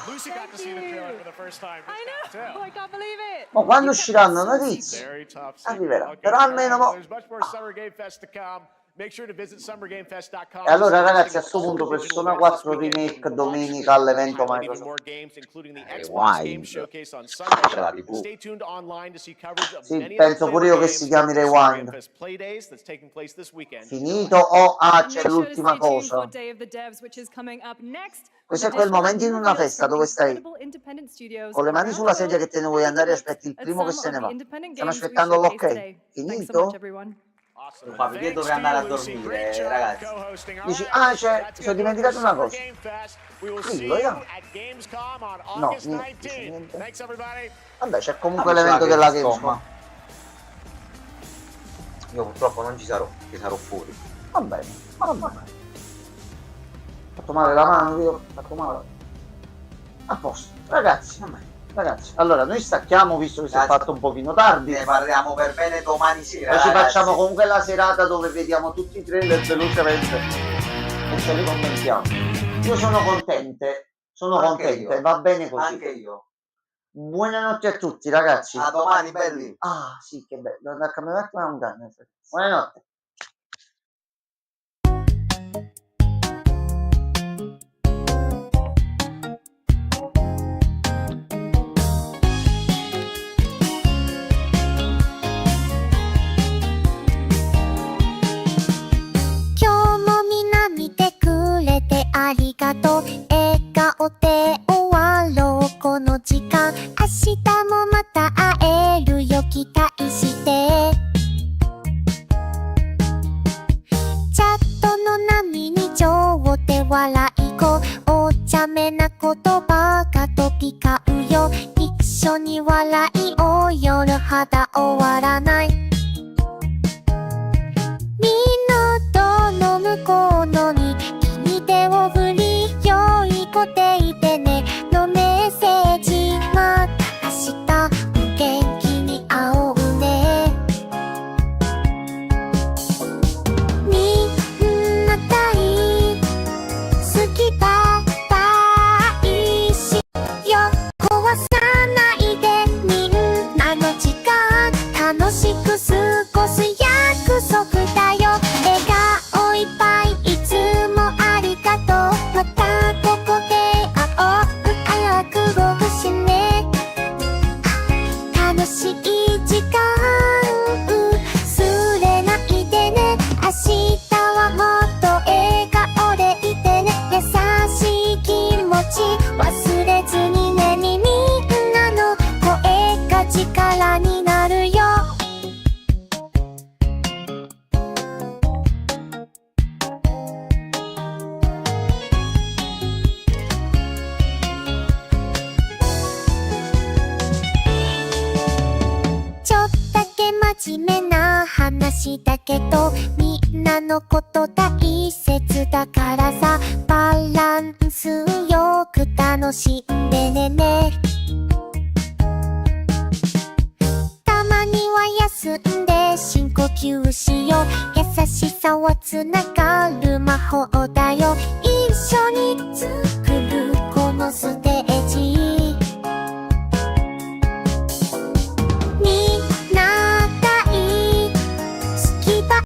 Lucy got to see the trailer for the first time. I know. I can't believe it. Ma quando usciranno notizie arriverà, però almeno There's much more Summer Game Fest to come. Make sure to visit summergamefest.com. E allora ragazzi, a questo punto Persona 4 Remake domenica all'evento Microsoft. Sì, penso pure io che si chiami Rewind. Finito o c'è l'ultima cosa. Questo è quel momento in una festa dove stai con le mani sulla sedia che te ne vuoi andare e aspetti il primo che se ne va. Stiamo aspettando l'ok. Finito? Perché dovrei andare a dormire, ragazzi? Dici, ci ho dimenticato una cosa. Dillo, io. No, niente. Vabbè, c'è comunque l'evento della Gamescom. Io purtroppo non ci sarò, che sarò fuori. Va bene. Ho fatto male la mano, io ho fatto male. A posto, ragazzi. Allora noi stacchiamo visto che si è fatto un pochino tardi. Ne parliamo per bene domani sera. Poi ci facciamo comunque la serata dove vediamo tutti i trailer velocemente e ce li commentiamo. Io sono contente, va bene così. Anche io. Buonanotte a tutti ragazzi. A domani belli. Ah sì, che bello. Andare a camminare ma non danno. Buonanotte.楽しい真面目な話だけどみんなのこと大切だからさ、バランスよく楽しんでね。たまには休んで深呼吸しよう。優しさはつながる魔法だよ。